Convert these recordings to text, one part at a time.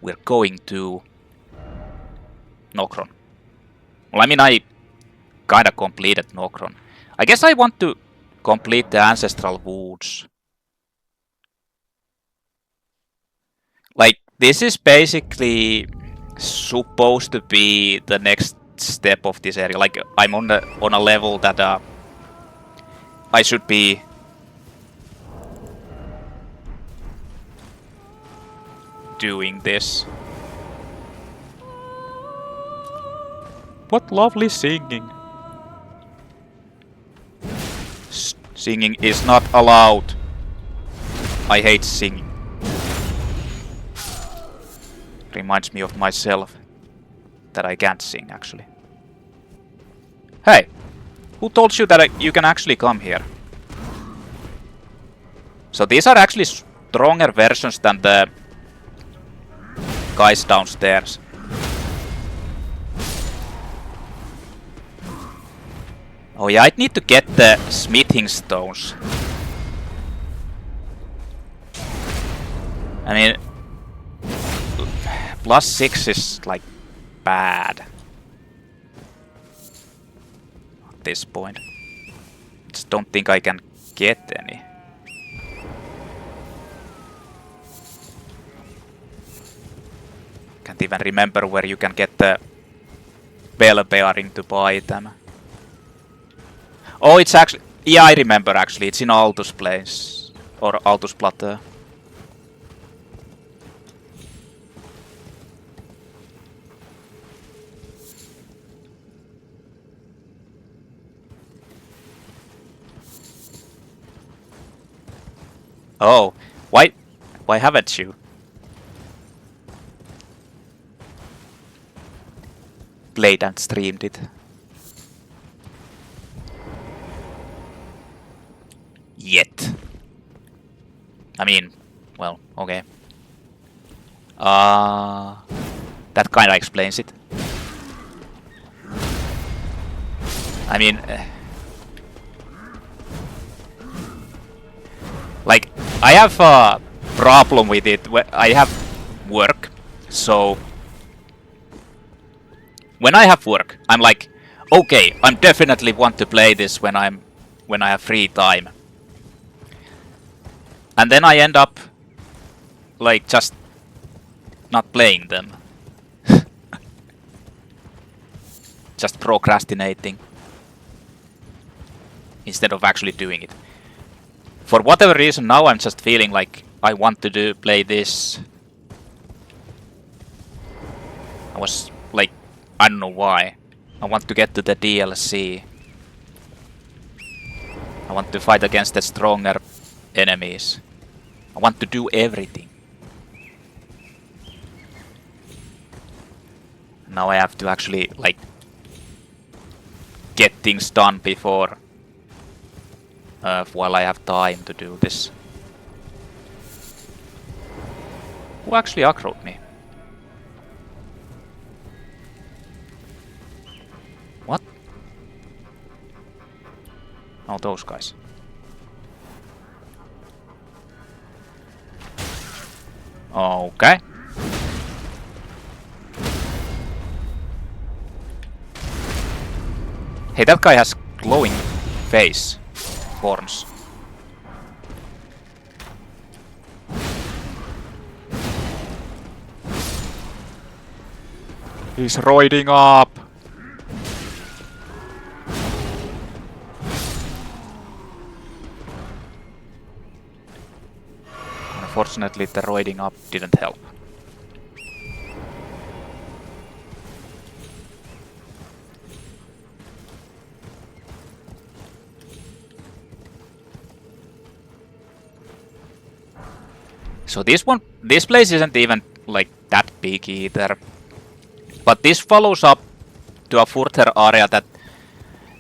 we're going to Nokron. Well, I mean, I kinda completed Nokron. I guess I want to complete the Ancestral Woods. Like, this is basically supposed to be the next step of this area. Like, I'm on a level that I should be doing this. What lovely singing. Singing is not allowed. I hate singing. Reminds me of myself that I can't sing, actually. Hey! Who told you that you can actually come here? So these are actually stronger versions than the guys downstairs. Oh yeah, I'd need to get the smithing stones. I mean, +6 is like bad at this point. Just don't think I can get any. Can't even remember where you can get the bell bearing to buy them. Oh, it's actually... Yeah, I remember actually. It's in Altus Plains. Or Altus Plateau. Oh, why haven't you? Played and streamed it. Yet. I mean, well, okay. That kinda explains it. I mean... like, I have a problem with it. I have work, so... when I have work, I'm like, okay, I definitely want to play this when I have free time. And then I end up, like, just not playing them. Just procrastinating. Instead of actually doing it. For whatever reason, now I'm just feeling like I want to play this. I was like, I don't know why. I want to get to the DLC. I want to fight against the stronger enemies. I want to do everything. Now I have to actually, like, get things done before while I have time to do this. Who actually aggroed me? What? Oh, those guys. Okay. Hey, that guy has glowing face. Horns. He's roiding up. Unfortunately, the roiding up didn't help. So this place isn't even like that big either. But this follows up to a further area that,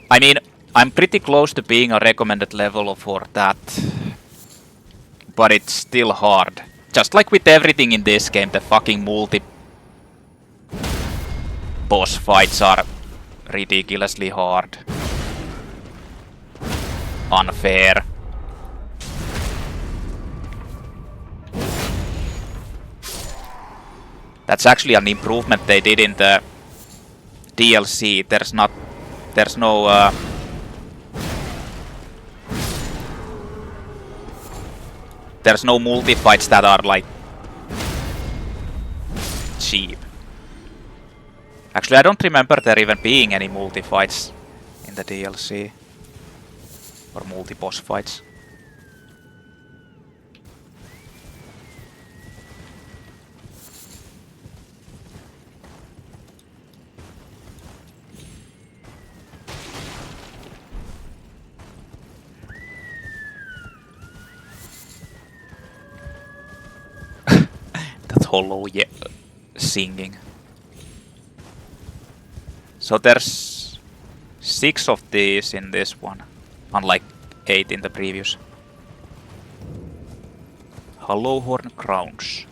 I mean, I'm pretty close to being a recommended level for that. But it's still hard. Just like with everything in this game, the fucking boss fights are ridiculously hard. Unfair. That's actually an improvement they did in the DLC. There's no multi-fights that are like cheap. Actually, I don't remember there even being any multi-fights in the DLC. Or multi-boss fights. That hollow singing. So there's 6 of these in this one, unlike 8 in the previous. Hollow horn crowns.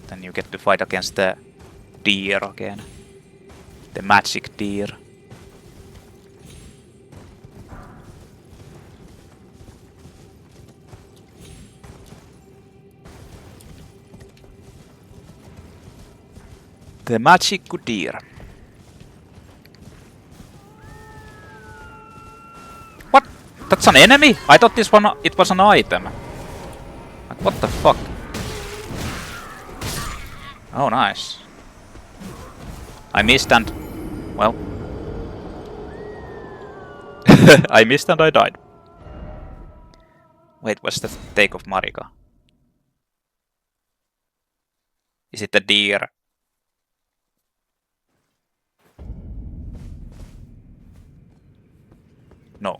Then you get to fight against the deer again. The magic deer. The magic deer. What? That's an enemy? I thought this one it was an item. Like, what the fuck? Oh, nice. I missed and... well... I missed and I died. Wait, what's the take of Marika? Is it the deer? No.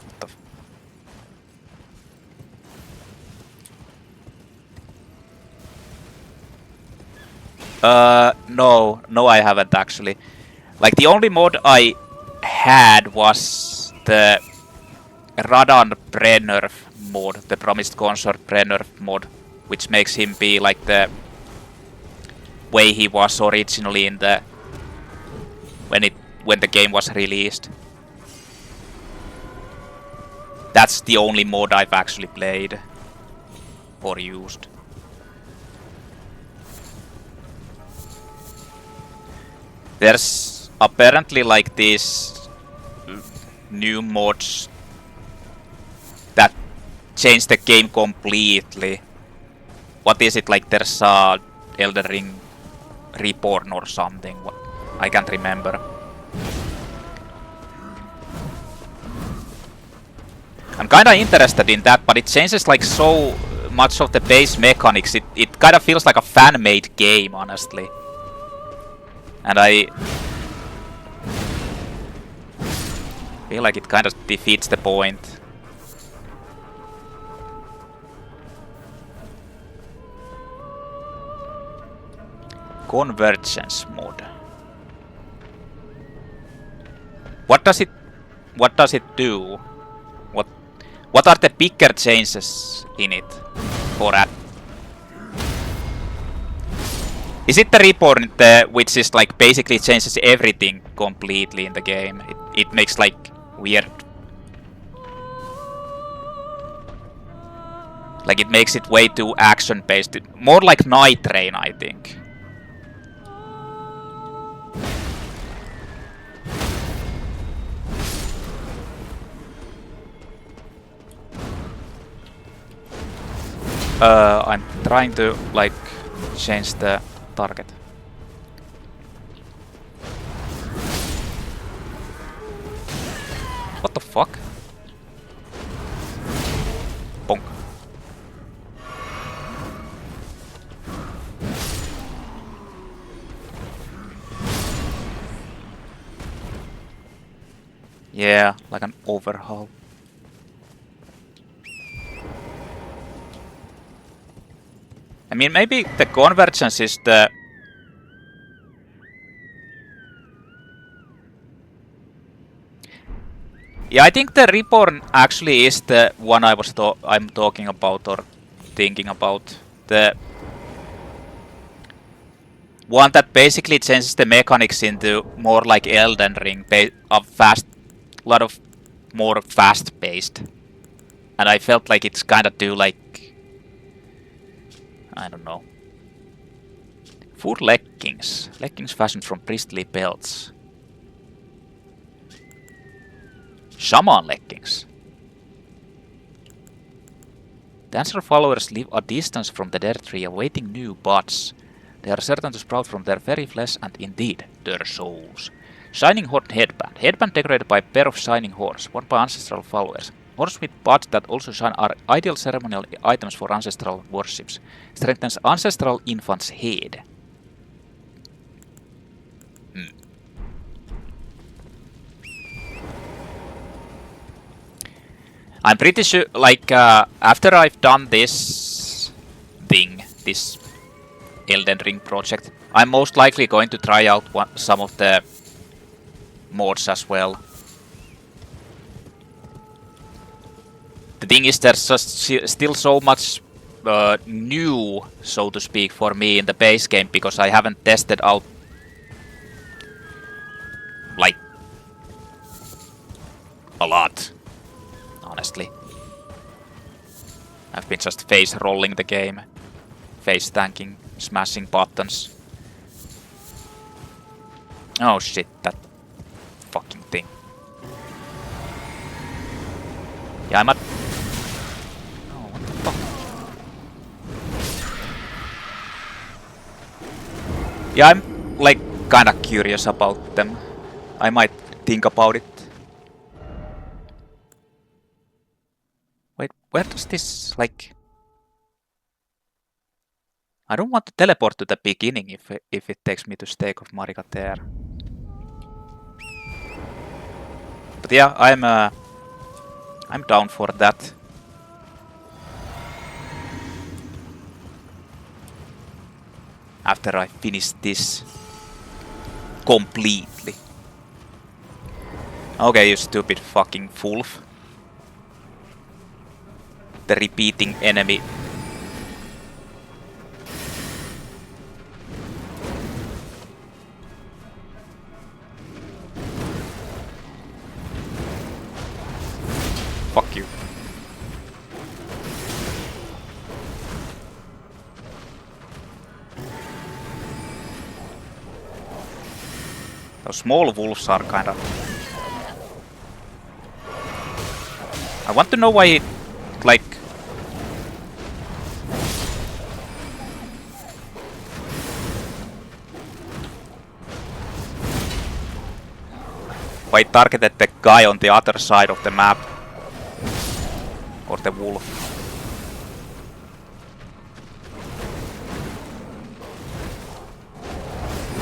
What the no, I haven't actually. Like, the only mod I had was the Radagon pre-nerf mod, the Promised Consort pre-nerf mod, which makes him be like the way he was originally in the when the game was released. That's the only mod I've actually played or used. There's apparently like these new mods that change the game completely. What is it, like there's a Elden Ring Reborn or something? I can't remember. I'm kinda interested in that, but it changes like so much of the base mechanics. It kinda feels like a fan-made game, honestly. And I feel like it kind of defeats the point. Convergence mod. What does it do? What are the bigger changes in it for that? Is it the Reborn which is like basically changes everything completely in the game? It makes like weird, like it makes it way too action based, more like Night Train, I think. I'm trying to like change the target. What the fuck? Bonk. Yeah, like an overhaul. I mean, maybe the convergence is the... Yeah, I think the Reborn actually is the one I'm talking about or thinking about. The one that basically changes the mechanics into more like Elden Ring, a fast lot of more fast-paced. And I felt like it's kinda too like... I don't know. Full leggings. Leggings fashioned from priestly belts. Shaman leggings. The Ancestral followers live a distance from the Erdtree awaiting new bots. They are certain to sprout from their very flesh and indeed their souls. Shining Horn headband. Headband decorated by a pair of shining horns, worn by Ancestral followers. Horns with buds that also shine are ideal ceremonial items for Ancestral worships. Strengthens Ancestral infant's head. I'm pretty sure, like, after I've done this thing, this Elden Ring project, I'm most likely going to try out some of the mods as well. The thing is, there's just still so much new, so to speak, for me in the base game, because I haven't tested out, like, a lot. Honestly, I've been just face rolling the game, face tanking, smashing buttons. Oh shit, that fucking thing. Yeah, I'm at... Oh, what the fuck? Yeah, I'm like kinda curious about them. I might think about it. Wait, where does this, like... I don't want to teleport to the beginning if it takes me to Stake of Marigater. But yeah, I'm down for that. After I finish this completely. Okay, you stupid fucking wolf. The repeating enemy. Fuck you. Those small wolves are kind of... I want to know why it, like... Why it targeted the guy on the other side of the map. Or the wolf.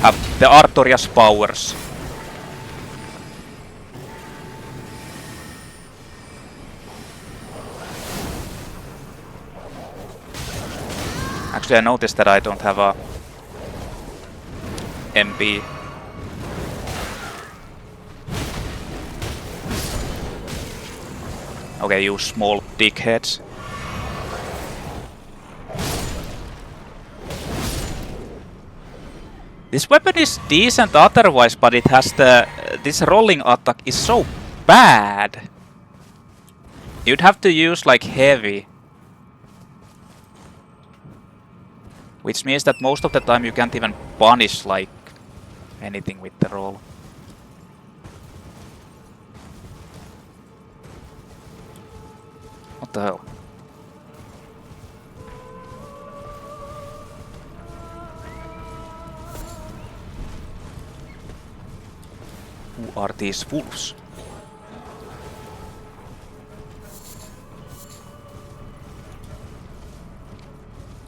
Have the Artorias powers. Actually, I noticed that I don't have a MP. Okay, you small dickheads. This weapon is decent otherwise, but it has the... this rolling attack is so bad. You'd have to use like heavy. Which means that most of the time you can't even punish like anything with the roll. What the hell? Who are these wolves?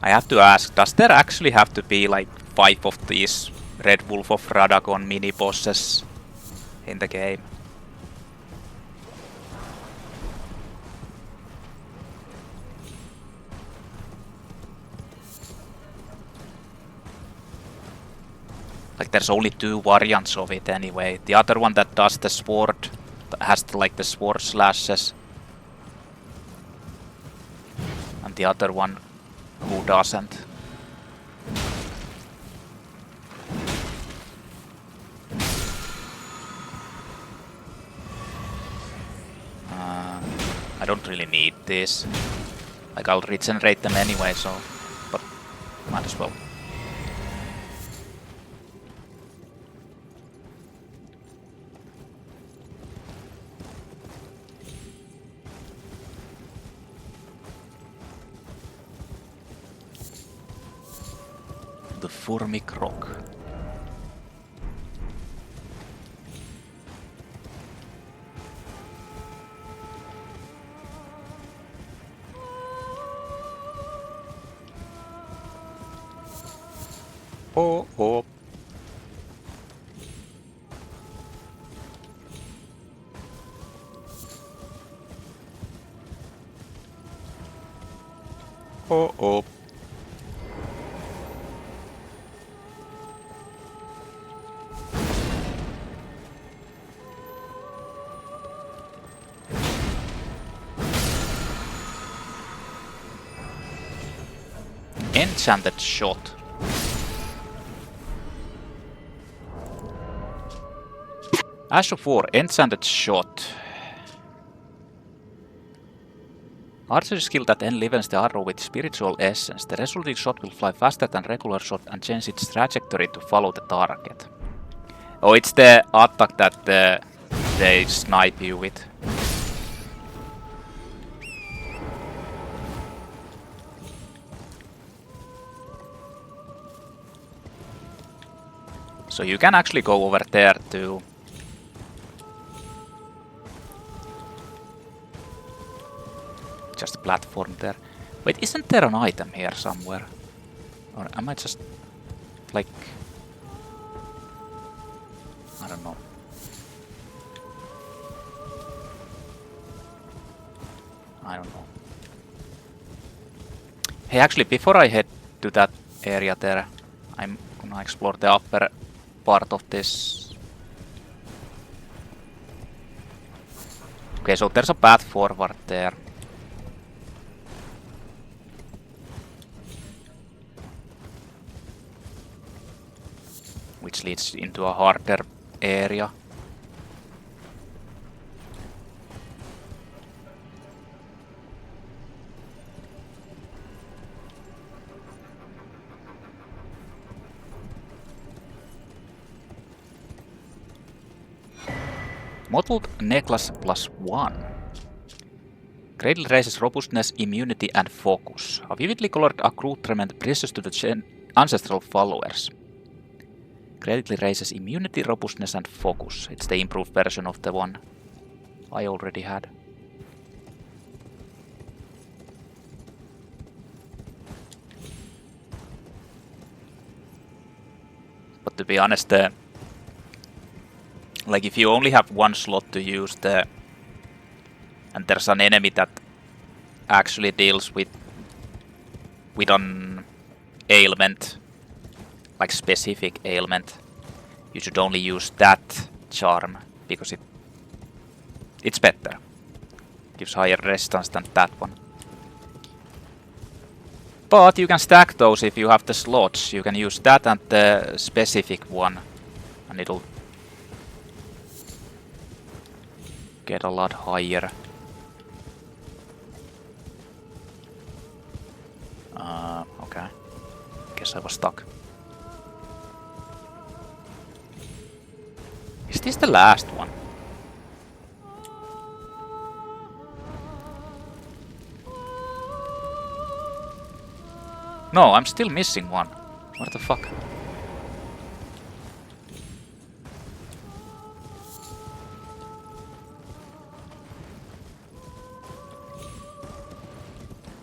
I have to ask, does there actually have to be like 5 of these Red Wolf of Radagon mini bosses in the game? Like there's only 2 variants of it anyway. The other one that does the sword has like the sword slashes. And the other one who doesn't. I don't really need this. Like, I'll regenerate them anyway, so... But might as well. The Formic Rock. Oh, oh. Oh, oh. Enchanted Shot. Ash of War, Enchanted Shot. Archery skill that enlivens the arrow with spiritual essence. The resulting shot will fly faster than regular shot and change its trajectory to follow the target. Oh, it's the attack that they snipe you with. So you can actually go over there to... Just a platform there. Wait, isn't there an item here somewhere? Or am I just... like... I don't know. I don't know. Hey, actually, before I head to that area there, I'm gonna explore the upper part of this. Okay, so there's a path forward there. Which leads into a harder area. Mottled Necklace +1. Greatly raises robustness, immunity and focus. A vividly colored accoutrement precious to the Ancestral followers. Greatly raises immunity, robustness and focus. It's the improved version of the one I already had. But to be honest, like if you only have one slot to use and there's an enemy that actually deals with an ailment, like specific ailment, you should only use that charm because it's better. Gives higher resistance than that one. But you can stack those if you have the slots. You can use that and the specific one, and it'll get a lot higher. Okay. Guess I was stuck. Is this the last one? No, I'm still missing one. What the fuck?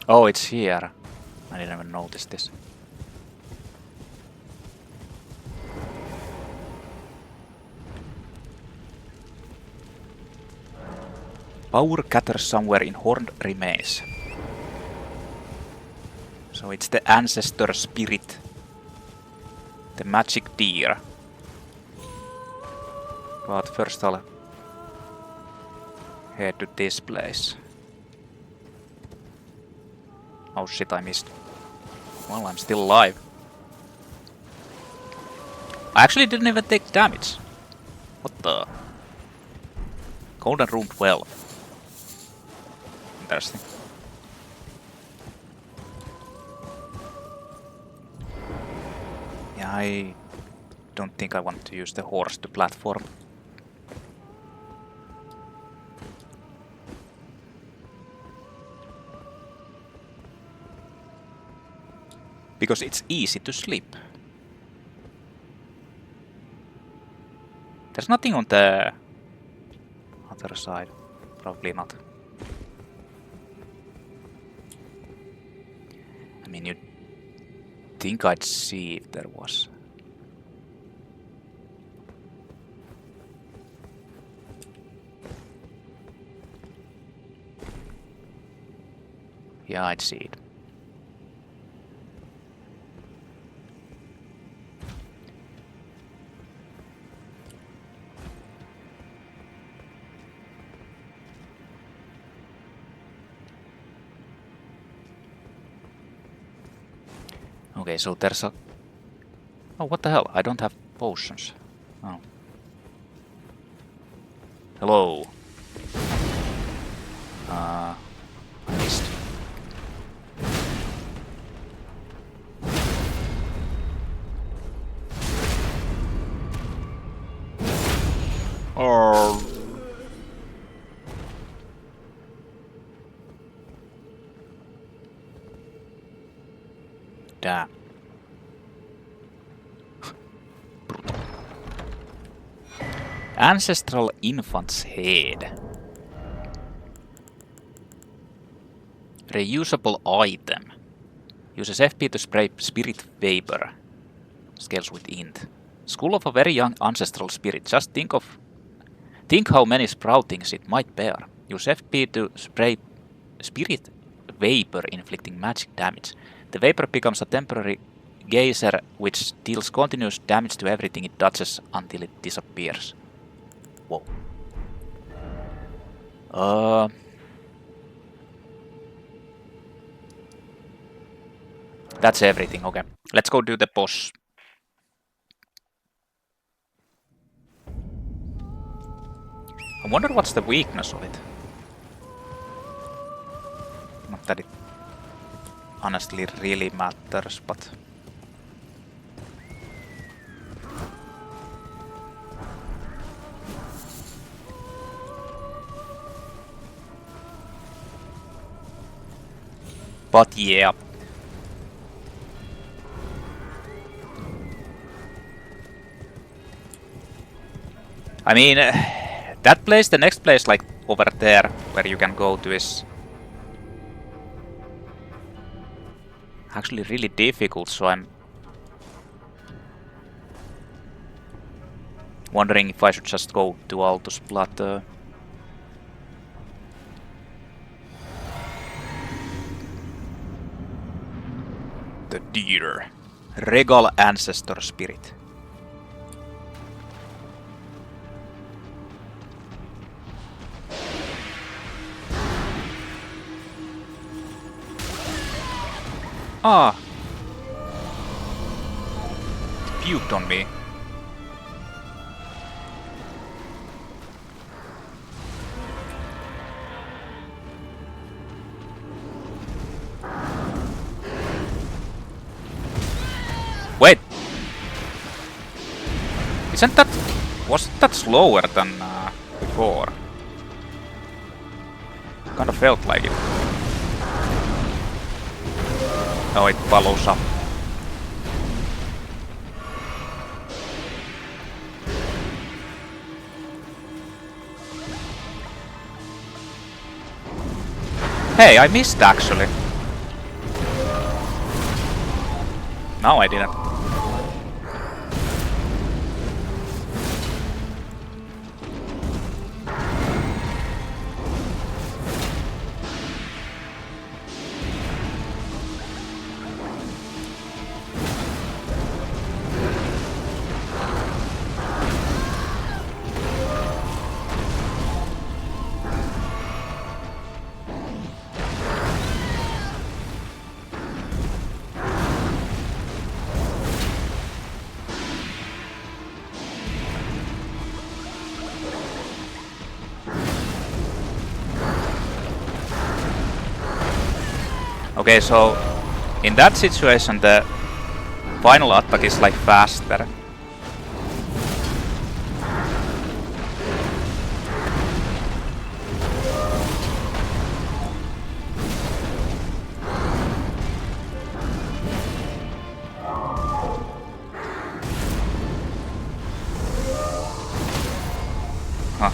Oh, it's here. I didn't even notice this. Power gathers somewhere in horned remains. So it's the Ancestor spirit. The magic deer. But first I'll head to this place. Oh shit, I missed. Well, I'm still alive. I actually didn't even take damage. What the? Golden Room 12. interesting. Yeah, I don't think I want to use the horse to platform. Because it's easy to sleep. There's nothing on the other side. Probably not. I mean, you'd think I'd see if there was. Yeah, I'd see it. Okay, so there's a... Oh, what the hell? I don't have potions. Oh. Hello. I missed. Oh. Damn. Ancestral infant's head. Reusable item. Uses FP to spray spirit vapor. Scales with int. Skull of a very young ancestral spirit. Just think how many sproutings it might bear. Use FP to spray spirit vapor, inflicting magic damage. The vapor becomes a temporary geyser which deals continuous damage to everything it touches until it disappears. Whoa. That's everything, okay. Let's go do the boss. I wonder what's the weakness of it. Not that it honestly really matters, but... But yeah. I mean, that place, the next place, like over there, where you can go to is actually really difficult, so I'm wondering if I should just go to Altus Plateau. The deer. Regal Ancestor Spirit. Ah! It puked on me. Wait! Isn't that... wasn't that slower than before? Kinda felt like it. Oh, it follows up. Hey, I missed actually. No, I didn't. Okay, so in that situation the final attack is like faster. Huh.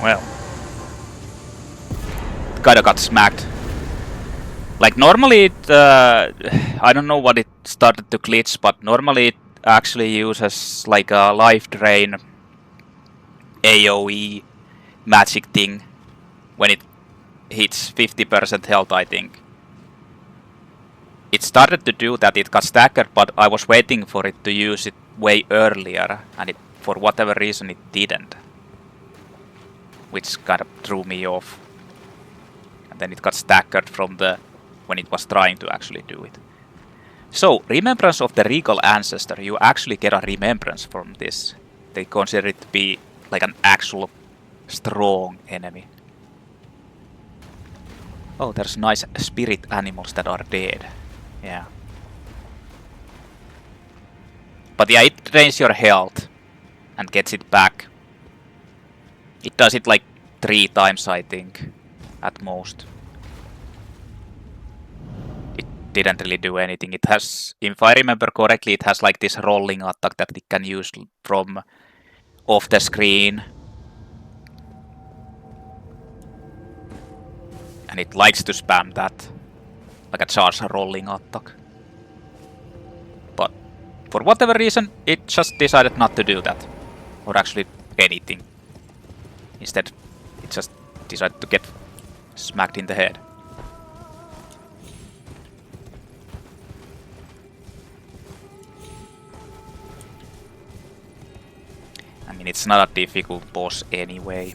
Well, kinda got smacked. Like normally it, I don't know what it started to glitch, but normally it actually uses like a life drain AoE magic thing when it hits 50% health, I think. It started to do that, it got staggered, but I was waiting for it to use it way earlier, and it, for whatever reason it didn't. Which kind of threw me off. And then it got staggered from the when it was trying to actually do it. So, Remembrance of the Regal Ancestor. You actually get a remembrance from this. They consider it to be like an actual strong enemy. Oh, there's nice spirit animals that are dead. Yeah. But yeah, it drains your health and gets it back. It does it like 3 times, I think, at most. It didn't really do anything. It has, if I remember correctly, it has like this rolling attack that it can use from off the screen. And it likes to spam that, like a charge rolling attack. But for whatever reason, it just decided not to do that. Or actually anything. Instead, it just decided to get smacked in the head. I mean, it's not a difficult boss anyway.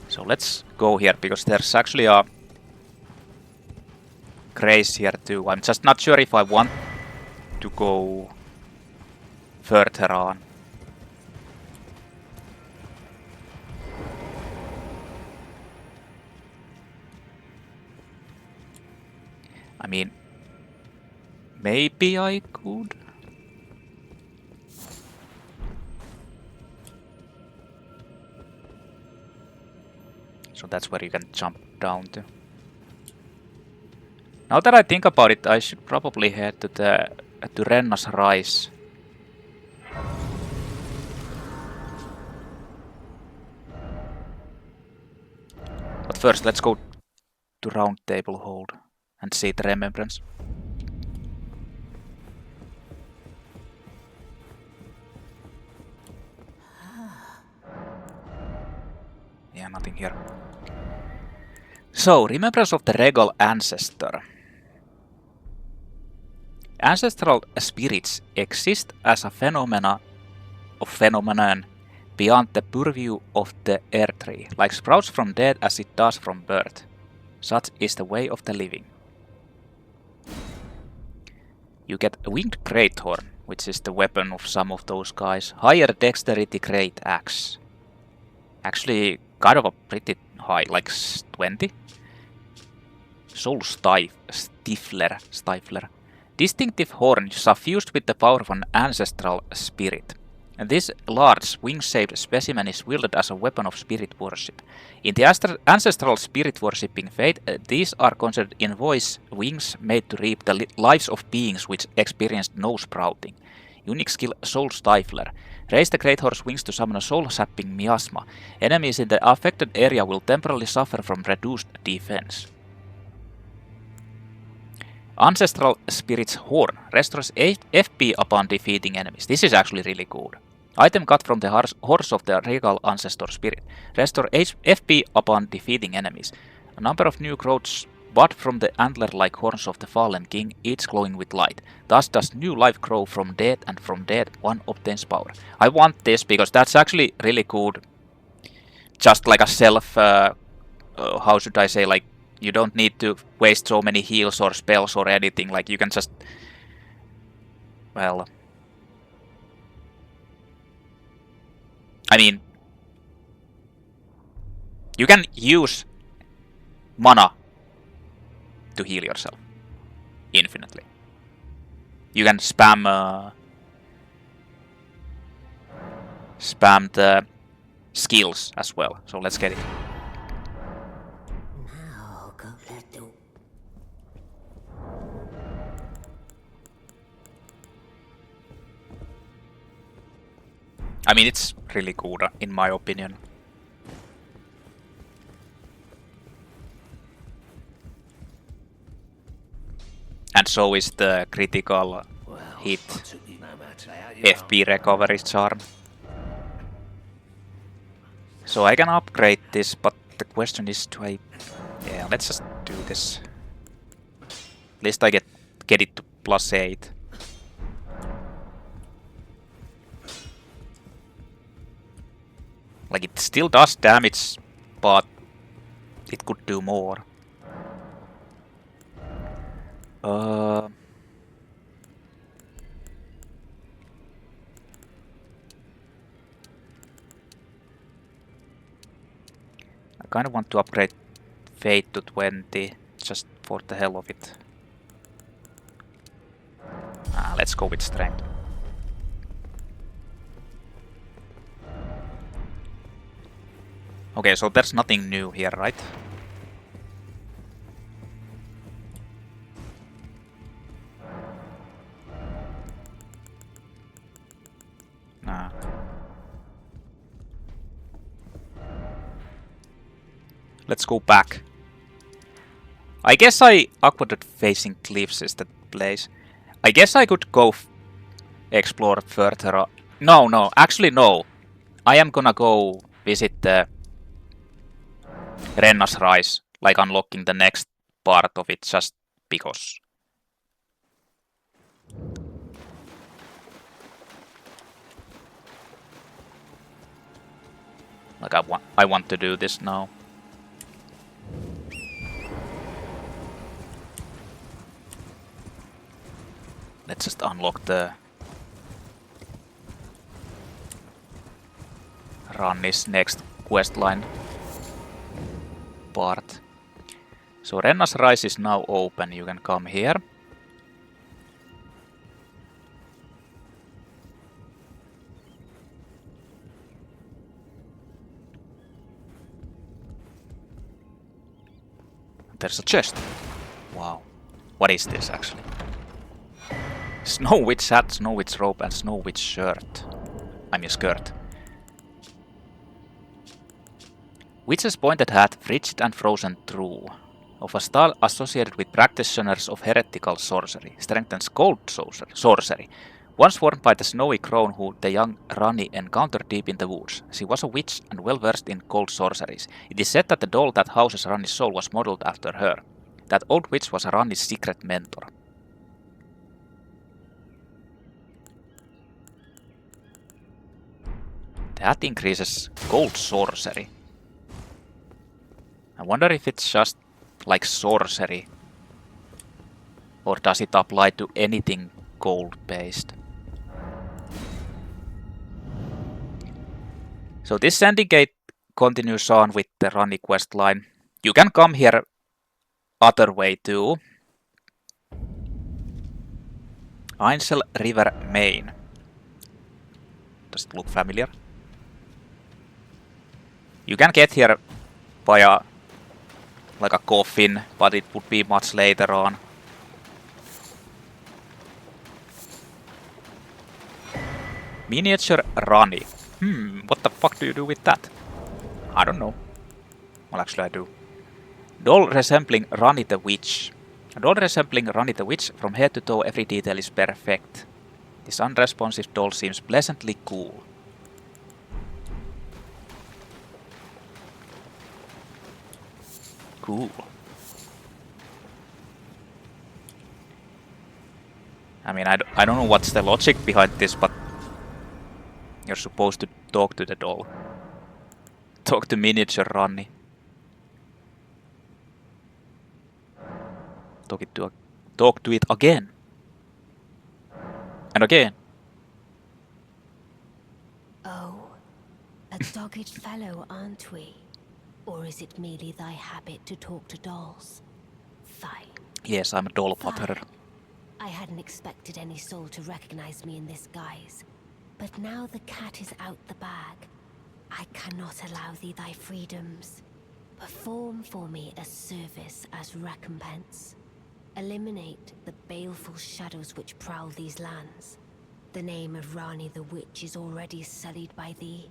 So let's go here, because there's actually a grace here too. I'm just not sure if I want to go further on. I mean, maybe I could. So that's where you can jump down to. Now that I think about it, I should probably head to the to Renna's Rise. But first, let's go to Round Table Hold and see the Remembrance. Yeah, nothing here. So, Remembrance of the Regal Ancestor. Ancestral spirits exist as a phenomenon beyond the purview of the Erdtree, like sprouts from death as it does from birth. Such is the way of the living. You get a Winged Greathorn, which is the weapon of some of those guys. Higher Dexterity Great Axe. Actually, kind of a pretty high, like 20. Soul Stifler. Distinctive horn suffused with the power of an ancestral spirit. And this large, wing-shaped specimen is wielded as a weapon of spirit worship. In the ancestral spirit worshipping faith, these are considered envoys, wings made to reap the lives of beings which experienced no sprouting. Unique skill Soul Stifler. Raise the Greathorn's wings to summon a soul-sapping miasma. Enemies in the affected area will temporarily suffer from reduced defense. Ancestral Spirit's Horn restores FP upon defeating enemies. This is actually really good. Item cut from the horse of the Regal Ancestor Spirit. Restore FP upon defeating enemies. A number of new growths bud from the antler-like horns of the fallen king, each glowing with light. Thus does new life grow from death, and from death one obtains power. I want this because that's actually really good. Just like a self, how should I say, like You don't need to waste so many heals or spells or anything, like you can just... Well... I mean... You can use mana to heal yourself. Infinitely. You can spam... spam the skills as well, so let's get it. I mean, it's really good, in my opinion. And so is the critical hit FP recovery charm. So I can upgrade this, but the question is, do I... Yeah, let's just do this. At least I get it to +8. Like, it still does damage, but it could do more. I kind of want to upgrade Fate to 20, just for the hell of it. Let's go with Strength. Okay, so there's nothing new here, right? Nah. Let's go back. I guess Aqueduct facing cliffs is the place. I guess I could go explore further. No, actually no. I am gonna go visit the Renna's Rise, like unlocking the next part of it just because. Like I want to do this now. Let's just unlock the Ranni's next questline part. So Renna's Rise is now open. You can come here. There's a chest. Wow. What is this actually? Snow Witch hat, Snow Witch robe, and Snow Witch shirt. I mean skirt. Witch's pointed hat, frigid and frozen true. Of a style associated with practitioners of heretical sorcery. Strengthens cold sorcery. Once worn by the snowy crone who the young Ranni encountered deep in the woods. She was a witch and well versed in cold sorceries. It is said that the doll that houses Ranni's soul was modeled after her. That old witch was Ranni's secret mentor. That increases cold sorcery. I wonder if it's just like sorcery. Or does it apply to anything gold based? So this Sandy Gate continues on with the Ranni questline. You can come here other way too. Ainsel River Main. Does it look familiar? You can get here via like a coffin, but it would be much later on. Miniature Ranni. What the fuck do you do with that? I don't know. Well, actually I do. Doll resembling Ranni the Witch. A doll resembling Ranni the Witch, from head to toe every detail is perfect. This unresponsive doll seems pleasantly cool. Cool. I mean, I don't know what's the logic behind this, but you're supposed to talk to the doll. Talk to miniature Ranni. talk to it again. And again. Oh, a dogged fellow, aren't we? Or is it merely thy habit to talk to dolls? Fine. Yes, I'm a doll father. Fine. I hadn't expected any soul to recognize me in this guise. But now the cat is out the bag. I cannot allow thee thy freedoms. Perform for me a service as recompense. Eliminate the baleful shadows which prowl these lands. The name of Ranni the Witch is already sullied by thee.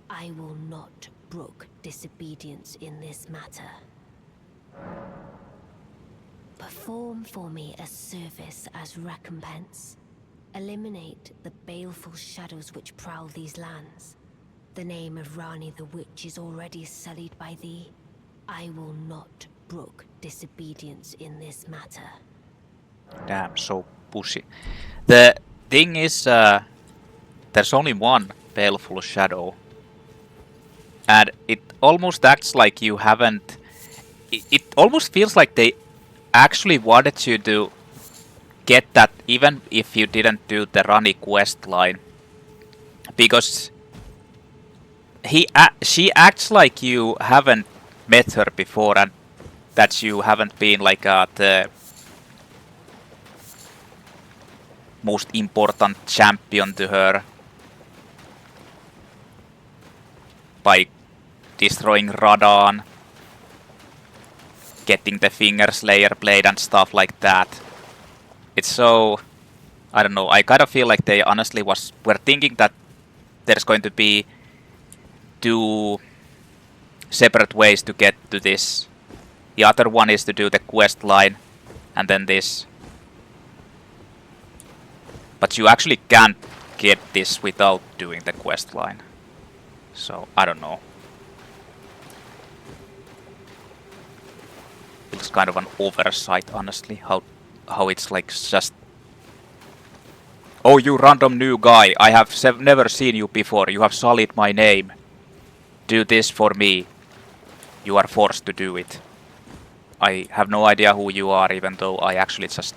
I will not brook disobedience in this matter. Perform for me a service as recompense. Eliminate the baleful shadows which prowl these lands. The name of Ranni the Witch is already sullied by thee. I will not brook disobedience in this matter. Damn, so pushy. The thing is, there's only one baleful shadow. And it almost acts like you haven't... It almost feels like they actually wanted you to get that even if you didn't do the Ranni quest line. Because she acts like you haven't met her before and that you haven't been like the most important champion to her by destroying Radagon, getting the Finger Slayer blade and stuff like that. It's so... I don't know, I kind of feel like they honestly were thinking that there's going to be 2 separate ways to get to this. The other one is to do the quest line and then this. But you actually can't get this without doing the quest line. So, I don't know. It's kind of an oversight, honestly, how it's like just... Oh, you random new guy, I have never seen you before, you have sullied my name. Do this for me. You are forced to do it. I have no idea who you are, even though I actually just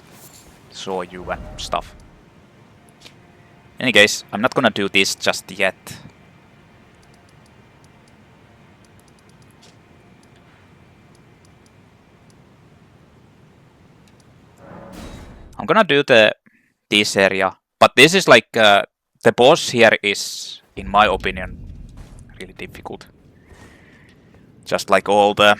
saw you and stuff. In any case, I'm not gonna do this just yet. I'm gonna do this area, but this is like the boss here is, in my opinion, really difficult. Just like all the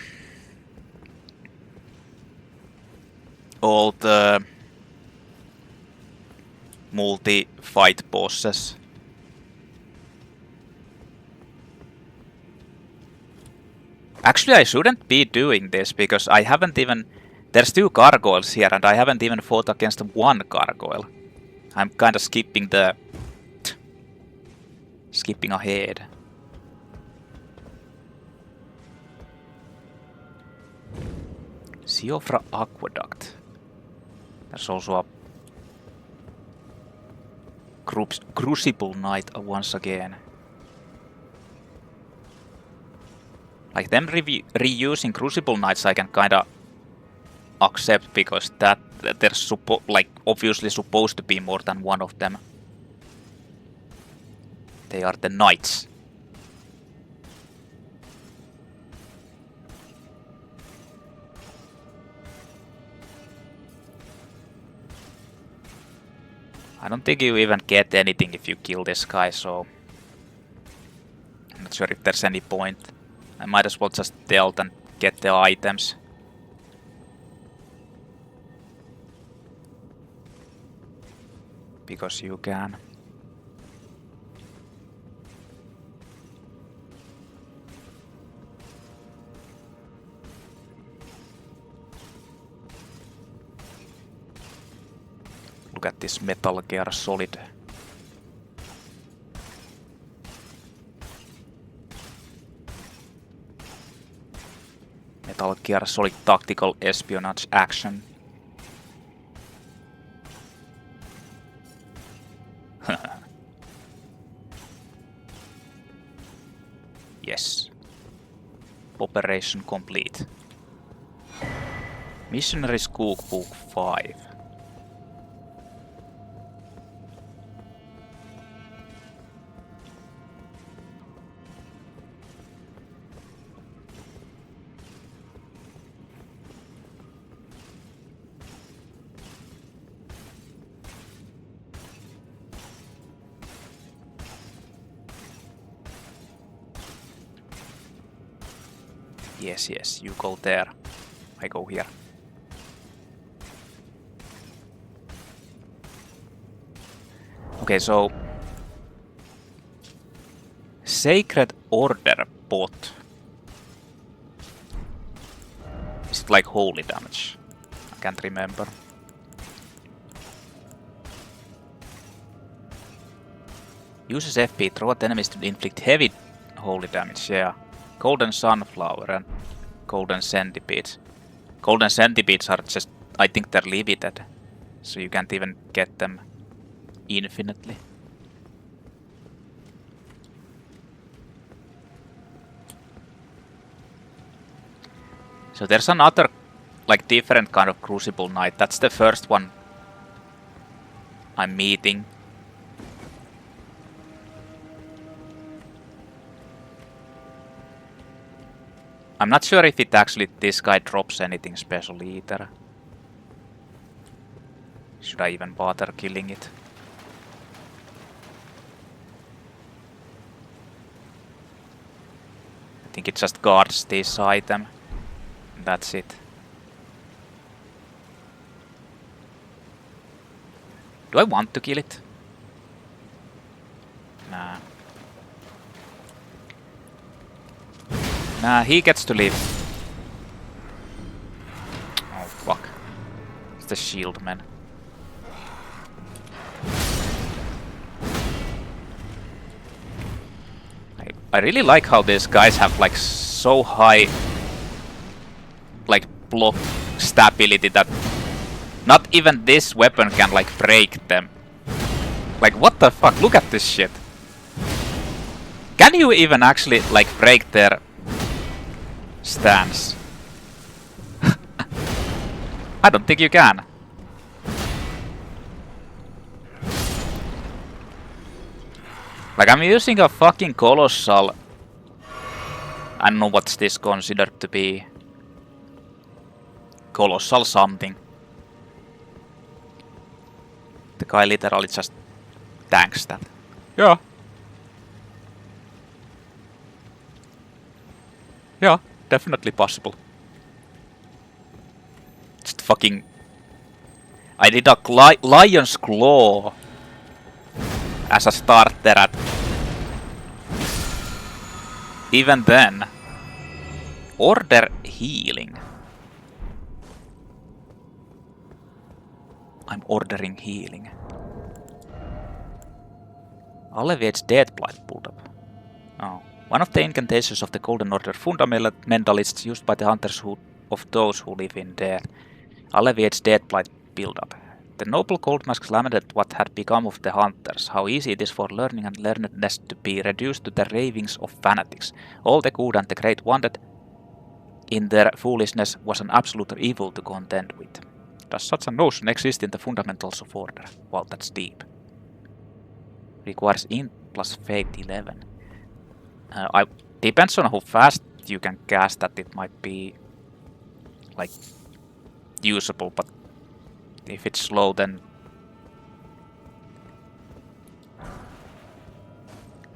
multi-fight bosses. Actually, I shouldn't be doing this because I haven't even... There's 2 gargoyles here and I haven't even fought against 1 gargoyle. I'm kinda skipping ahead. Siofra Aqueduct. There's also a Crucible Knight once again. Like them reusing Crucible Knights I can kinda accept because that there's like obviously supposed to be more than one of them. They are the knights. I don't think you even get anything if you kill this guy, so I'm not sure if there's any point. I might as well just dealt and get the items. Because you can. Look at this Metal Gear Solid. Metal Gear Solid tactical espionage action. Yes. Operation complete. Missionaries Cookbook 5. Yes, yes, you go there. I go here. Okay, so Sacred Order bot. Is it like holy damage? I can't remember. Uses FP, throw at enemies to inflict heavy holy damage, yeah. Golden Sunflower and Golden Centipedes. Golden Centipedes are just, I think they're limited. So you can't even get them infinitely. So there's another, like, different kind of Crucible Knight. That's the first one I'm meeting. I'm not sure if it actually, this guy drops anything special either. Should I even bother killing it? I think it just guards this item. That's it. Do I want to kill it? Nah. Nah, he gets to live. Oh fuck. It's the shield man. I really like how these guys have like so high like block stability that not even this weapon can like break them. Like what the fuck, look at this shit. Can you even actually like break their stance? I don't think you can. Like I'm using a fucking colossal. I don't know what's this considered to be. Colossal something. The guy literally just tanks that. Yeah. Yeah, definitely possible. Just fucking... I did a Lion's Claw as a starter at... Even then... Order healing. I'm ordering healing. Alleviates Deathblight buildup. Oh. One of the incantations of the Golden Order fundamentalists used by the hunters of those who live in death. Alleviates Deathblight buildup. The noble Goldmask lamented what had become of the hunters, how easy it is for learning and learnedness to be reduced to the ravings of fanatics. All the good and the great wanted in their foolishness was an absolute evil to contend with. Does such a notion exist in the fundamentals of order? Wow, that's deep. Requires int plus fate 11. Depends on how fast you can cast that, it might be like usable, but if it's slow then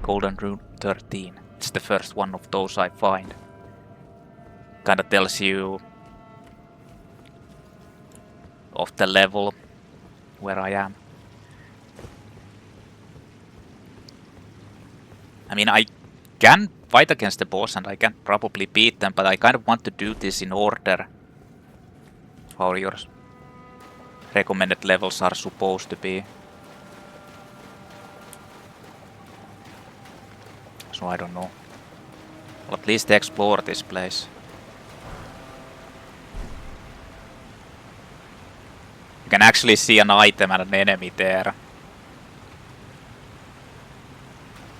Golden Rune 13. It's the first one of those I find. Kinda tells you of the level where I am. I mean, I can fight against the boss and I can probably beat them, but I kind of want to do this in order how your recommended levels are supposed to be. So I don't know. I'll at least explore this place. You can actually see an item and an enemy there.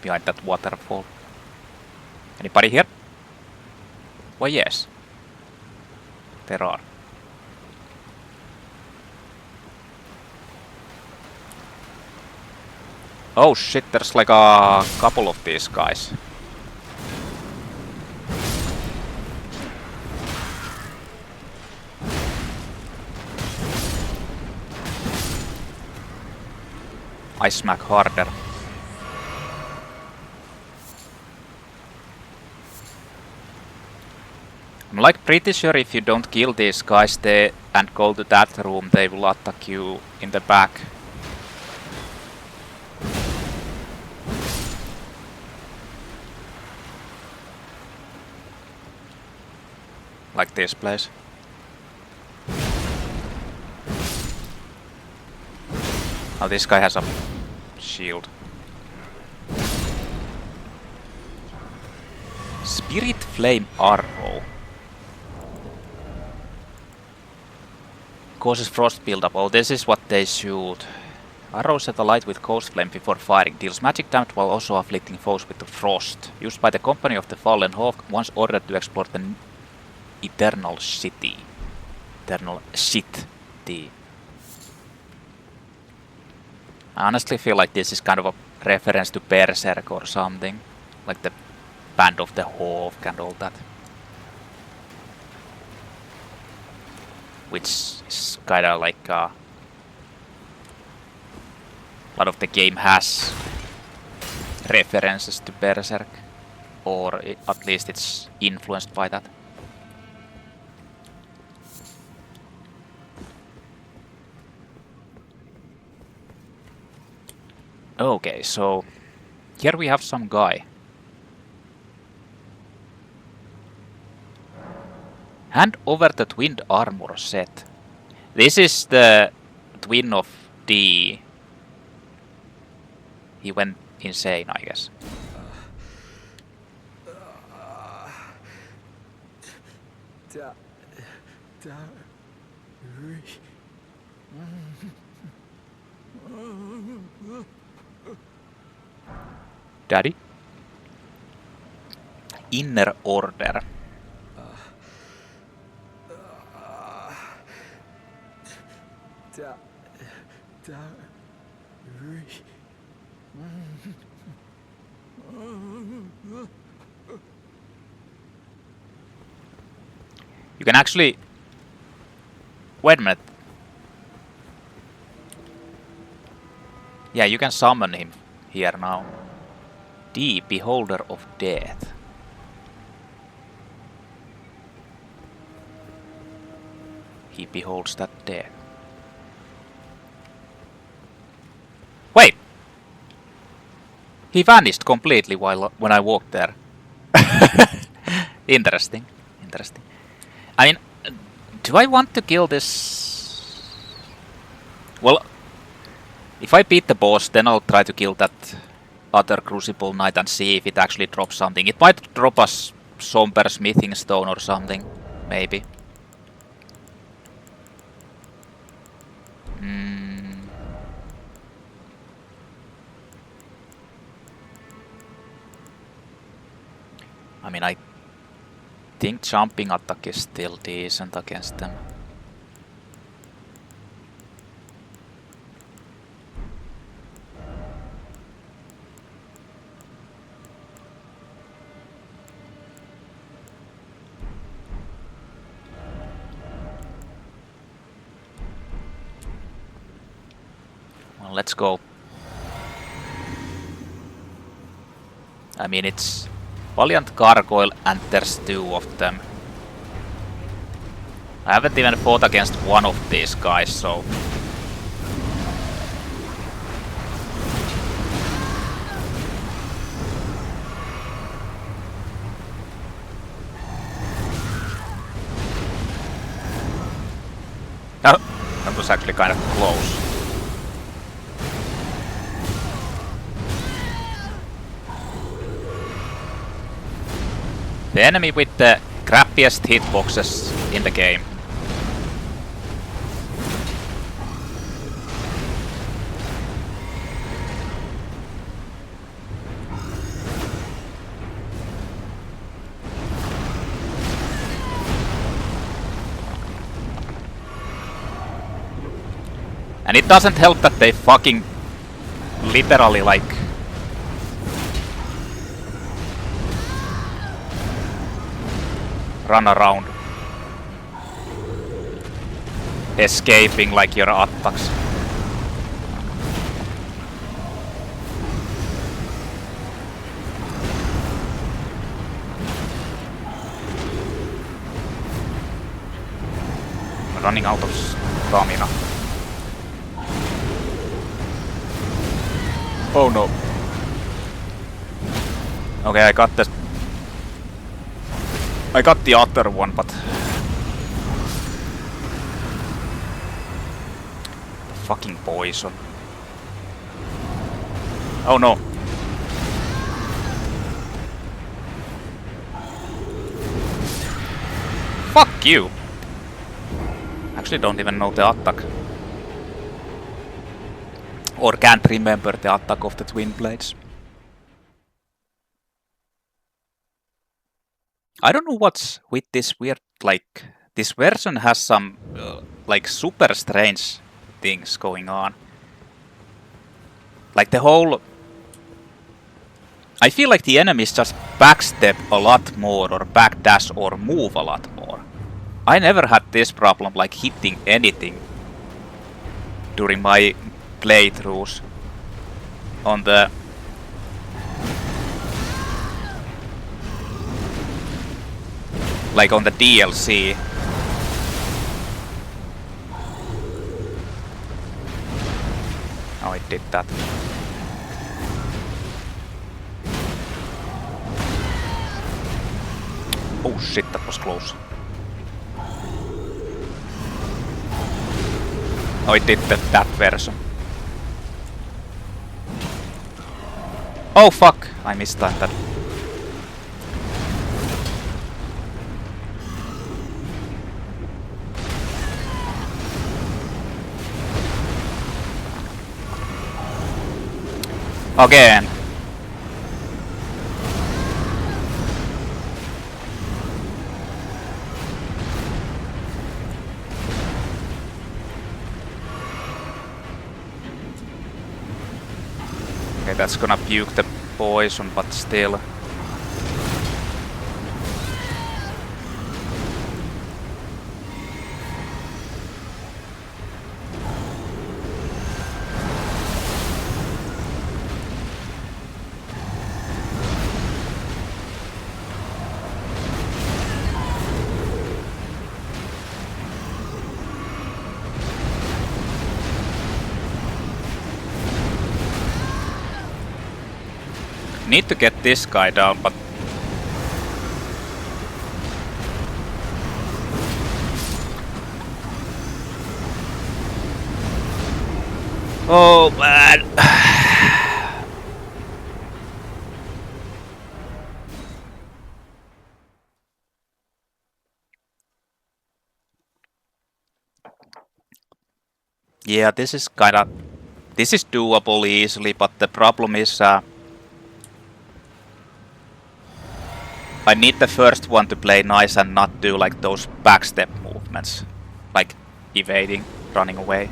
Behind that waterfall. Anybody here? Why yes. There are. Oh shit, there's like a couple of these guys. I smack harder. I'm like pretty sure if you don't kill these guys there and go to that room, they will attack you in the back. Like this place. Oh, this guy has a shield. Spirit Flame Arrow. Causes frost buildup. Oh, this is what they shoot. Arrow set alight with Ghost Flame before firing. Deals magic damage while also afflicting foes with the frost. Used by the Company of the Fallen Hawk once ordered to explore the Eternal City. Eternal City. I honestly feel like this is kind of a reference to Berserk or something. Like the Band of the Hawk and all that. Which is kinda like a lot of the game has references to Berserk. Or at least it's influenced by that. Okay, so here we have some guy. Hand over the twinned armor set. This is the twin of D. He went insane, I guess. Daddy? Inner Order. You can actually... Wait a minute. Yeah, you can summon him here now. D, Beholder of Death. He beholds that death. Wait! He vanished completely when I walked there. Interesting. Interesting. I mean, do I want to kill this? Well, if I beat the boss, then I'll try to kill that other Crucible Knight and see if it actually drops something. It might drop us Somber Smithing Stone or something, maybe. I mean, I think jumping attack is still decent against them. Well, let's go. I mean, it's Valiant, Gargoyle, and there's two of them. I haven't even fought against one of these guys, so... Oh, that was actually kind of close. The enemy with the crappiest hitboxes in the game. And it doesn't help that they fucking literally like run around, escaping like your attacks. Running out of stamina. Oh no. Okay, I got the other one, but the fucking poison. Oh no. Fuck you. Actually don't even know the attack. Or can't remember the attack of the Twinblades. I don't know what's with this weird, like, this version has some, like, super strange things going on. Like the whole... I feel like the enemies just backstep a lot more, or backdash, or move a lot more. I never had this problem, like, hitting anything during my playthroughs on the... like on the DLC. Oh, it did that. Oh shit, that was close. Oh, it did that version. Oh fuck, I missed that. Again. Okay, that's gonna puke the poison, but still. Need to get this guy down, but... oh man! Yeah, this is kinda... this is doable easily, but the problem is... I need the first one to play nice and not do like those backstep movements. Like evading, running away.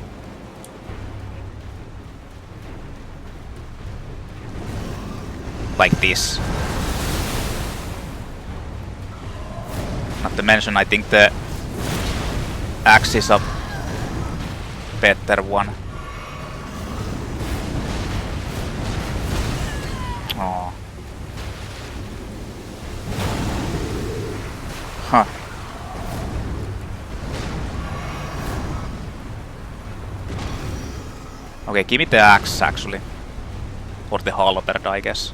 Like this. Not to mention, I think the axe is a better one. Oh. Huh. Okay, give me the axe actually. Or the halberd, I guess.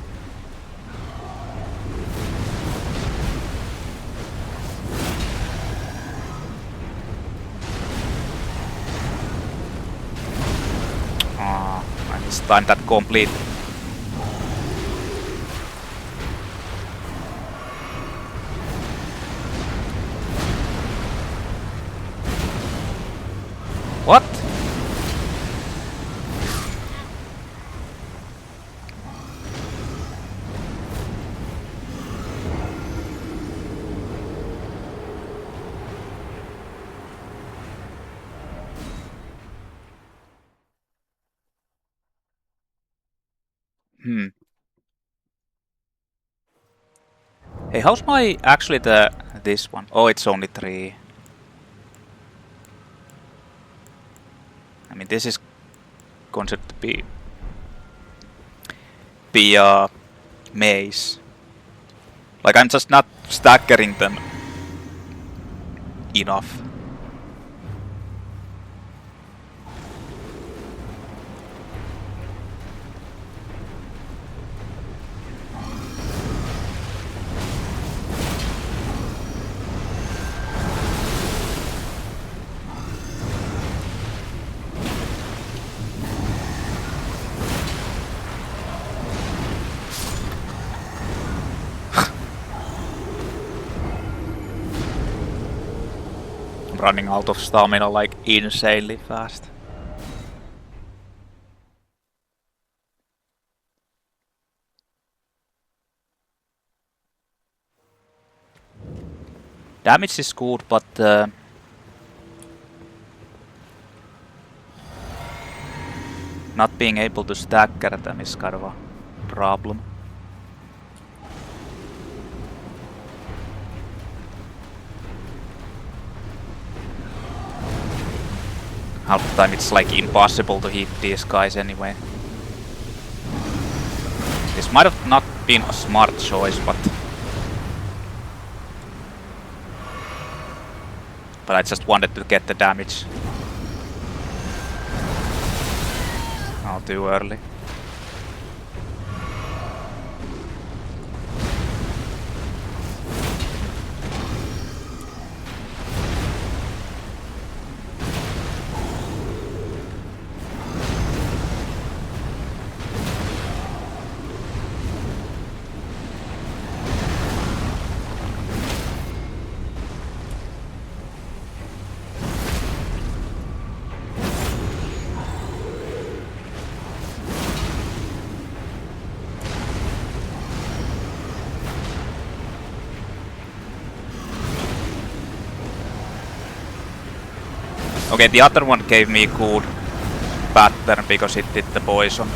Ah, I mistimed that completely. What? Hey, how's my actually this one? Oh, it's only 3. I mean, this is considered to be a maze. Like, I'm just not staggering them enough. Running out of stamina like insanely fast. Damage is good, but not being able to stagger them is kind of a problem. Half the time it's like impossible to hit these guys anyway. This might have not been a smart choice, but I just wanted to get the damage. Oh, too early. Okay, the other one gave me good pattern because it did the poison.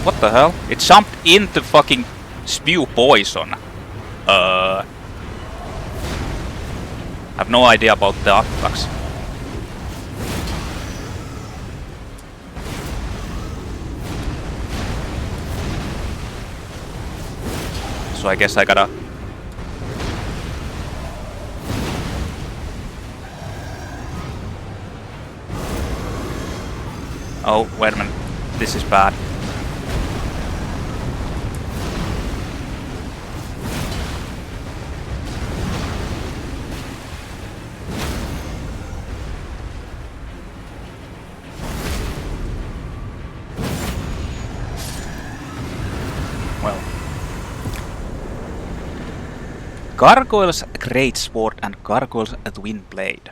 What the hell? It jumped into fucking spew poison. I have no idea about the attacks. So I guess I gotta... Oh, wait a minute. This is bad. Gargoyle's Greatsword and Gargoyle's Twinblade.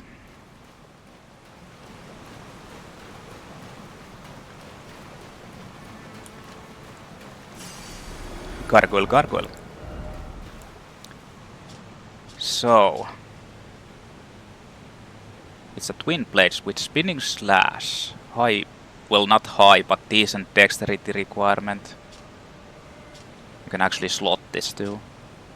Gargoyle. So... It's a Twinblade with spinning slash. High... Well, not high, but decent dexterity requirement. You can actually slot this too.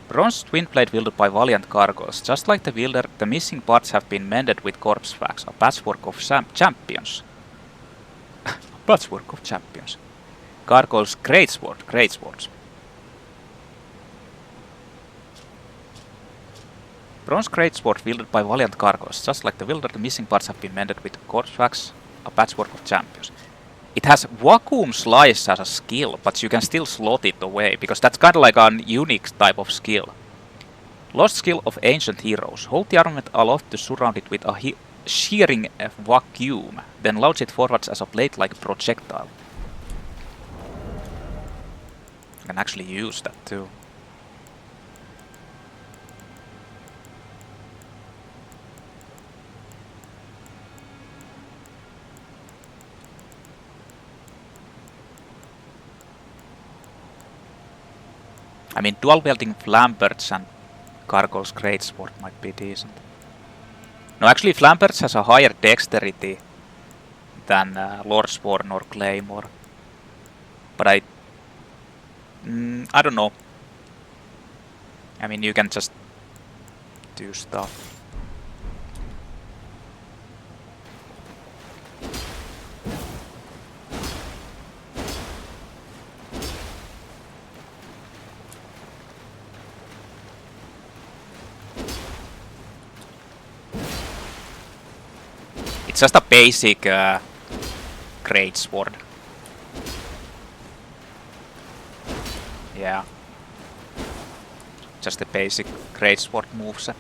Bronze Twinblade wielded by Valiant Gargoyles. Just like the wielder, the missing parts have been mended with corpse wax, a patchwork of champions. Patchwork of champions. Gargoyle's Greatswords. Bronze Greatsword wielded by Valiant Gargoyles. Just like the wielder, the missing parts have been mended with corpse wax, a patchwork of champions. It has vacuum slice as a skill, but you can still slot it away, because that's kind of like a unique type of skill. Lost skill of ancient heroes. Hold the armament aloft to surround it with a shearing vacuum. Then launch it forwards as a blade-like projectile. I can actually use that too. I mean, dual-wielding Flamberts and Gargoyle's Greatsword might be decent. No, actually, Flamberts has a higher dexterity than Lordsworn or Claymore. But I don't know. I mean, you can just do stuff. It's just a basic Greatsword. Yeah. Just a basic Greatsword moveset.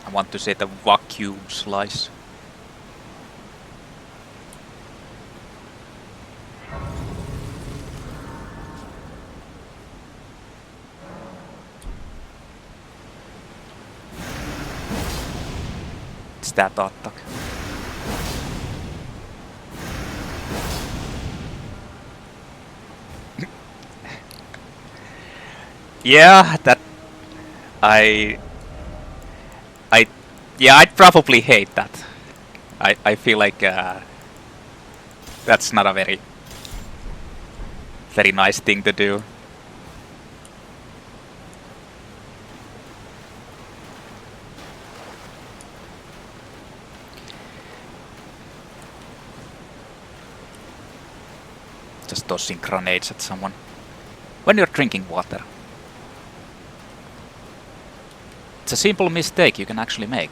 I want to see the vacuum slice. That attack. Yeah, that yeah, I'd probably hate that. I feel like that's not a very nice thing to do. Just tossing grenades at someone. When you're drinking water. It's a simple mistake you can actually make.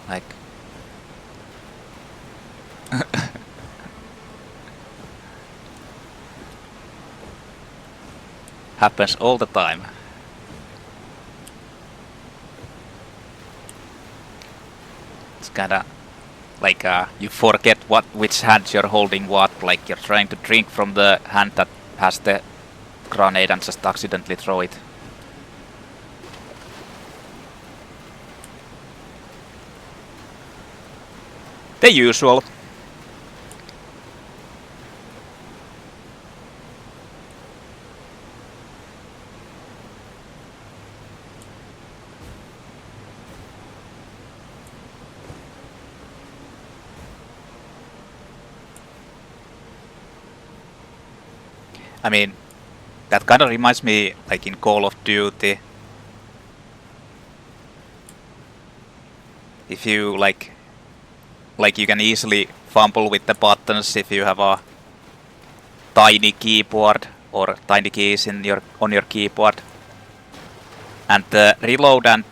Like... happens all the time. It's kinda... like you forget which hand you're holding what, like you're trying to drink from the hand that has the grenade and just accidentally throw it. The usual. I mean, that kind of reminds me, like in Call of Duty. If you like you can easily fumble with the buttons if you have a tiny keyboard or tiny keys in on your keyboard. And the reload and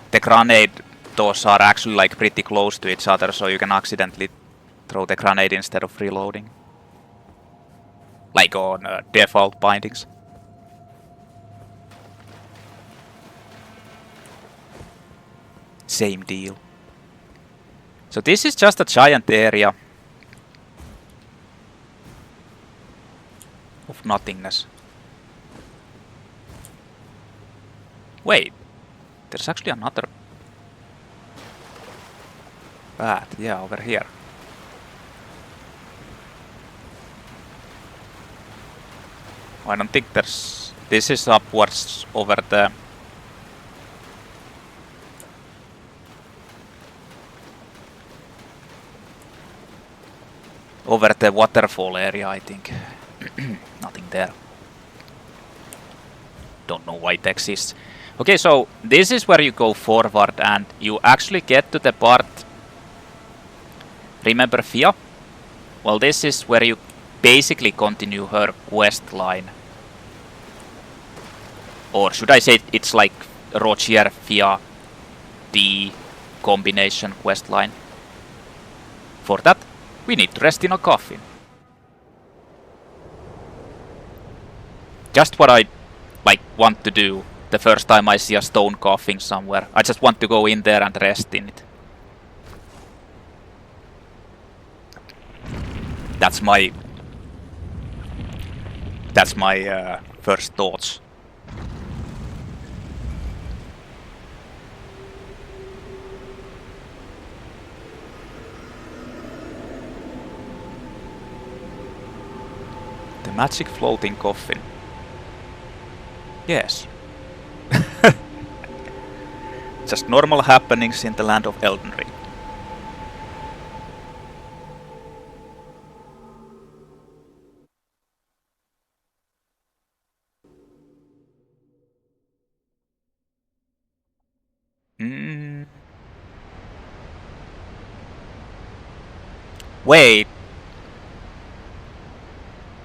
the grenade, those are actually like pretty close to each other, so you can accidentally throw the grenade instead of reloading. Like on default bindings. Same deal. So this is just a giant area of nothingness. Wait, there's actually another path, yeah, over here. I don't think there's... this is upwards over the... over the waterfall area, I think. Nothing there. Don't know why it exists. Okay, so this is where you go forward and you actually get to the part... Remember Fia? Well, this is where you basically continue her quest line. Or should I say it's like Rogier Fia D combination quest line. For that, we need to rest in a coffin. just what I like want to do the first time I see a stone coughing somewhere. I just want to go in there and rest in it. That's my first thoughts. The magic floating coffin. Yes. Just normal happenings in the land of Elden Ring. Wait.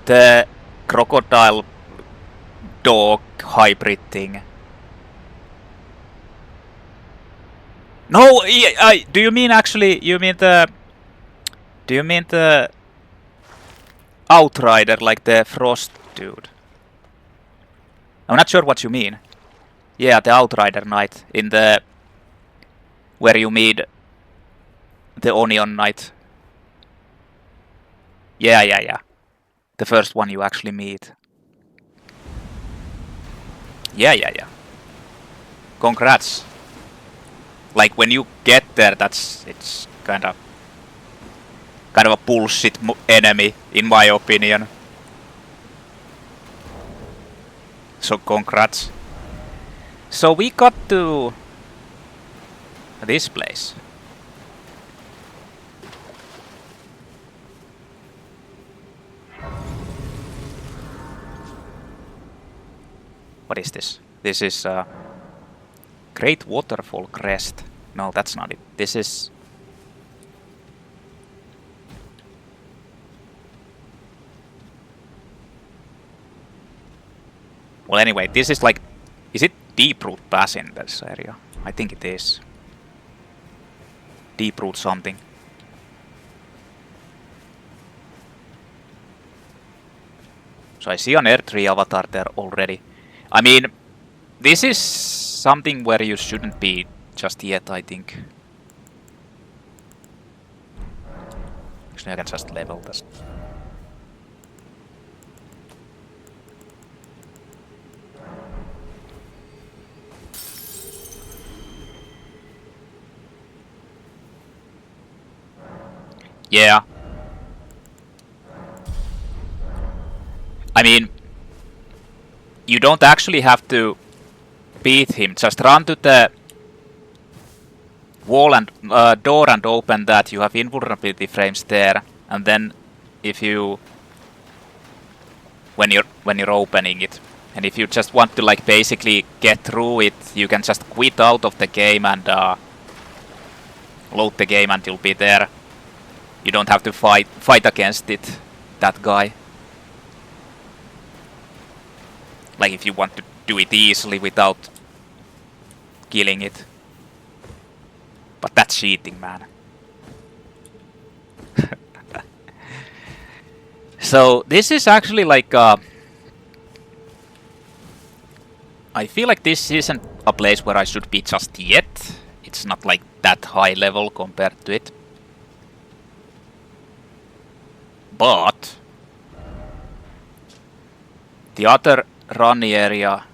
The crocodile dog hybrid thing. No, do you mean actually? You mean the? Do you mean the Outrider, like the frost dude? I'm not sure what you mean. Yeah, the Outrider Knight in the where you meet the Onion Knight. Yeah. The first one you actually meet. Yeah. Congrats. Like when you get there, it's kind of a bullshit enemy, in my opinion. So congrats. So we got to this place. What is this? This is Great Waterfall Crest. No, that's not it. This is... Well, anyway, this is like... Is it Deeprooth Pass in this area? I think it is. Deeprooth something. So I see an Erdtree avatar there already. I mean, this is something where you shouldn't be just yet, I think. Actually, I can just level this. Yeah. I mean, you don't actually have to beat him. Just run to the wall and door and open that. You have invulnerability frames there, and then if you when you're opening it, and if you just want to like basically get through it, you can just quit out of the game and load the game and you'll be there. You don't have to fight against it, that guy. Like if you want to do it easily without killing it. But that's cheating, man. So this is actually like I feel like this isn't a place where I should be just yet. It's not like that high level compared to it. But the other Ranni area,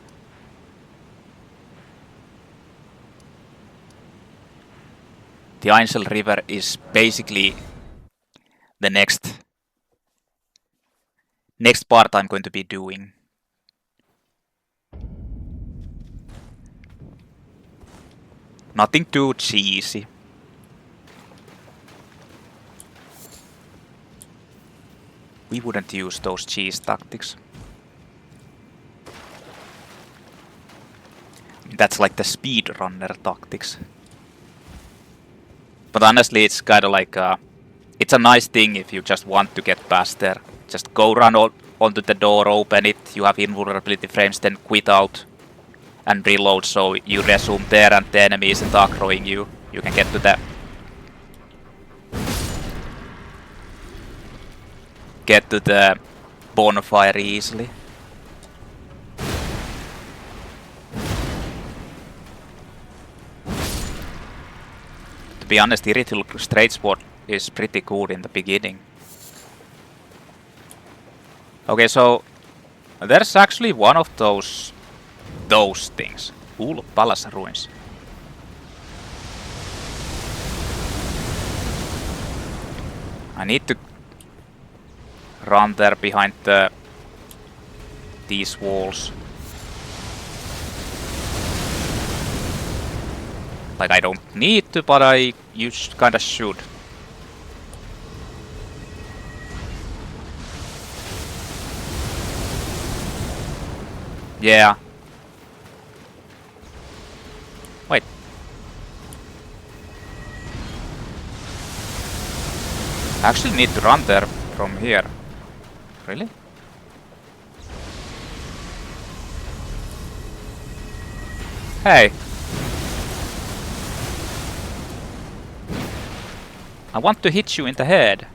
the Ainsel River, is basically the next part I'm going to be doing. Nothing too cheesy. We wouldn't use those cheese tactics. That's like the speedrunner tactics. But honestly, it's kind of like it's a nice thing if you just want to get past there. Just go run onto the door, open it, you have invulnerability frames, then quit out and reload, so you resume there and the enemy isn't aggroing you. You can get to the bonfire easily. be honest, Irithil Greatsword is pretty good in the beginning. Okay, so there's actually one of those things. Ooh, Palace Ruins. I need to run there behind these walls. Like, I don't need to, but you kinda should. Yeah. Wait. I actually need to run there from here. Really? Hey. I want to hit you in the head.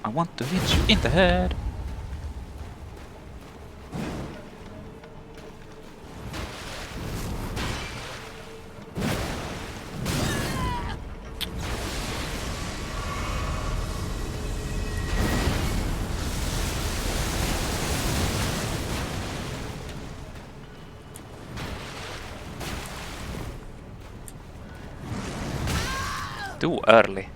I want to hit you in the head. Too early.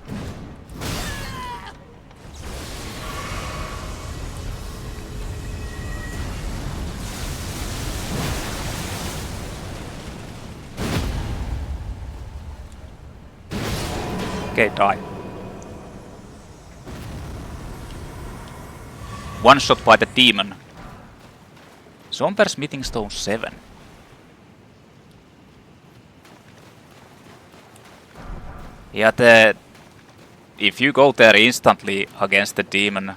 Okay, die. One shot by the demon. Somber's Meeting Stone 7. Yeah, if you go there instantly against the demon,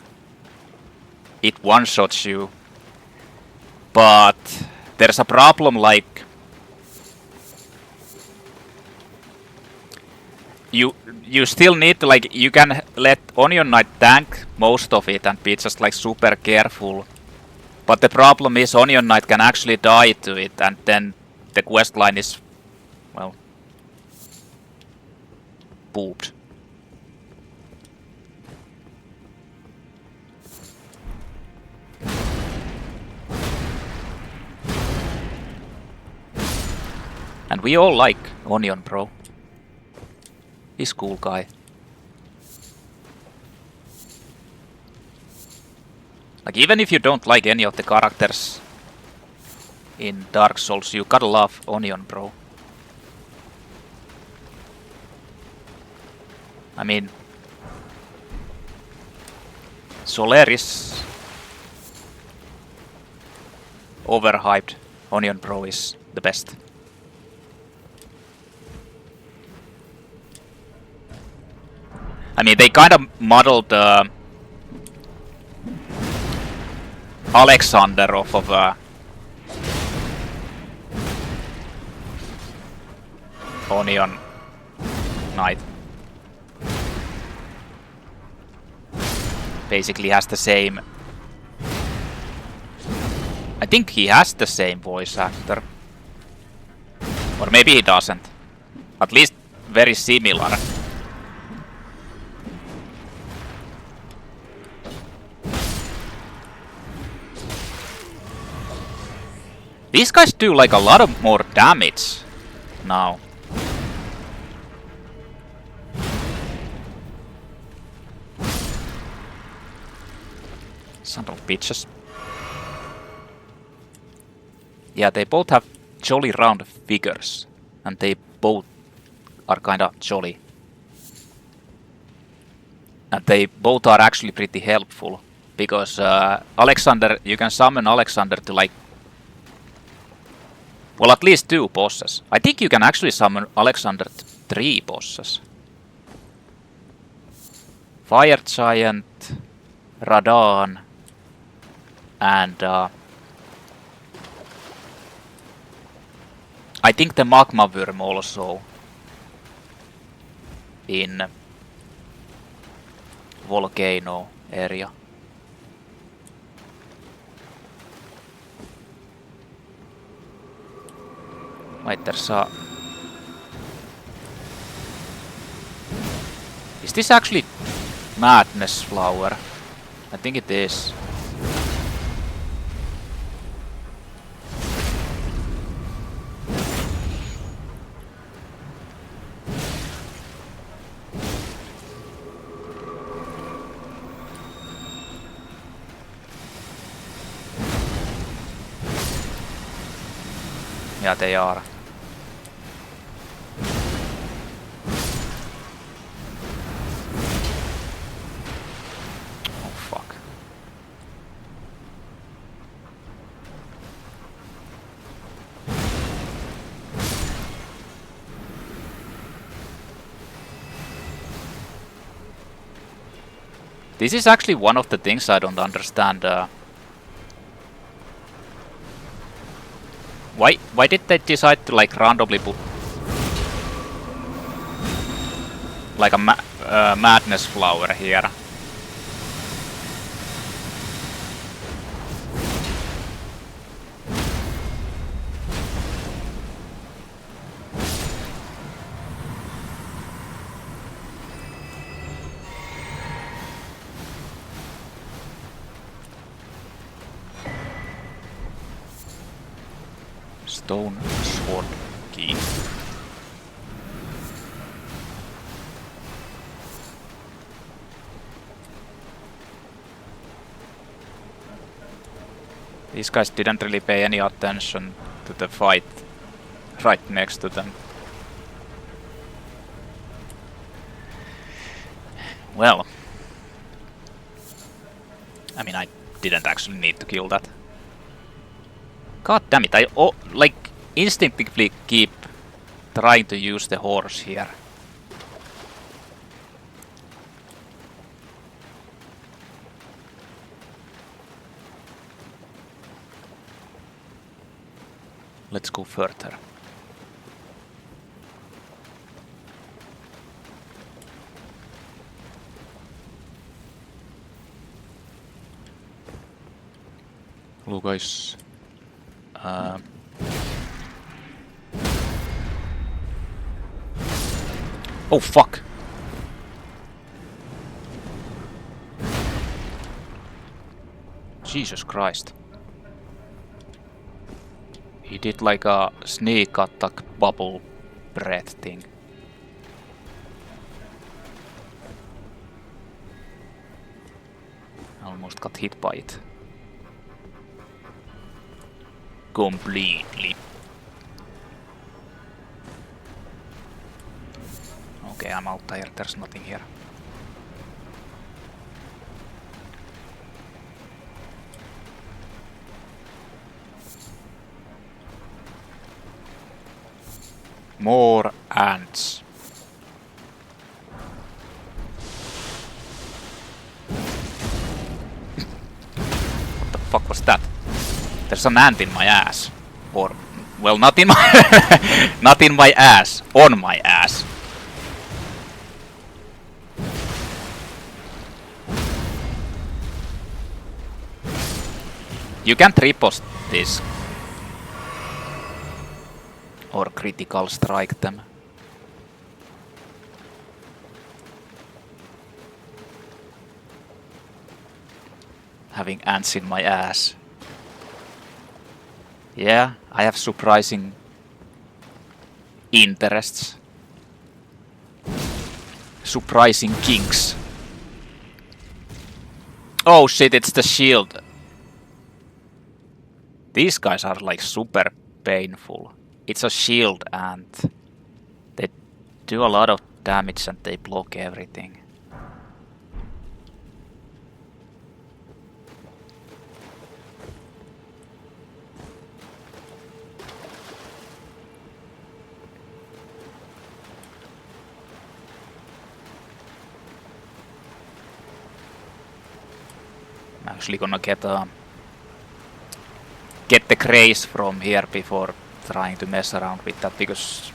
it one-shots you. But there's a problem, like you still need to, like, you can let Onion Knight tank most of it and be just like super careful. But the problem is Onion Knight can actually die to it, and then the questline is, well, pooped. And we all like Onion, bro. He's cool guy. Like, even if you don't like any of the characters in Dark Souls, you gotta love Onion, bro. I mean, Soler is overhyped. Onion, bro, is the best. I mean, they kind of modeled Alexander off of Onion Knight. Basically has the same... I think he has the same voice actor. Or maybe he doesn't. At least very similar. These guys do like a lot of more damage now. Son of bitches. Yeah, they both have jolly round figures, and they both are kinda jolly. And they both are actually pretty helpful, because Alexander, you can summon Alexander to, like, well, at least 2 bosses. I think you can actually summon Alexander to 3 bosses. Fire Giant, Radagon, and I think the Magma Worm also in Volcano area. Wait, there's a... Is this actually Madness Flower? I think it is. Yeah, they are. Oh fuck. This is actually one of the things I don't understand. Why did they decide to like randomly put like a madness flower here? Stone sword key. These guys didn't really pay any attention to the fight right next to them. Well, I mean, I didn't actually need to kill that. God damn it, I like instinctively keep trying to use the horse here. Let's go further. Hello guys. Oh fuck! Jesus Christ. He did like a sneak attack bubble breath thing. I almost got hit by it. Completely. Okay, I'm out there. There's nothing here. More ants. What the fuck was that? There's an ant in my ass. Or, well, not in my... not in my ass. On my ass. You can't riposte this. Or critical strike them. Having ants in my ass. Yeah, I have surprising interests. Surprising kinks. Oh shit, it's the shield. These guys are like super painful. It's a shield and they do a lot of damage and they block everything. I'm actually gonna get the grace from here before trying to mess around with that, because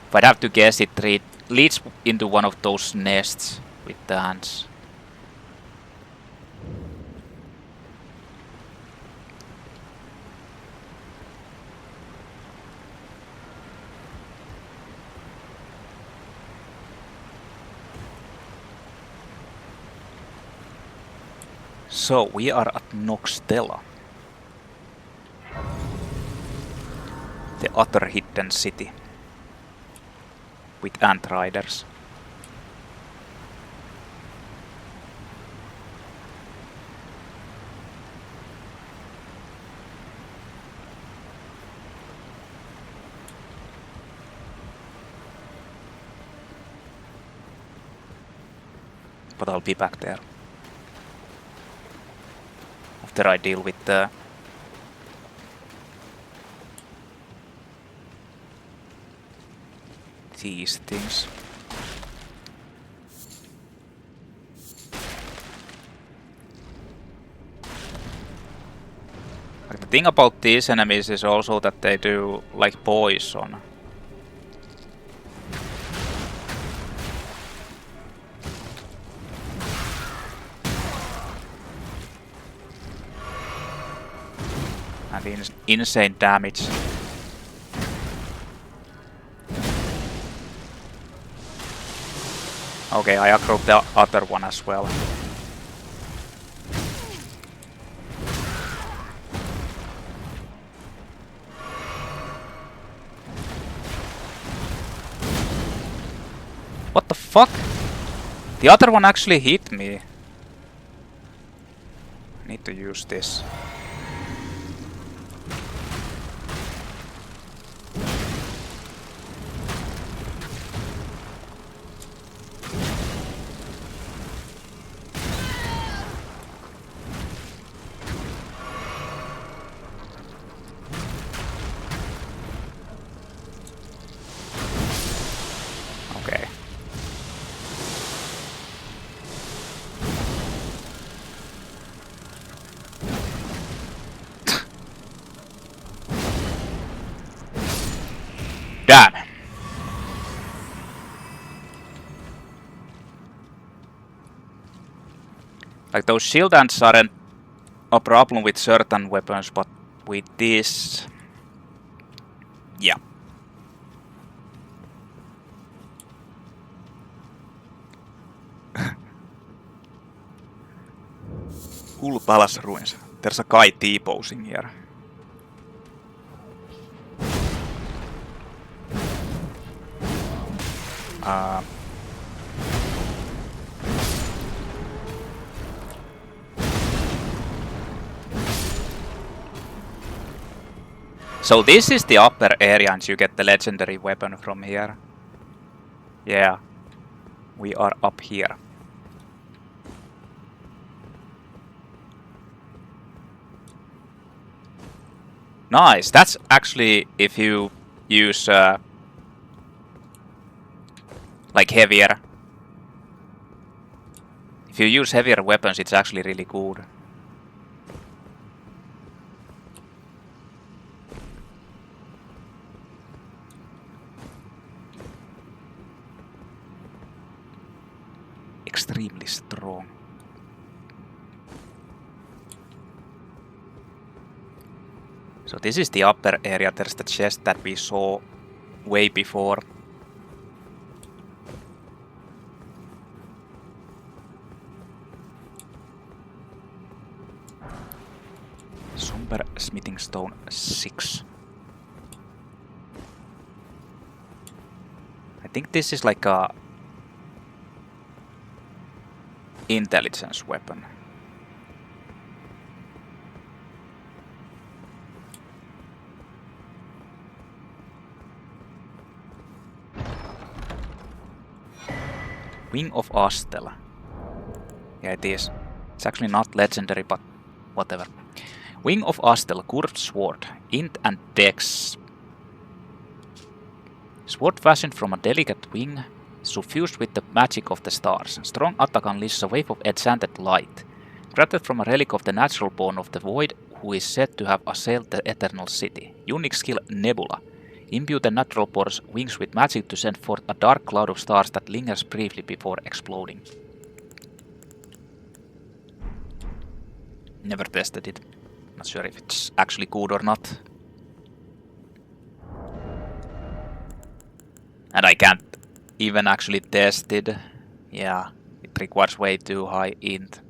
if I'd have to guess, it leads into one of those nests with the ants. So, we are at Nokstella. The other hidden city. With ant riders. But I'll be back there. After I deal with these things. Like, the thing about these enemies is also that they do like poison. And insane damage. Okay, I aggroed the other one as well. What the fuck? The other one actually hit me. I need to use this. Damn. Like, those shield ants aren't a problem with certain weapons, but with this... Yeah. Cool Palace Ruins. There's a guy T-posing here. So this is the upper area and you get the legendary weapon from here. Yeah. We are up here. Nice. That's actually if you use like heavier. If you use heavier weapons, it's actually really good. Extremely strong. So this is the upper area. There's the chest that we saw way before. Somber Smithing Stone 6. I think this is like a intelligence weapon. Wing of Astel. Yeah, it is. It's actually not legendary, but whatever. Wing of Astel, curved sword, int and dex. Sword fashioned from a delicate wing, suffused with the magic of the stars. Strong attack unleashes a wave of enchanted light. Granted from a relic of the natural born of the void, who is said to have assailed the eternal city. Unique skill Nebula. Imbue the natural born's wings with magic to send forth a dark cloud of stars that lingers briefly before exploding. Never tested it. Not sure if it's actually good or not. And I can't even actually test it. Yeah, it requires way too high int.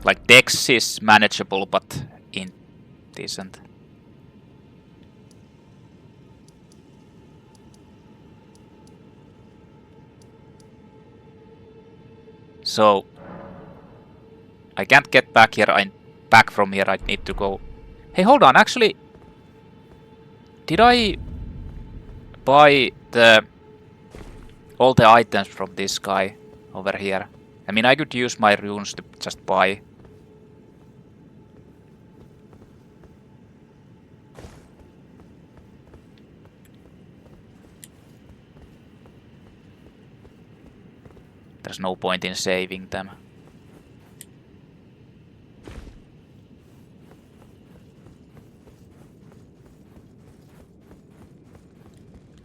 Like, Dex is manageable, but Int isn't. So, I can't get back here. Back from here. I need to go. Hey, hold on. Actually, did I buy all the items from this guy over here? I mean, I could use my runes to just buy. There's no point in saving them.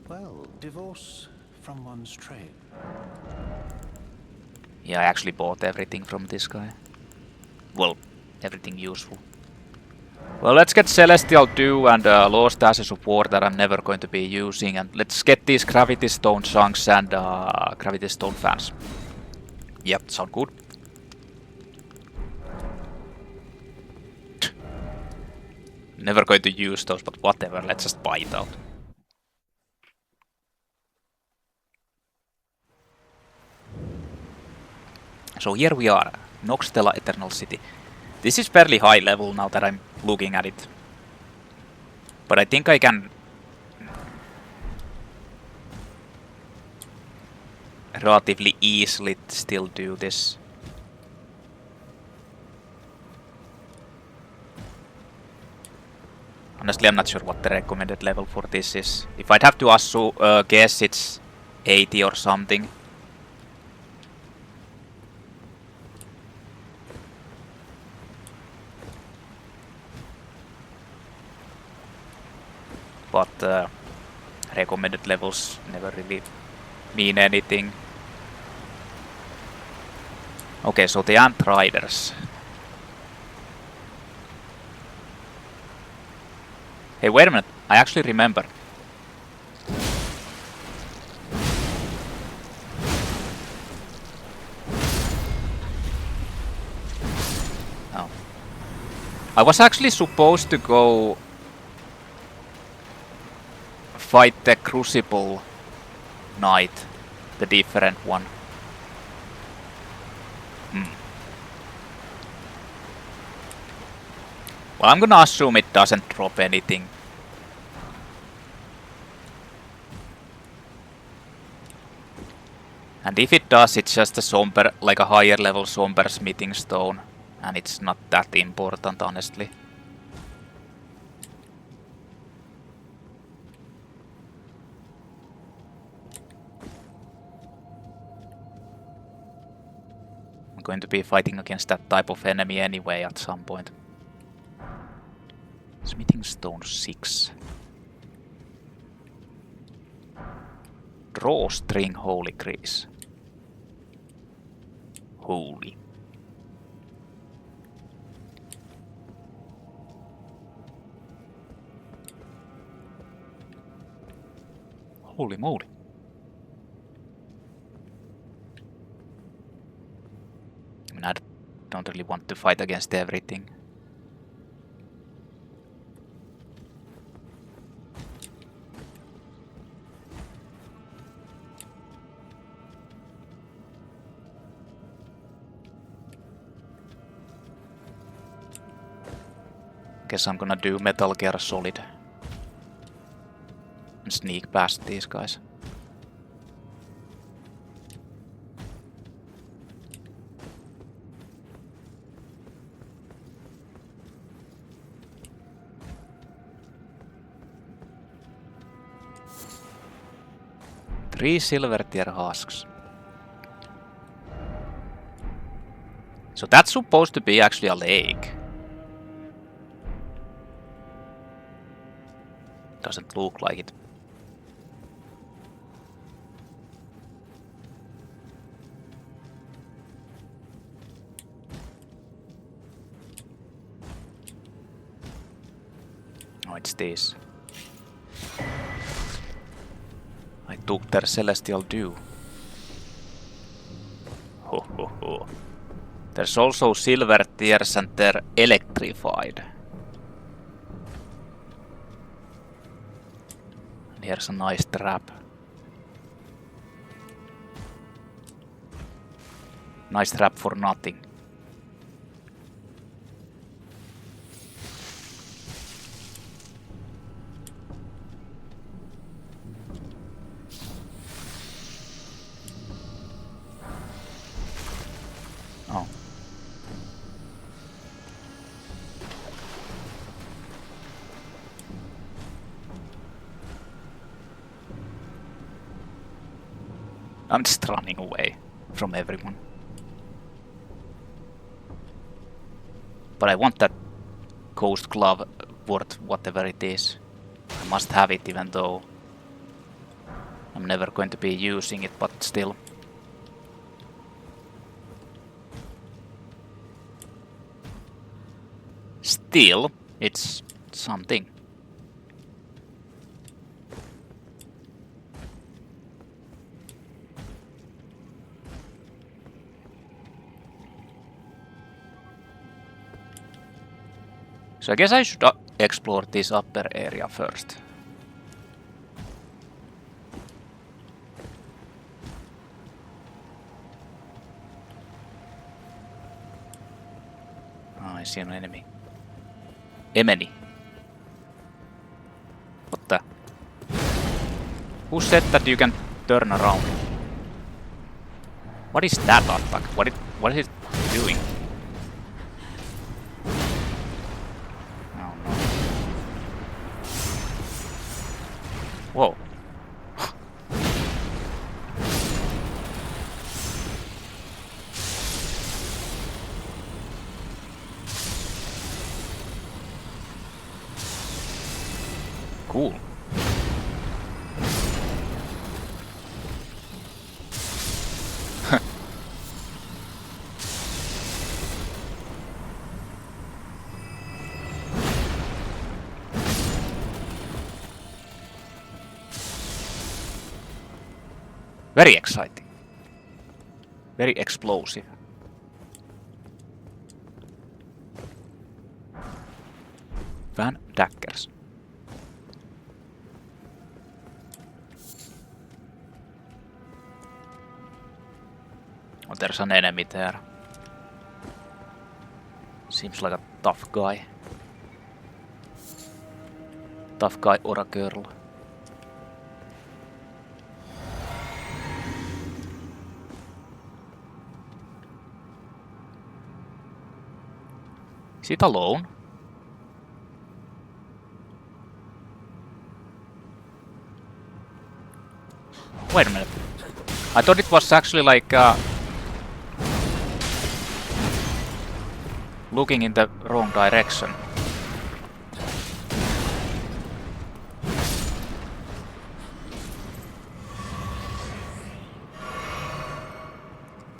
Well, divorce from one's trade. Yeah, I actually bought everything from this guy. Well, everything useful. Well, let's get Celestial Dew and Lost Ashes of War that I'm never going to be using. And let's get these Gravity Stone chunks and Gravity Stone fans. Yep, sound good. Never going to use those, but whatever, let's just buy it out. So here we are, Nokstella Eternal City. This is fairly high level now that I'm looking at it. But I think I can relatively easily still do this. Honestly, I'm not sure what the recommended level for this is. If I'd have to guess, it's 80 or something. But recommended levels never really mean anything. Okay, so the Ant Riders. Hey, wait a minute. I actually remember. Oh. I was actually supposed to go fight the Crucible Knight, the different one. Well, I'm gonna assume it doesn't drop anything. And if it does, it's just a somber, like a higher level somber smithing stone. And it's not that important, honestly. I'm going to be fighting against that type of enemy anyway at some point. Smithing stone 6. Drawstring holy grease. Holy. Holy moly. I mean, I don't really want to fight against everything. Guess I'm gonna do Metal Gear Solid and sneak past these guys. Three silver tier husks. So that's supposed to be actually a lake. Doesn't look like it. Oh, it's this. I took their Celestial Dew. Ho ho ho. There's also silver tears and they're electrified. And here's a nice trap. Nice trap for nothing. Oh. I'm just running away from everyone. But I want that Ghost-Glovewort, whatever it is. I must have it even though I'm never going to be using it, but still. Still, it's something. So I guess I should explore this upper area first. Oh, I see an enemy. Emeny. What the? Who said that you can turn around? What is that attack? What is it doing? Whoa. Cool. Very exciting. Very explosive. Van daggers. Oh, there's an enemy there. Seems like a tough guy. Tough guy or a girl. Is it alone? Wait a minute. I thought it was actually like looking in the wrong direction.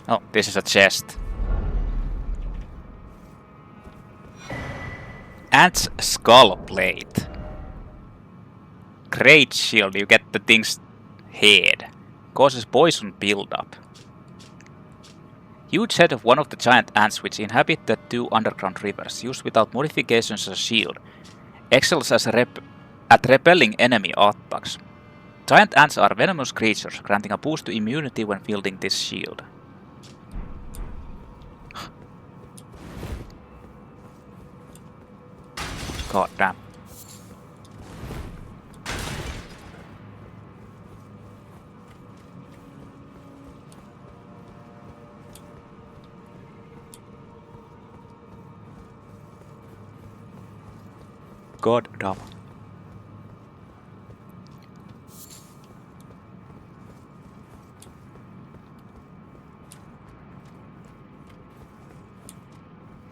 Oh, this is a chest. Ant's skull plate. Great shield, you get the thing's head. Causes poison buildup. Huge head of one of the giant ants which inhabit the 2 underground rivers. Used without modifications as a shield. Excels as at repelling enemy attacks. Giant ants are venomous creatures, granting a boost to immunity when wielding this shield. God damn. God damn.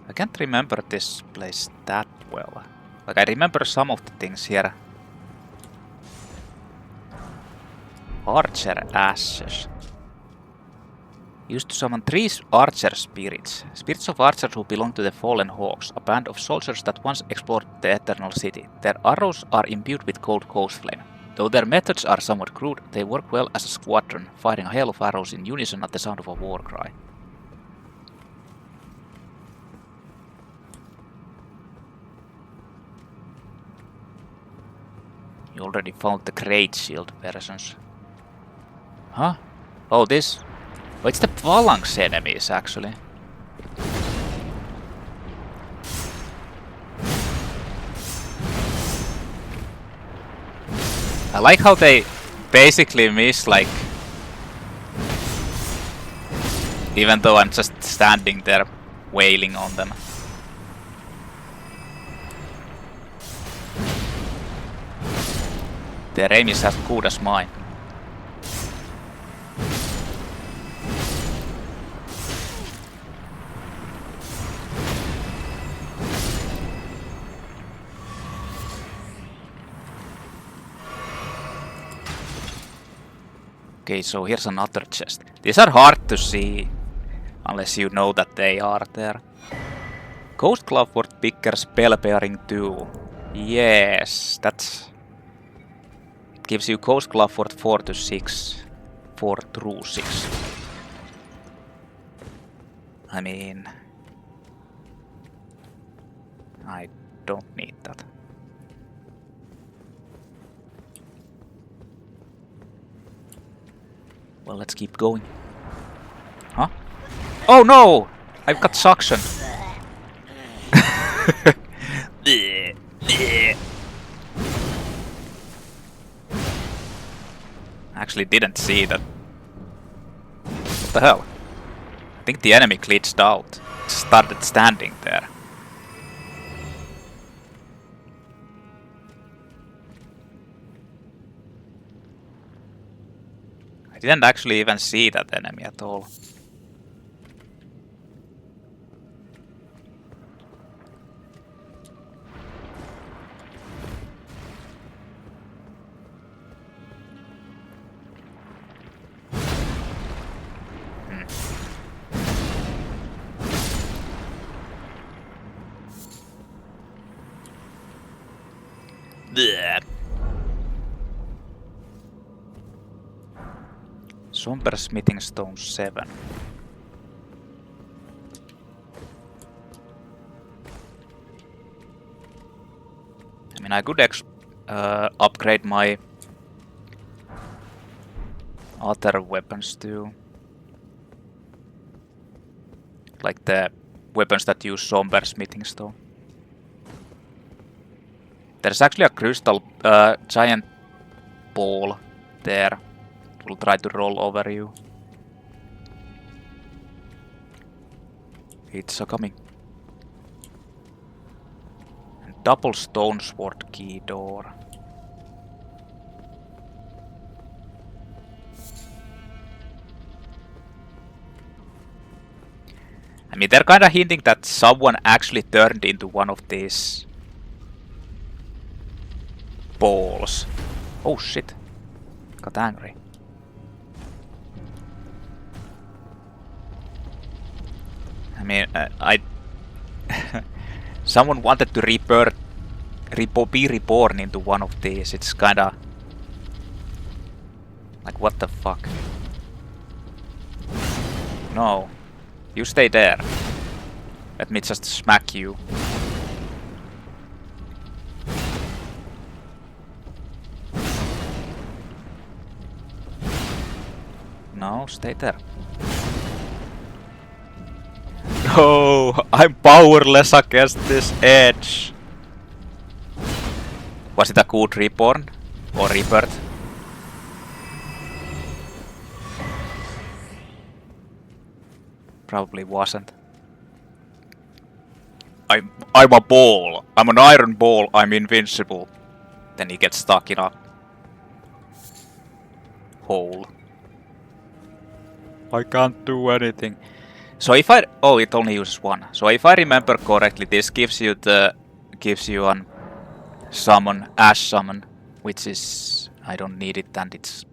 I can't remember this place that well. Like, I remember some of the things here. Archer ashes. Used to summon 3 archer spirits. Spirits of archers who belong to the Fallen Hawks, a band of soldiers that once explored the Eternal City. Their arrows are imbued with cold ghost flame. Though their methods are somewhat crude, they work well as a squadron, firing a hail of arrows in unison at the sound of a war cry. You already found the Great Shield versions. Huh? Oh, this... Oh, it's the Phalanx enemies, actually. I like how they basically miss, like... Even though I'm just standing there wailing on them. Their aim is as good as mine. Okay, so here's another chest. These are hard to see unless you know that they are there. Ghost-Glovewort Picker Spell Bearing 2. Yes, that's... It gives you Ghost-Glovewort 4 to 6. 4 through 6. I mean... I don't need that. Well, let's keep going. Huh? Oh no! I've got suction. Actually didn't see that. What the hell? I think the enemy glitched out. Started standing there. I didn't actually even see that enemy at all. Bleh. Somber Smithing Stone 7. I mean, I could upgrade my other weapons too. Like the weapons that use Somber Smithing Stone. There's actually a crystal giant ball there. It will try to roll over you. It's coming. And double stone sword key door. I mean, they're kinda hinting that someone actually turned into one of these balls. Oh shit. Got angry. I mean, someone wanted to be reborn into one of these. It's kinda... Like, what the fuck? No. You stay there. Let me just smack you. No, stay there. No, I'm powerless against this edge. Was it a good reborn? Or rebirth? Probably wasn't. I'm a ball. I'm an iron ball. I'm invincible. Then he gets stuck in a hole. I can't do anything. So if I... Oh, it only uses one. So if I remember correctly, this gives you an summon, ash summon, which is... I don't need it, and it's...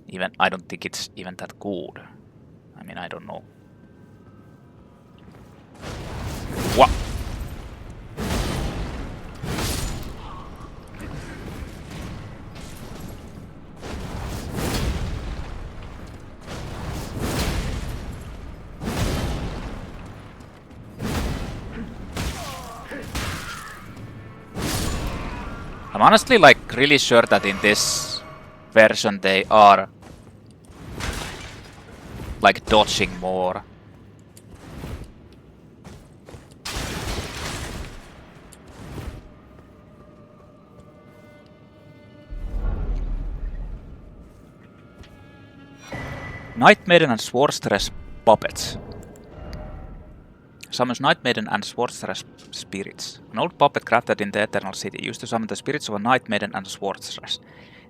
Even... I don't think it's even that good. I mean, I don't know. What? I'm honestly like really sure that in this version they are like dodging more. Nightmaiden and Swordsress puppets. Summons Nightmaiden and Swordsress spirits. An old puppet crafted in the Eternal City used to summon the spirits of a Nightmaiden and a Swordsress.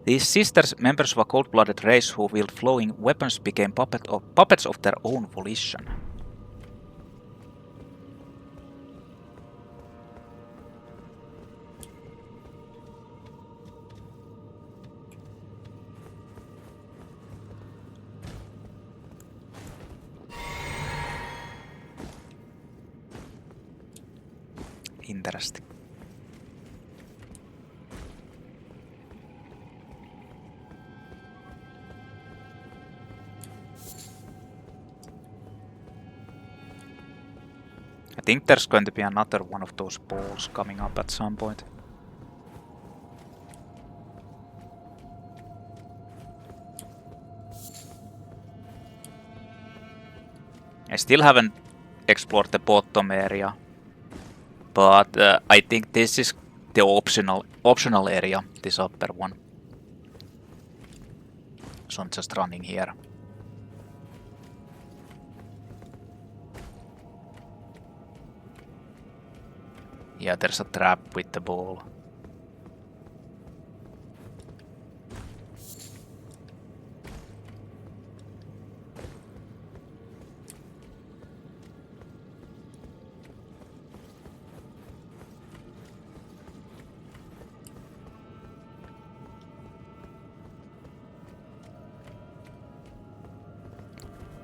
These sisters, members of a cold-blooded race who wield flowing weapons, became puppets of their own volition. Interesting. I think there's going to be another one of those balls coming up at some point. I still haven't explored the bottom area. But I think this is the optional area, this upper one. So I'm just running here. Yeah, there's a trap with the ball.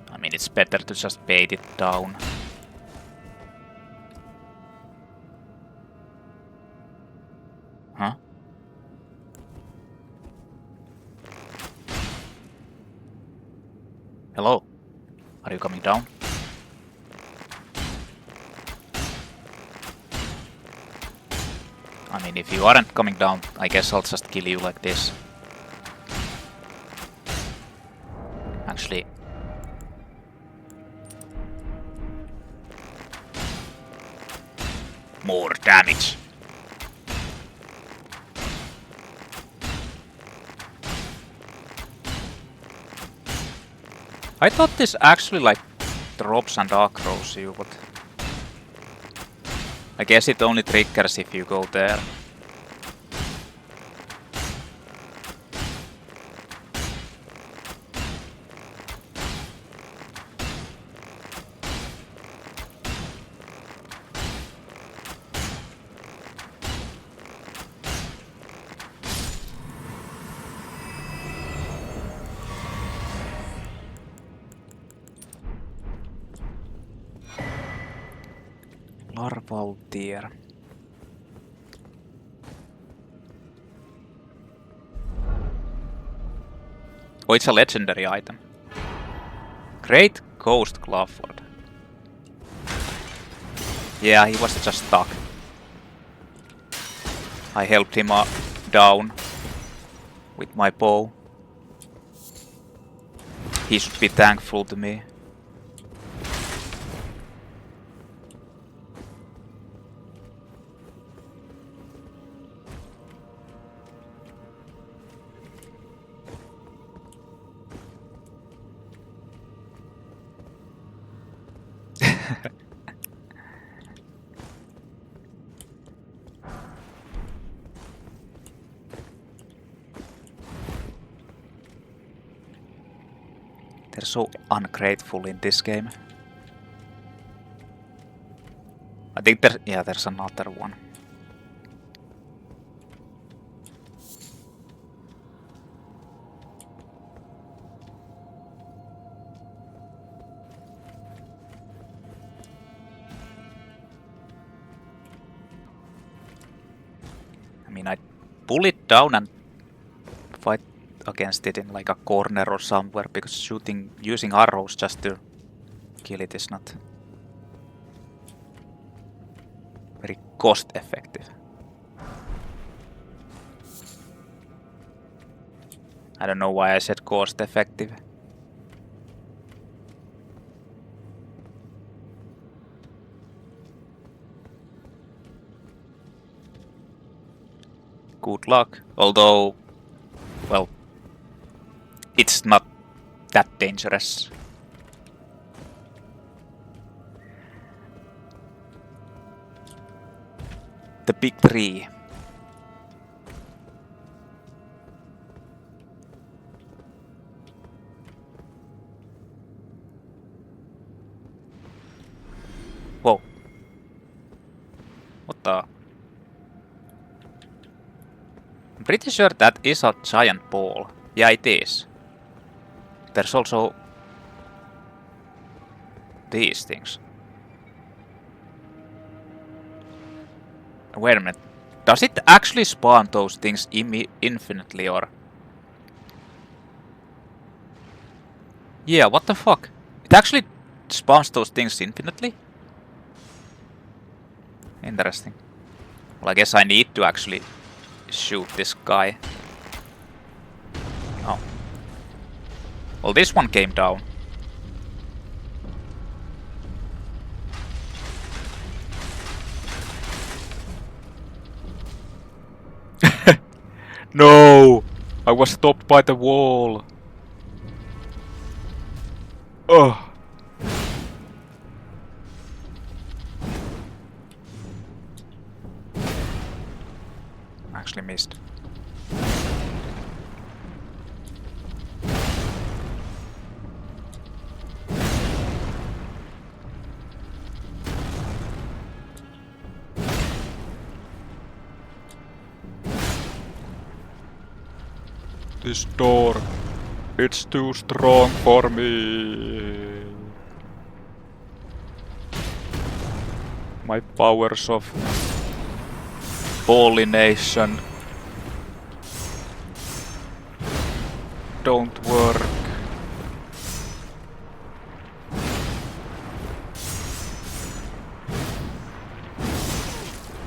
I mean, it's better to just bait it down. Huh? Hello? Are you coming down? I mean, if you aren't coming down, I guess I'll just kill you like this. Actually... more damage. I thought this actually like drops and aggros you, but I guess it only triggers if you go there. Larval tier. Oh, it's a legendary item. Great Ghost-Glovewort. Yeah, he was just stuck. I helped him down with my bow. He should be thankful to me. They're so ungrateful in this game. I think there's another one. I mean, I pull it down and fight against it in like a corner or somewhere, because using arrows just to kill it is not very cost effective. I don't know why I said cost effective. Good luck. Although, well, it's not that dangerous. The big tree. Whoa. What the? I'm pretty sure that is a giant ball. Yeah, it is. There's also these things. Wait a minute. Does it actually spawn those things infinitely or? Yeah, what the fuck? It actually spawns those things infinitely? Interesting. Well, I guess I need to actually shoot this guy. Oh. Well, this one came down. No! I was stopped by the wall. Ugh. Actually missed. This door, it's too strong for me. My powers of pollination don't work.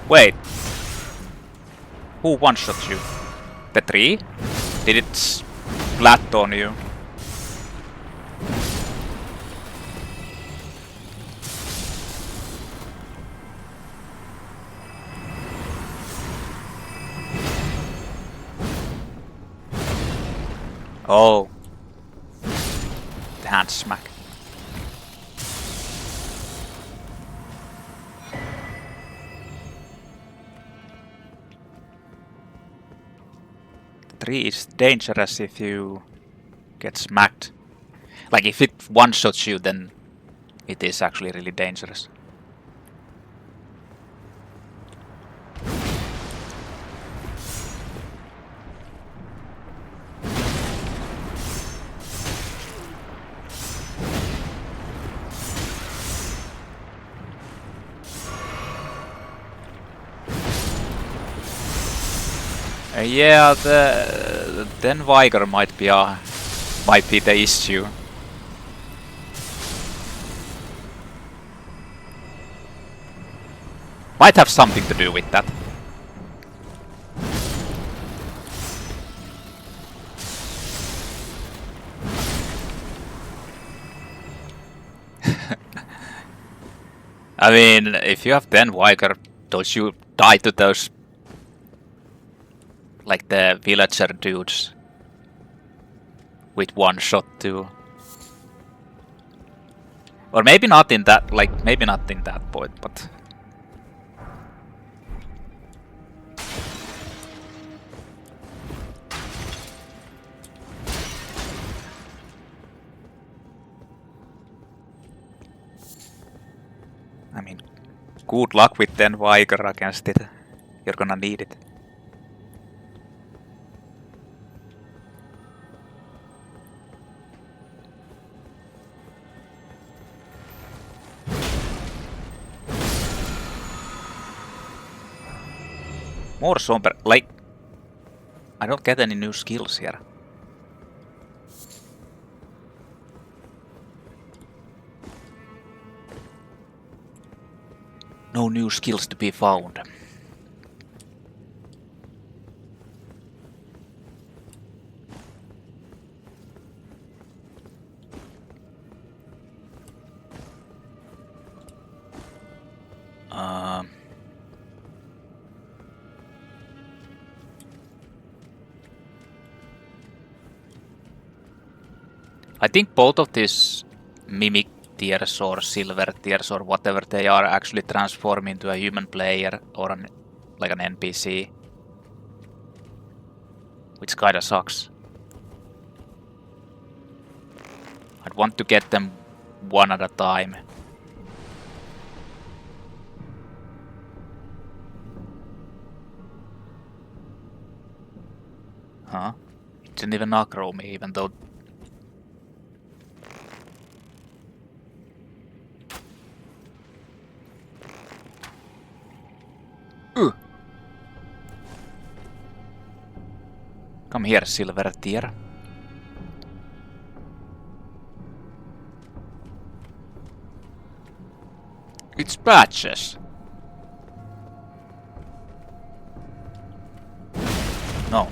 Wait. Who one-shot you? The tree? Did it splat on you? Oh. The hand smack. The tree is dangerous if you get smacked. Like if it one-shots you, then it is actually really dangerous. Yeah, the Den Viger might be the issue. Might have something to do with that. I mean, if you have Den Viger, don't you die to those, like the villager dudes with one shot too? Or maybe not in that, like, maybe not in that point, but... I mean, good luck with Den Viger against it. You're gonna need it. More somber, like... I don't get any new skills here. No new skills to be found. I I think both of these mimic tiers or silver tiers or whatever they are actually transform into a human player or like an NPC. Which kinda sucks. I'd want to get them one at a time. Huh? It didn't even knock-roll me, even though... Come here, silver tier. It's patches. No.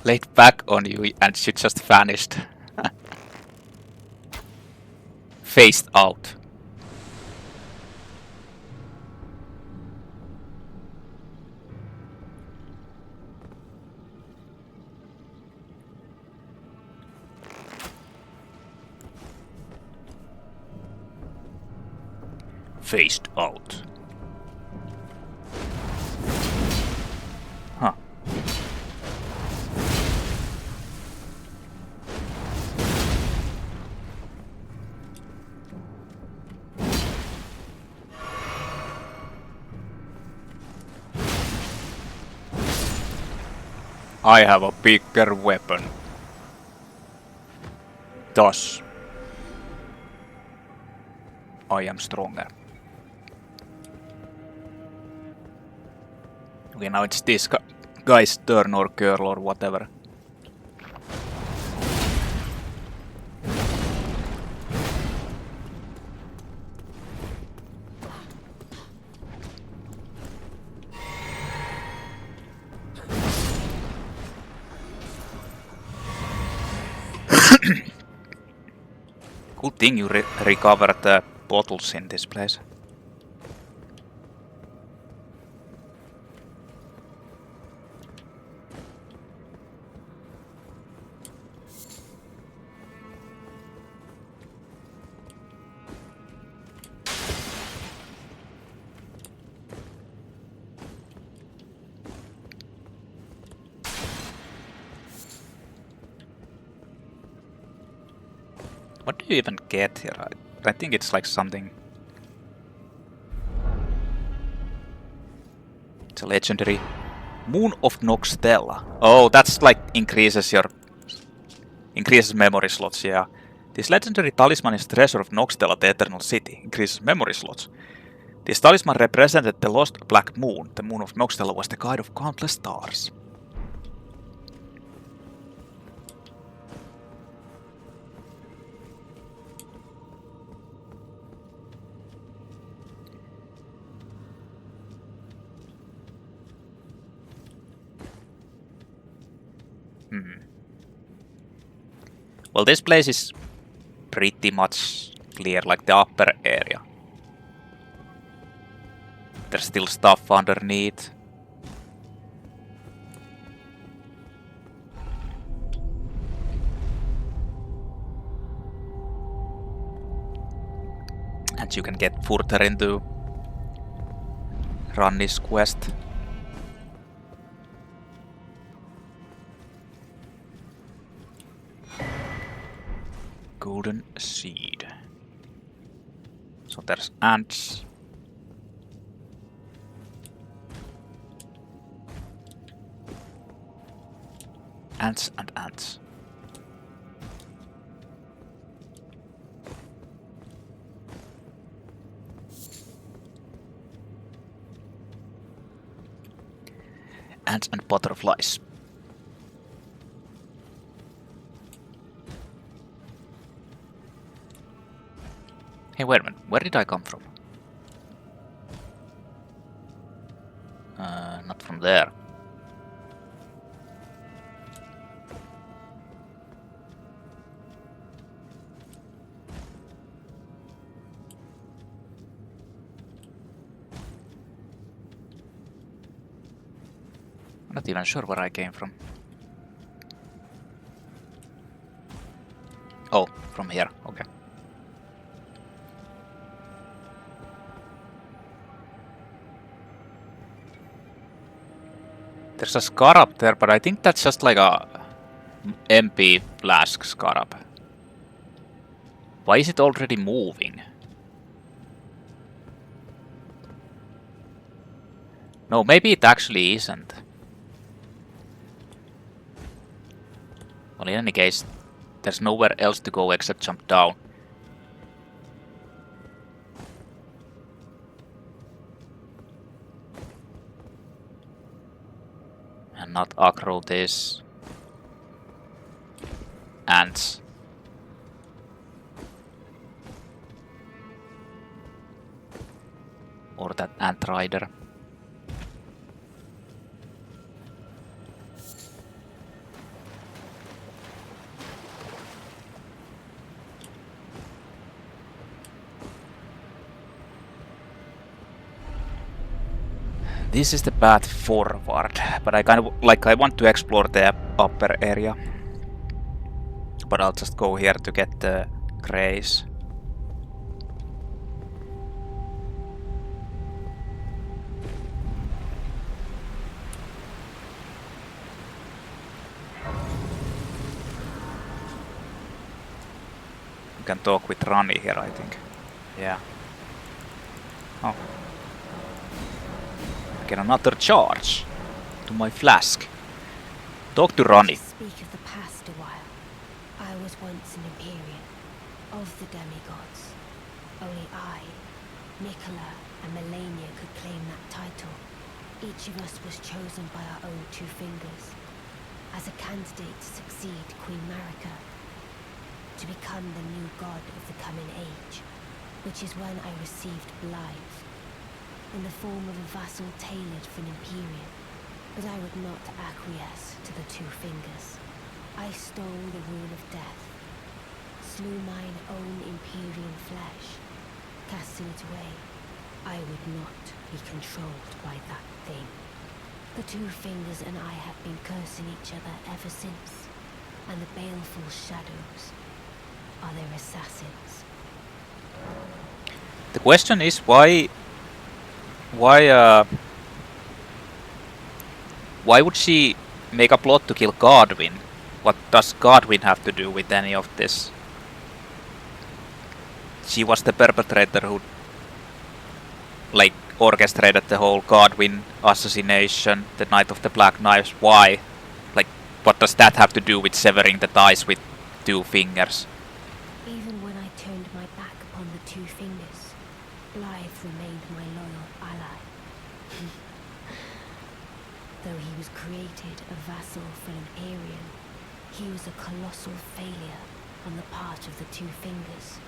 Laid back on you and she just vanished. Phased out. Phased out. Huh. I have a bigger weapon. Thus, I am stronger. Okay, now it's this guy's turn or girl or whatever. Good thing you recovered the bottles in this place. What do you even get here? I think it's like something... It's a legendary... Moon of Nokstella. Oh, that's like increases memory slots, yeah. This legendary talisman is treasure of Nokstella, the Eternal City. Increases memory slots. This talisman represented the lost black moon. The moon of Nokstella was the guide of countless stars. Well, this place is pretty much clear, like the upper area. There's still stuff underneath. And you can get further into Ranni's quest. Golden seed. So there's ants. Ants and ants. Ants and butterflies. Hey, wait a minute. Where did I come from? Not from there. I'm not even sure where I came from. Oh, from here, okay. There's a scarab there, but I think that's just like a MP flask scarab. Why is it already moving? No, maybe it actually isn't. Well, in any case, there's nowhere else to go except jump down. And not aggro this. Ants. Or that ant rider. This is the path forward, but I kind of I want to explore the upper area. But I'll just go here to get the grace. You can talk with Ranni here, I think. Yeah. Oh. Get another charge to my flask. Talk to Ranni. Speak of the past a while. I was once an Empyrean of the demigods. Only I, Nicola, and Melania could claim that title. Each of us was chosen by our own two fingers as a candidate to succeed Queen Marika, to become the new god of the coming age, which is when I received Blythe, in the form of a vassal tailored for an Empyrean. But I would not acquiesce to the two fingers. I stole the rune of death, slew mine own Empyrean flesh, casting it away. I would not be controlled by that thing. The two fingers and I have been cursing each other ever since, and the baleful shadows are their assassins. The question is why would she make a plot to kill Godwin? What does Godwin have to do with any of this? She was the perpetrator who orchestrated the whole Godwin assassination, the Night of the Black Knives. Why? What does that have to do with severing the ties with two fingers? Even when I turned my back upon the two fingers, Blythe remained my loyal ally. Though he was created a vassal for an Empyrean, he was a colossal failure on the part of the two fingers.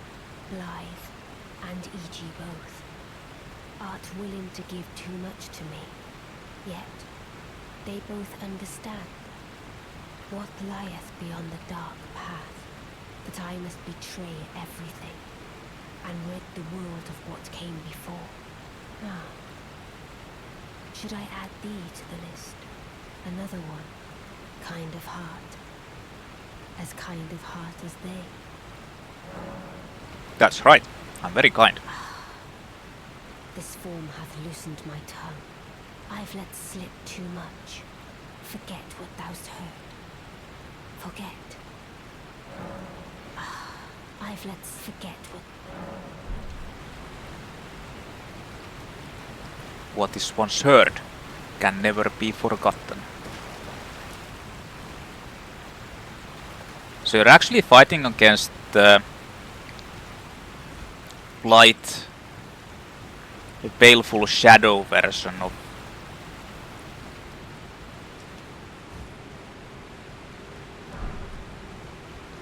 Blythe and E.G. both. Art willing to give too much to me, yet they both understand what lieth beyond the dark path, that I must betray everything and rid the world of what came before. Ah. Should I add thee to the list? Another one. Kind of heart. As kind of heart as they. That's right. I'm very kind. This form hath loosened my tongue. I've let slip too much. Forget what thou'st heard. Forget. I've let forget What is once heard can never be forgotten. So you're actually fighting against the light, the baleful shadow version of...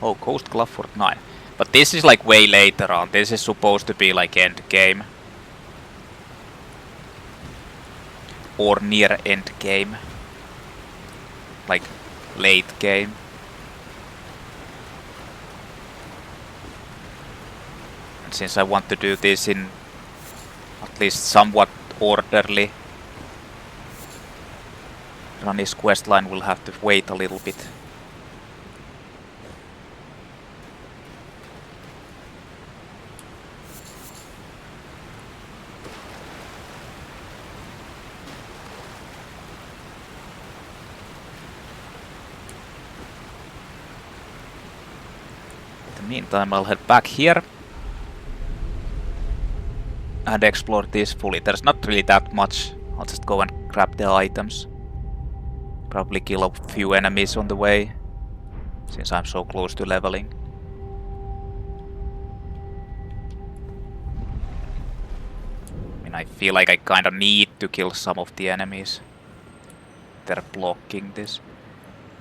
Oh, Ghost-Glovewort 9. But this is way later on. This is supposed to be end game. or near end game. Like late game. And since I want to do this in at least somewhat orderly, Ranni's questline will have to wait a little bit. In the meantime, I'll head back here and explore this fully. There's not really that much. I'll just go and grab the items. Probably kill a few enemies on the way, since I'm so close to leveling. I mean, I feel like I kinda need to kill some of the enemies. They're blocking this.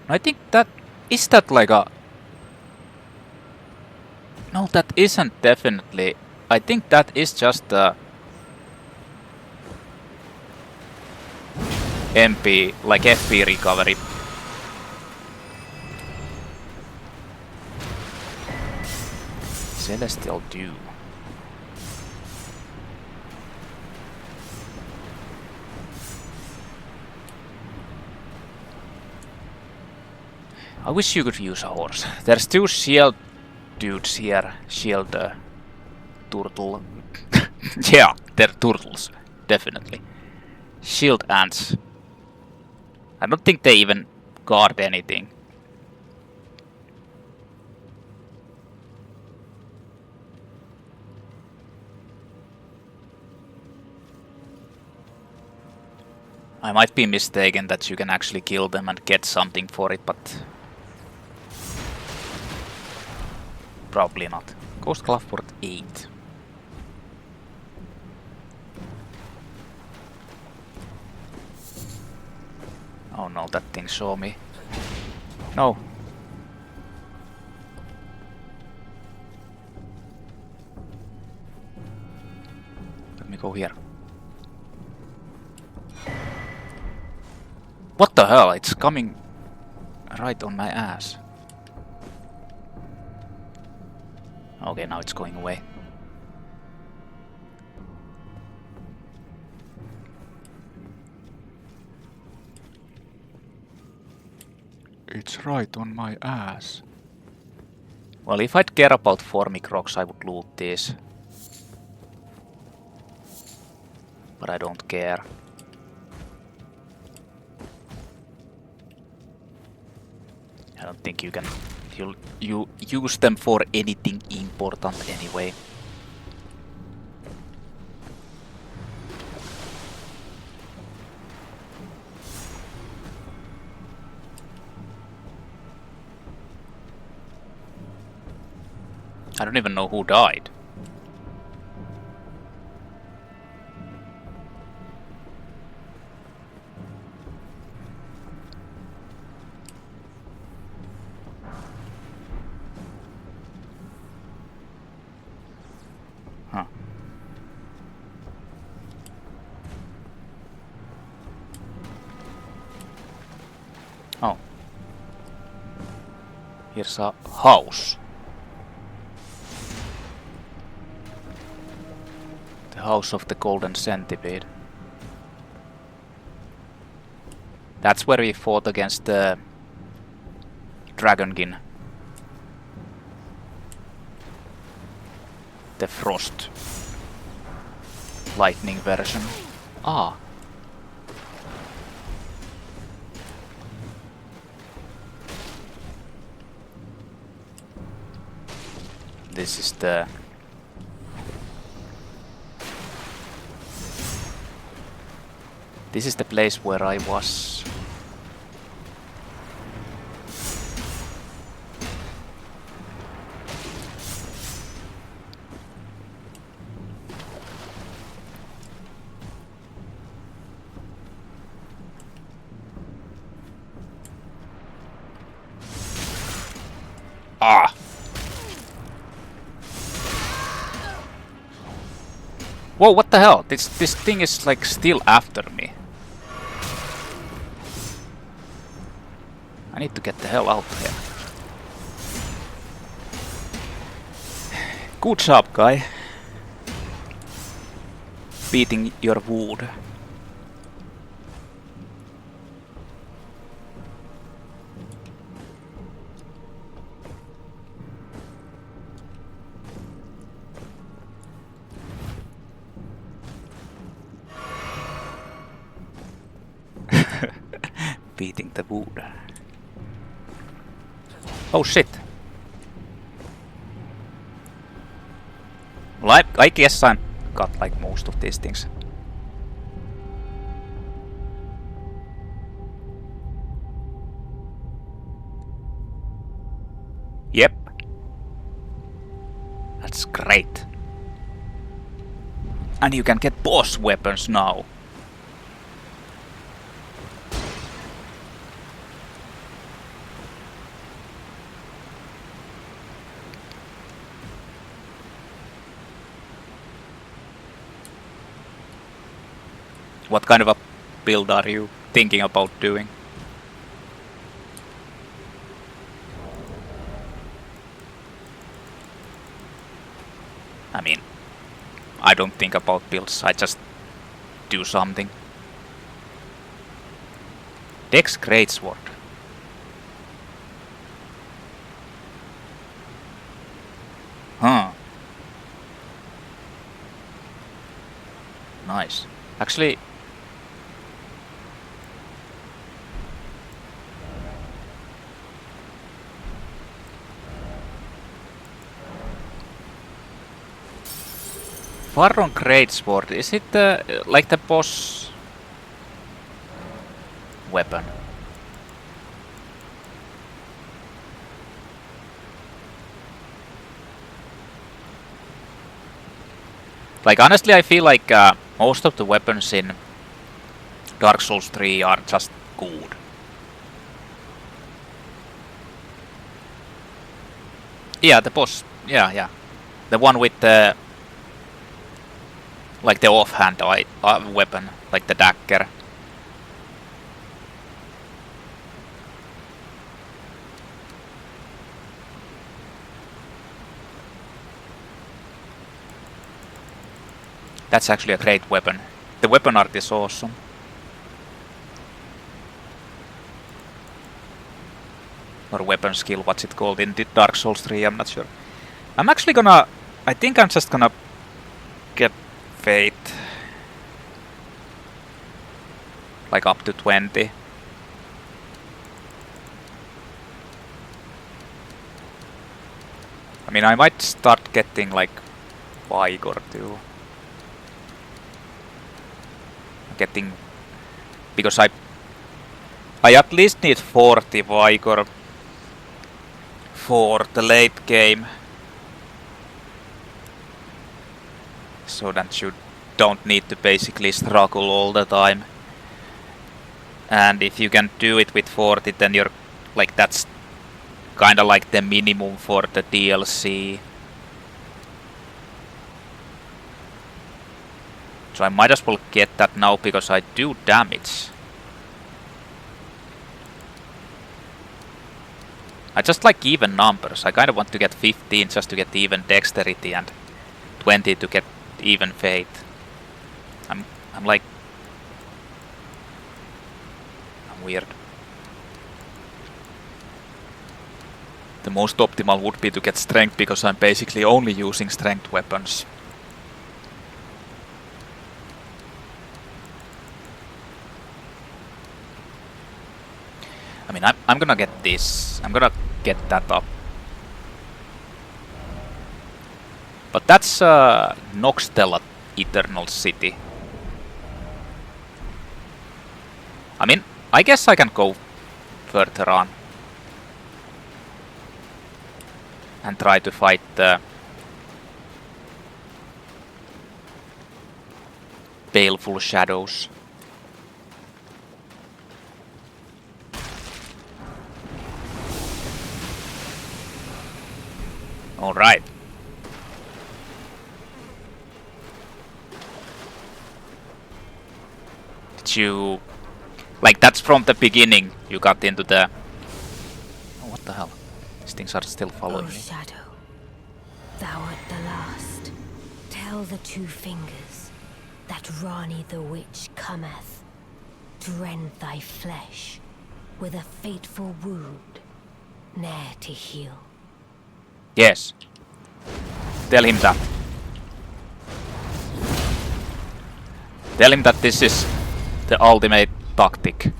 I think that... Is that like a... No, that isn't definitely... I think that is just a... MP, like FP recovery. Celestial Dew. I wish you could use a horse. There's two shield dudes here. Shield turtle. Yeah, they're turtles. Definitely. Shield ants. I don't think they even guard anything. I might be mistaken that you can actually kill them and get something for it, but... probably not. Ghost-Glovewort 8. Oh no, that thing saw me. No. Let me go here. What the hell? It's coming right on my ass. Okay, now it's going away. It's right on my ass. Well, if I'd care about formic rocks, I would loot these. But I don't care. I don't think you can... You use them for anything important anyway. I don't even know who died. Huh. Oh. Here's a house. House of the Golden Centipede. That's where we fought against the Dragonkin. The Frost Lightning version. Ah. This is the... This is the place where I was. Ah! Whoa, what the hell? This thing is like still after me. need to get the hell out here. Good job, guy. Beating your wood. Beating the wood. Oh shit. Well, I guess I got like most of these things. Yep. That's great. And you can get boss weapons now. What kind of a build are you thinking about doing? I mean, I don't think about builds, I just do something. Dex Greatsword. Huh. Nice. Actually, Farron Greatsword, is it like the boss weapon? Like honestly, I feel like most of the weapons in Dark Souls 3 are just good. Yeah, the boss. Yeah. The one with the like the offhand weapon, like the dagger. That's actually a great weapon. The weapon art is awesome. Or weapon skill, what's it called in Dark Souls 3, I'm not sure. I'm actually gonna... I think I'm just gonna get Fate. Like up to 20. I mean, I might start getting like Vigor too. Getting... Because I at least need 40 Vigor for the late game. So that you don't need to basically struggle all the time. And if you can do it with 40, then you're like, that's kinda like the minimum for the DLC. So I might as well get that now because I do damage. I just like even numbers. I kinda want to get 15 just to get even dexterity and 20 to get even fate. I'm like... I'm weird. The most optimal would be to get strength because I'm basically only using strength weapons. I mean, I'm gonna get this. I'm gonna get that up. But that's Nokstella Eternal City. I mean, I guess I can go further on. And try to fight the baleful shadows. Alright. Did you... Like, that's from the beginning you got into the the hell? These things are still following me. Shadow, thou art the last. Tell the two fingers that Ranni the witch cometh to rend thy flesh with a fateful wound, ne'er to heal. Yes. Tell him that. Tell him that this is the ultimate tactic.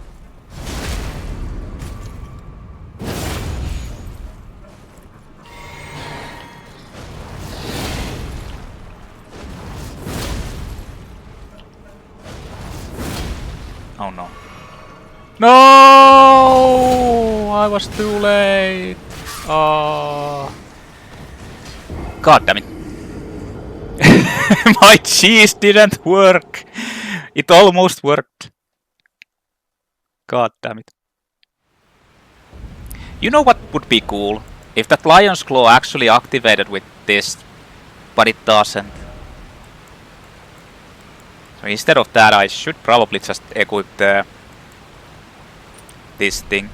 Oh no. No! I was too late. Oh. God damn it. My cheese didn't work. It almost worked. God damn it. You know what would be cool? If that Lion's Claw actually activated with this, but it doesn't. So instead of that, I should probably just equip this thing.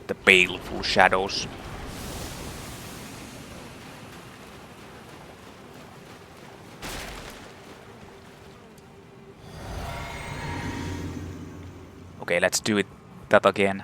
The baleful shadows. Okay, let's do that again.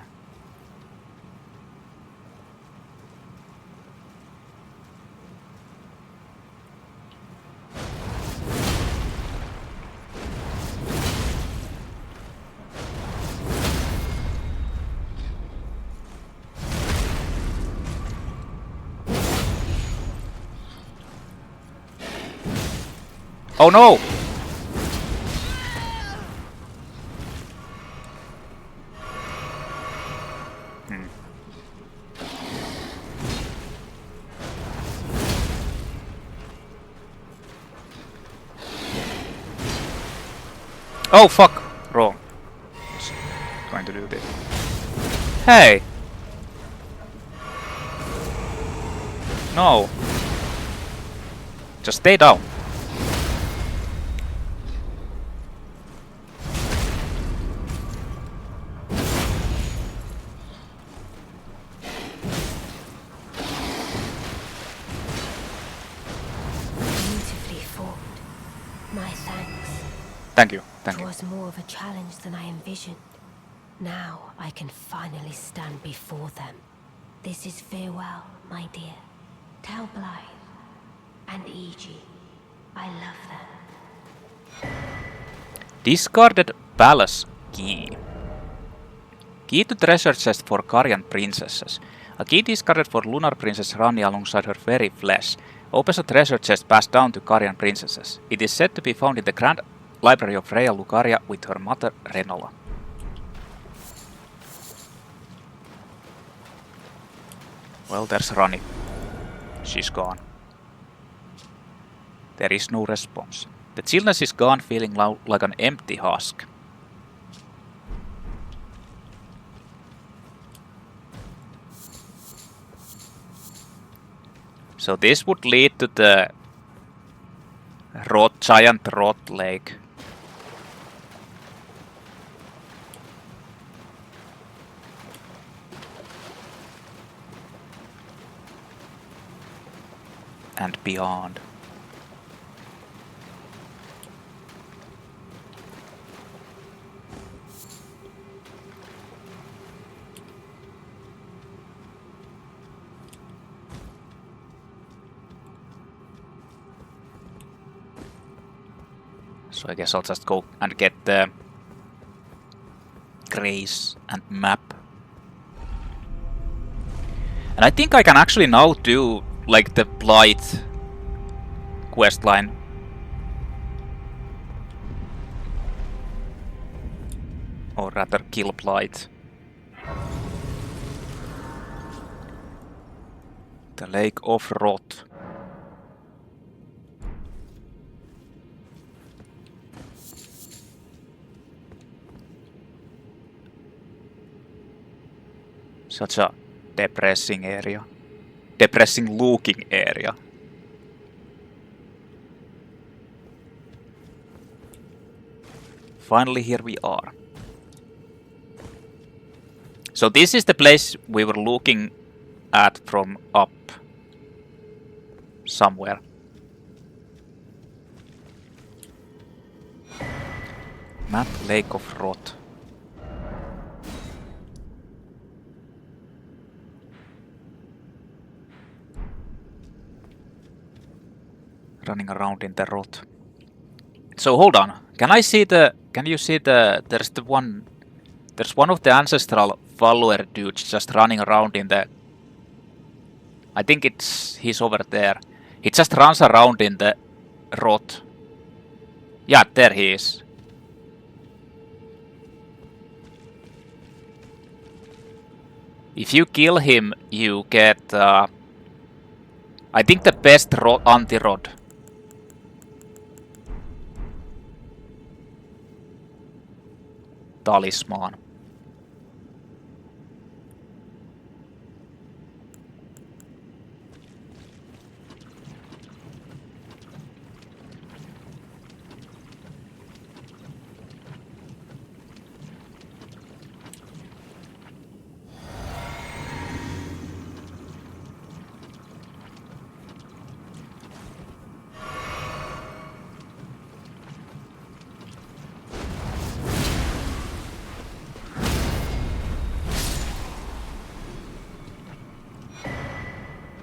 Oh no! Oh fuck! Wrong. I was going to do this. Hey! No! Just stay down. Beautifully formed. My thanks. Thank you, thank It you. was more of a challenge than I envisioned. Now I can finally stand before them. This is farewell, my dear. Tell Blythe and Iji I love them. Discarded Palace Key. Key to treasure chest for Karjan princesses. A key discarded for Lunar Princess Ranni alongside her very flesh. Opens a treasure chest passed down to Karjan princesses. It is said to be found in the Grand Library of Rhea Lucaria with her mother Renna. Well, there's Ranni. She's gone. There is no response. The chillness is gone, feeling like an empty husk. So this would lead to the giant rot lake. And beyond. So I guess I'll just go and get the grace and map. And I think I can actually now do like the Blight questline. Or rather kill Blight. The Lake of Rot. Such a depressing area. depressing looking area. Finally, here we are. So this is the place we were looking at from up somewhere. Map Lake of Rot. Running around in the rot. So hold on. Can you see the there's one of the ancestral follower dudes just running around in the, I think he's over there. He just runs around in the rot. Yeah, there he is. If you kill him, you get I think the best anti-rod. Talisman.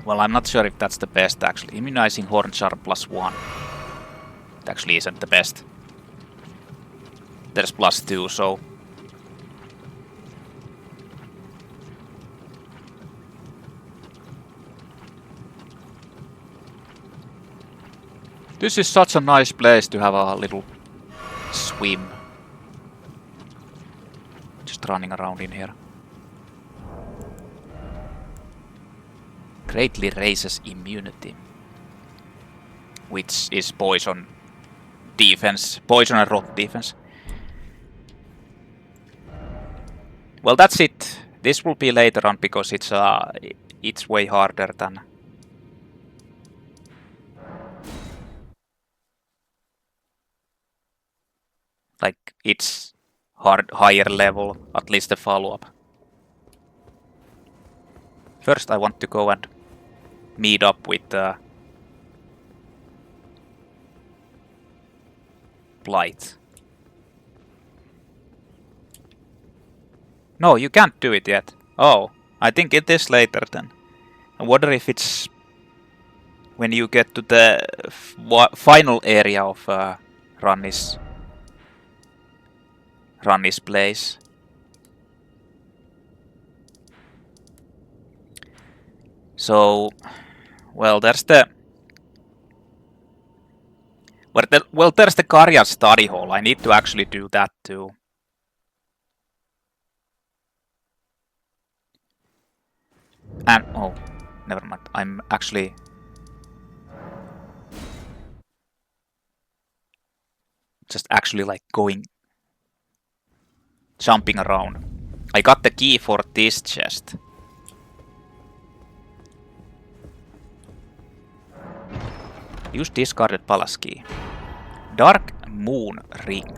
Well, I'm not sure if that's the best actually. Immunizing Hornjar +1. It actually isn't the best. There's +2, so... This is such a nice place to have a little swim. Just running around in here. Greatly raises immunity, which is poison defense, poison and rot defense. Well, that's it. This will be later on because it's way harder than like it's higher level, at least the follow-up. First, I want to go and meet up with Blight. No, you can't do it yet. Oh, I think it is later then. I wonder if it's when you get to the final area of Ranni's place. So, well, there's the there's the Karja study hall. I need to actually do that too. And oh, never mind. I'm actually just like jumping around. I got the key for this chest. Use discarded palace key. Dark Moon Ring.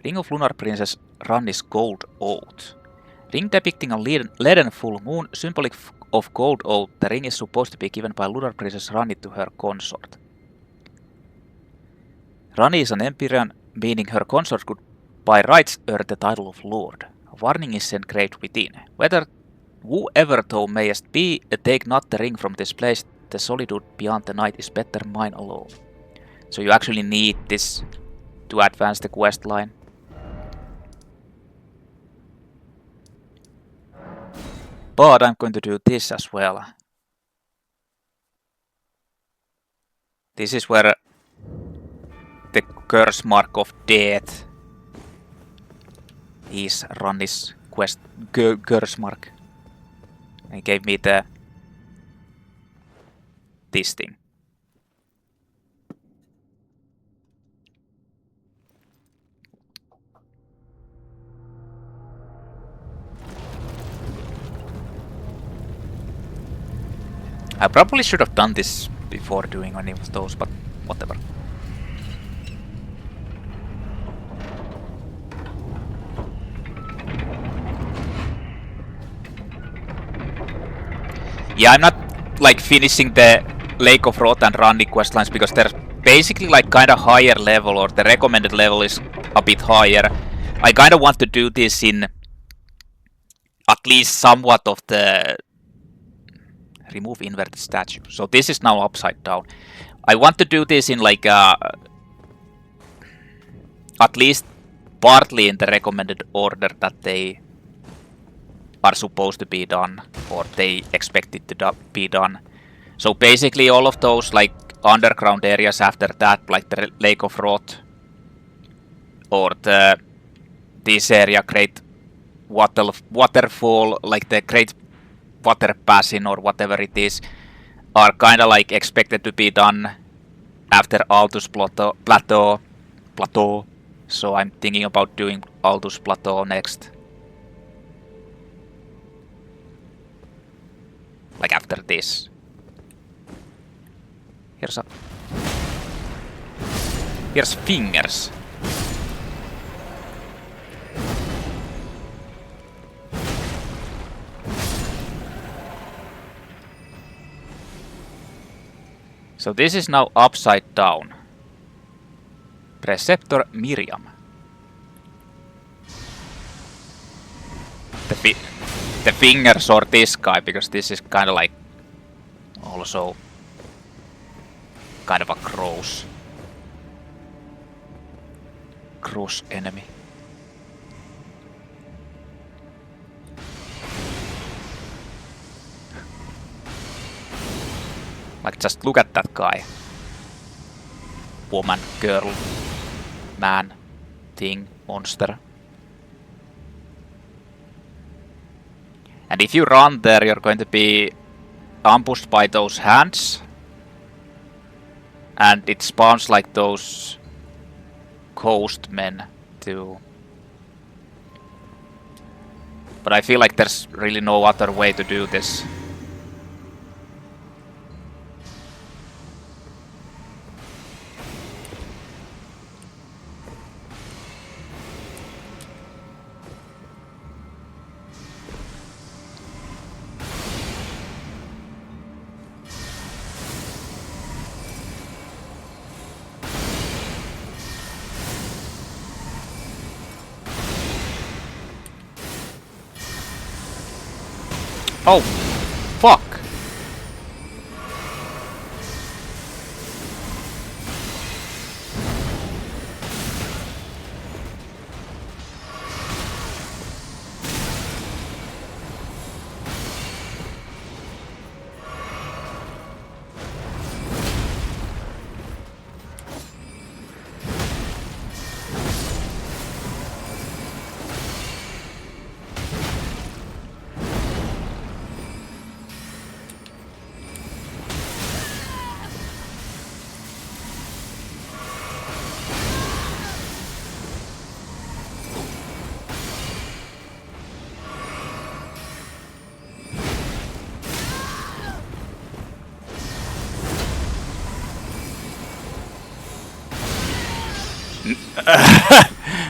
Ring of Lunar Princess Ranni's Gold Oath. Ring depicting a leaden full moon, symbolic of Gold Oath. The ring is supposed to be given by Lunar Princess Ranni to her consort. Ranni is an Empyrean, meaning her consort could by rights earn the title of Lord. A warning is engraved within. Whoever thou mayest be, take not the ring from this place. The solitude beyond the night is better mine alone. So you actually need this to advance the quest line. But I'm going to do this as well. This is where the curse mark of death is Ranni's quest curse mark. He gave me this thing. I probably should have done this before doing any of those, but whatever. Yeah, I'm not like finishing the Lake of Wrath and Ranni questlines because they're basically like kind of higher level, or the recommended level is a bit higher. I kind of want to do this in at least somewhat of the remove inverted statue. So this is now upside down. I want to do this in like at least partly in the recommended order that they are supposed to be done, or they expect it to be done. So basically all of those like underground areas after that, like the Lake of Wrath, or this area, Great Waterfall, like the Great Water Basin or whatever it is, are kind of like expected to be done after Altus Plateau. So I'm thinking about doing Altus Plateau next. Like after this. Here's fingers. So this is now upside down. Preceptor Miriam. The fingers or this guy, because this is kind of like also kind of a cross enemy. Like, just look at that guy. Woman, girl, man, thing, monster. And if you run there, you're going to be ambushed by those hands. And it spawns like those ghost men too. But I feel like there's really no other way to do this. Oh, fuck!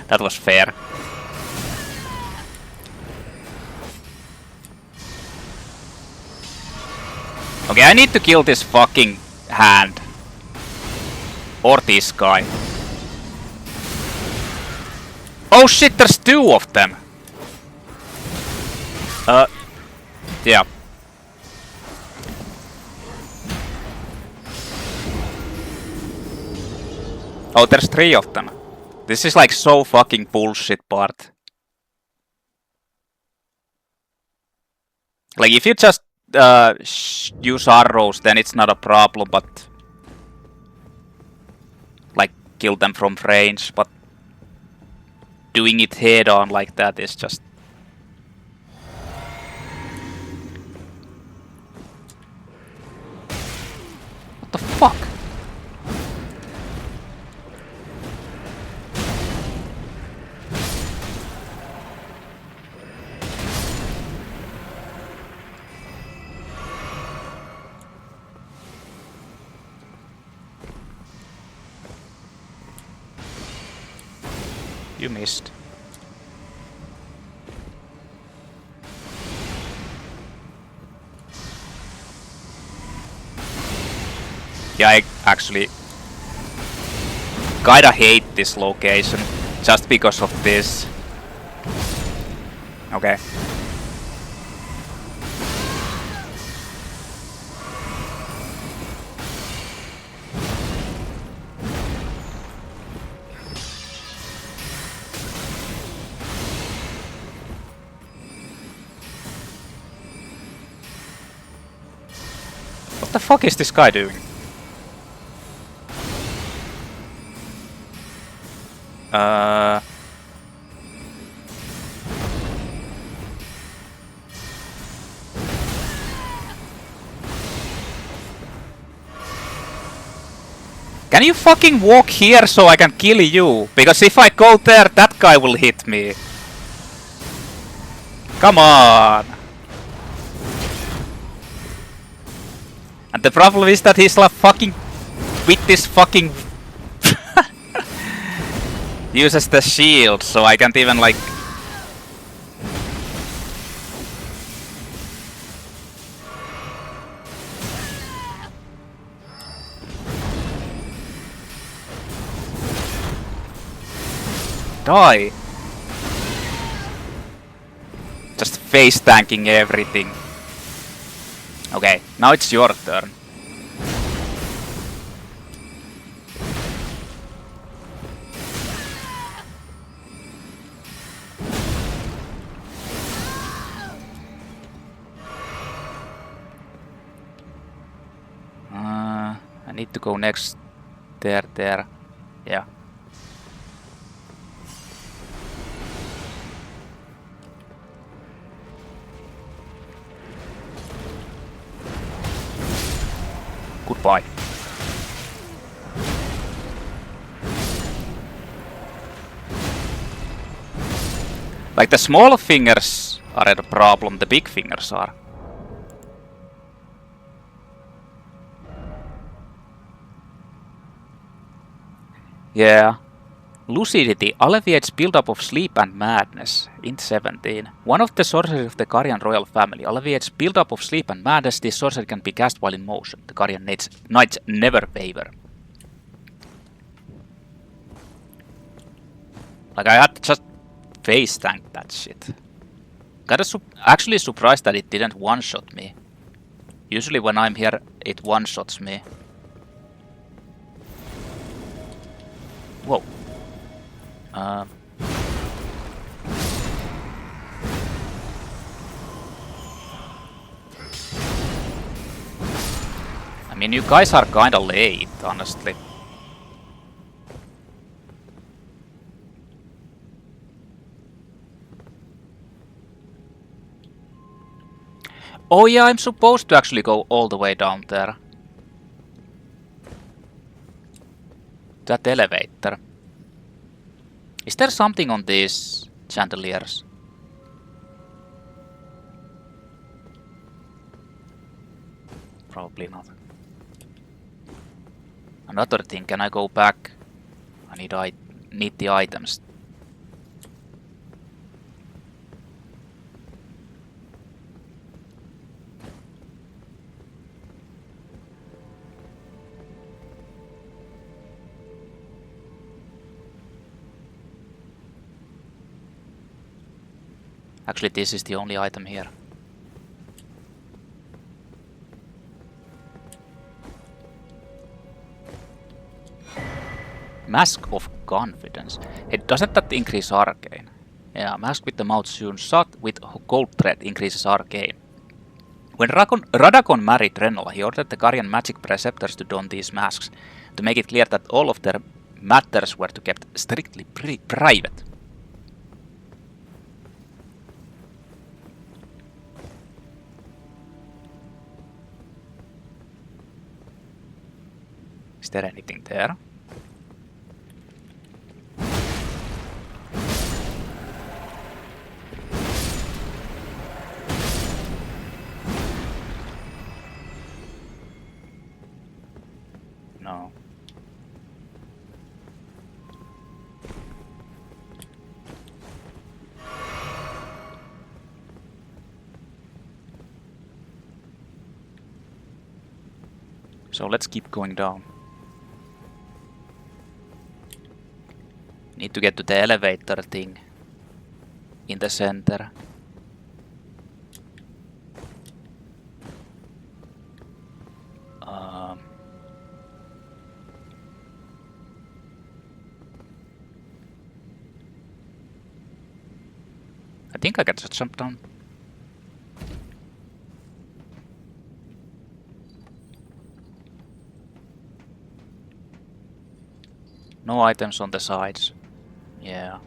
That was fair. Okay, I need to kill this fucking hand. Or this guy. Oh shit, there's two of them! Yeah. Oh, there's three of them. This is like so fucking bullshit part. Like if you just use arrows, then it's not a problem, but like kill them from range, but doing it head on like that is just... What the fuck? You missed. Yeah, I actually kinda hate this location just because of this. Okay. What the fuck is this guy doing? Can you fucking walk here so I can kill you? Because if I go there, that guy will hit me. Come on! And the problem is that he's like fucking with this fucking uses the shield, so I can't even like die. Just face tanking everything. Okay, now it's your turn. I need to go next. There. Yeah. Goodbye. Like the small fingers are the problem, the big fingers are. Yeah. Lucidity alleviates buildup of sleep and madness. Int 17. One of the sorceries of the Guardian royal family alleviates buildup of sleep and madness. This sorcery can be cast while in motion. The Guardian knights never waver. Like I had to just face tank that shit. Actually surprised that it didn't one-shot me. Usually when I'm here, it one-shots me. Whoa. I mean, you guys are kinda late, honestly. Oh yeah, I'm supposed to actually go all the way down there. That elevator. Is there something on these chandeliers? Probably not. Another thing, can I go back? I need the items. Actually, this is the only item here. Mask of Confidence. Hey, doesn't that increase Arcane? Yeah, Mask with the mouth soon shot with gold thread increases Arcane. When Radagon married Renna, he ordered the Guardian magic preceptors to don these masks, to make it clear that all of their matters were to kept strictly private. Is there anything there? No. So let's keep going down. Need to get to the elevator thing in the center. I think I can just jump down. No items on the sides. Yeah.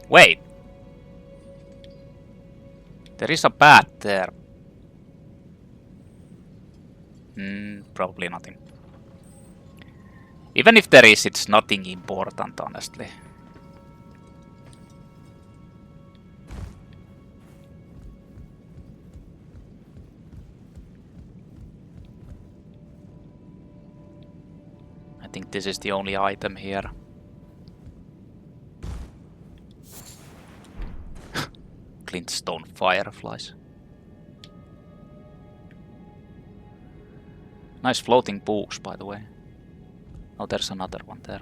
Wait. There is a path there. Probably nothing. Even if there is, it's nothing important, honestly. I think this is the only item here. Glintstone fireflies. Nice floating books, by the way. Oh, there's another one there.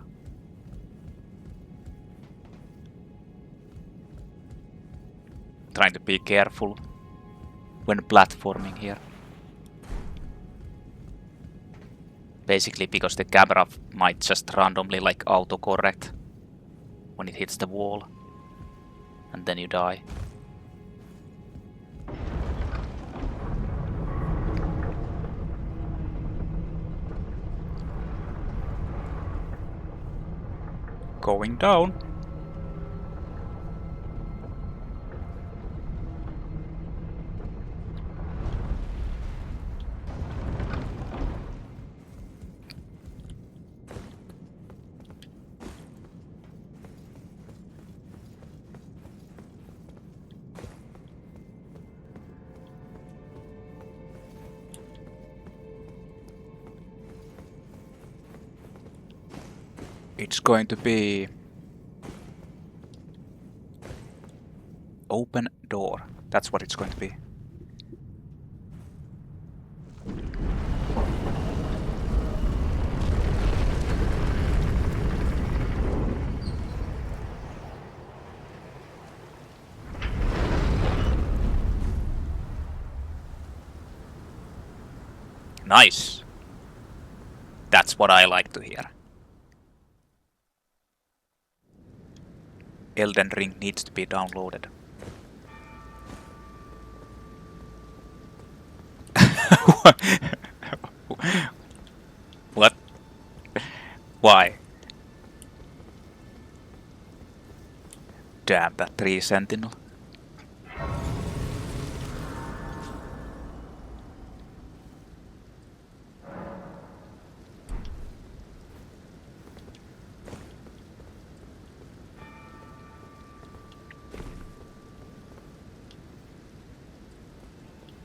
Trying to be careful when platforming here. Basically because the camera might just randomly like autocorrect when it hits the wall. And then you die. Going down. It's going to be open door. That's what it's going to be. Nice. That's what I like to hear. Elden Ring needs to be downloaded. What? Why? Damn that tree sentinel.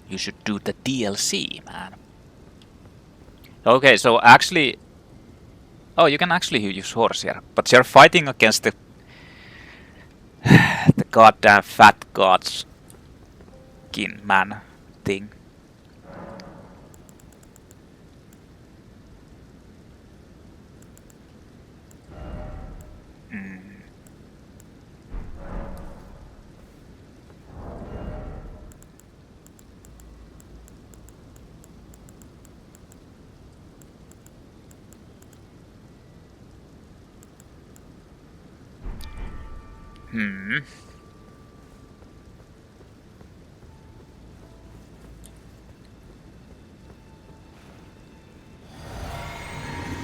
You should do the DLC, man. Okay, so actually... Oh, you can actually use horse here. But you're fighting against the... the goddamn fat Godskin man thing.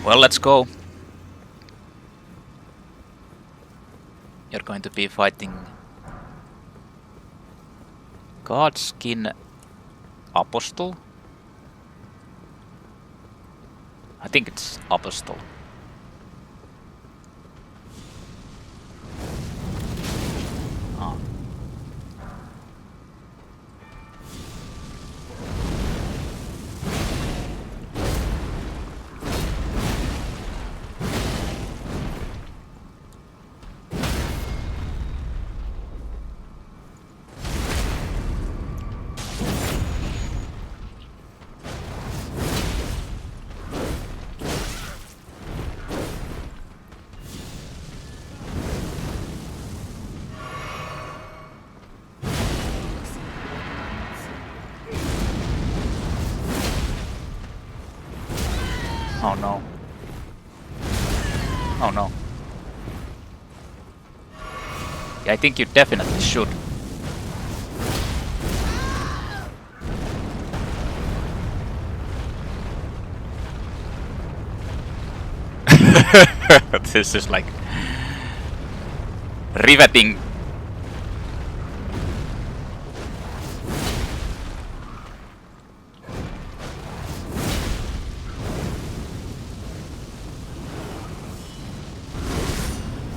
Well, let's go. You're going to be fighting Godskin Apostle? I think it's Apostle. Oh. Oh no. Oh no. Yeah, I think you definitely should. This is like riveting.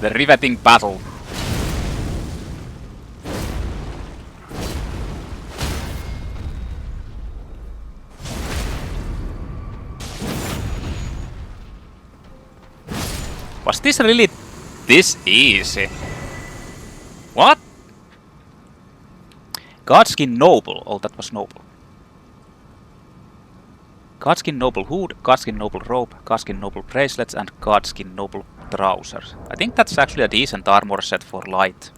The riveting battle. Was this really this easy? What? Godskin Noble. Oh, that was Noble. Godskin Noble Hood, Godskin Noble Robe, Godskin Noble Bracelets, and Godskin Noble Trousers. I think that's actually a decent armor set for light.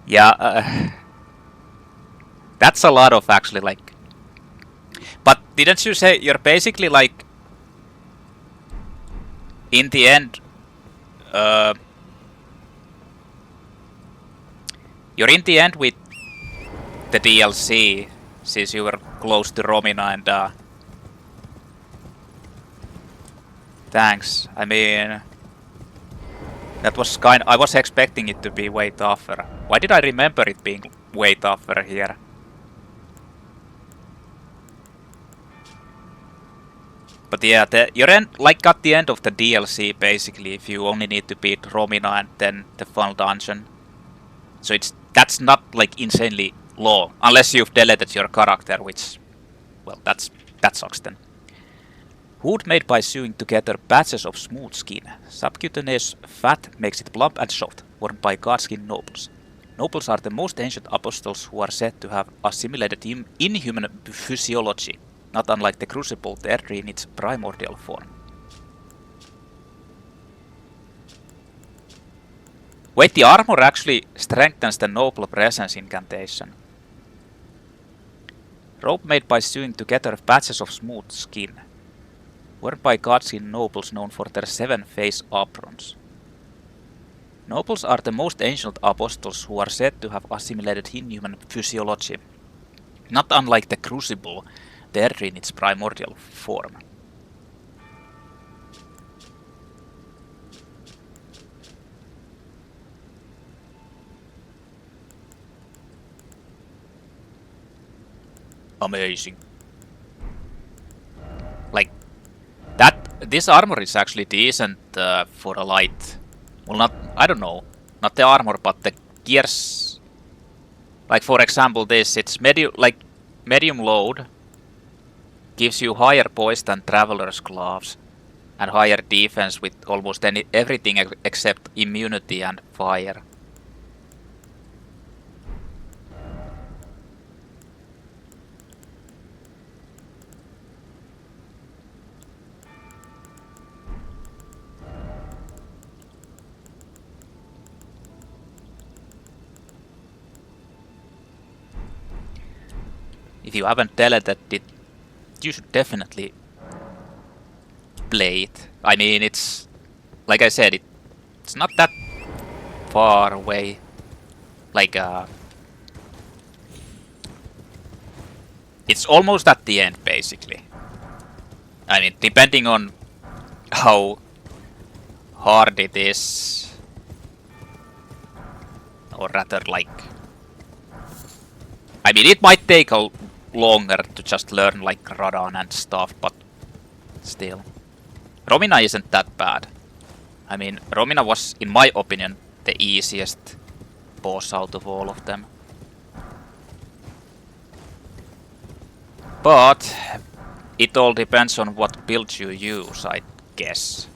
Yeah, that's a lot of actually like... But didn't you say you're basically like... In the end... You're in the end with the DLC, since you were close to Romina and... Thanks. I mean... That was kind... I was expecting it to be way tougher. Why did I remember it being way tougher here? But yeah, you're like at the end of the DLC basically, if you only need to beat Romina and then the final dungeon. So that's not like insanely long, unless you've deleted your character, which, well, that sucks then. Hood made by sewing together patches of smooth skin. Subcutaneous fat makes it plump and soft, worn by Godskin nobles. Nobles are the most ancient apostles who are said to have assimilated inhuman physiology. Not unlike the Crucible, the Erdtree in its primordial form. Wait, the armor actually strengthens the Noble Presence incantation. Robe made by sewing together patches of smooth skin. Worn by Godskin nobles known for their 7 face aprons. Nobles are the most ancient apostles who are said to have assimilated inhuman physiology. Not unlike the Crucible, the Erdtree in its primordial form. Amazing. Like, this armor is actually decent for a light. Well, not, I don't know, not the armor, but the gears. Like, for example, this, it's medium load. Gives you higher poise than Traveler's Gloves, and higher defense with almost everything except immunity and fire. If you haven't deleted it, you should definitely play it. I mean, it's like I said, it's not that far away. Like it's almost at the end basically. I mean, depending on how hard it is, or rather like, I mean, it might take a longer to just learn like Radagon and stuff, but still. Romina isn't that bad. I mean, Romina was, in my opinion, the easiest boss out of all of them. But it all depends on what build you use, I guess.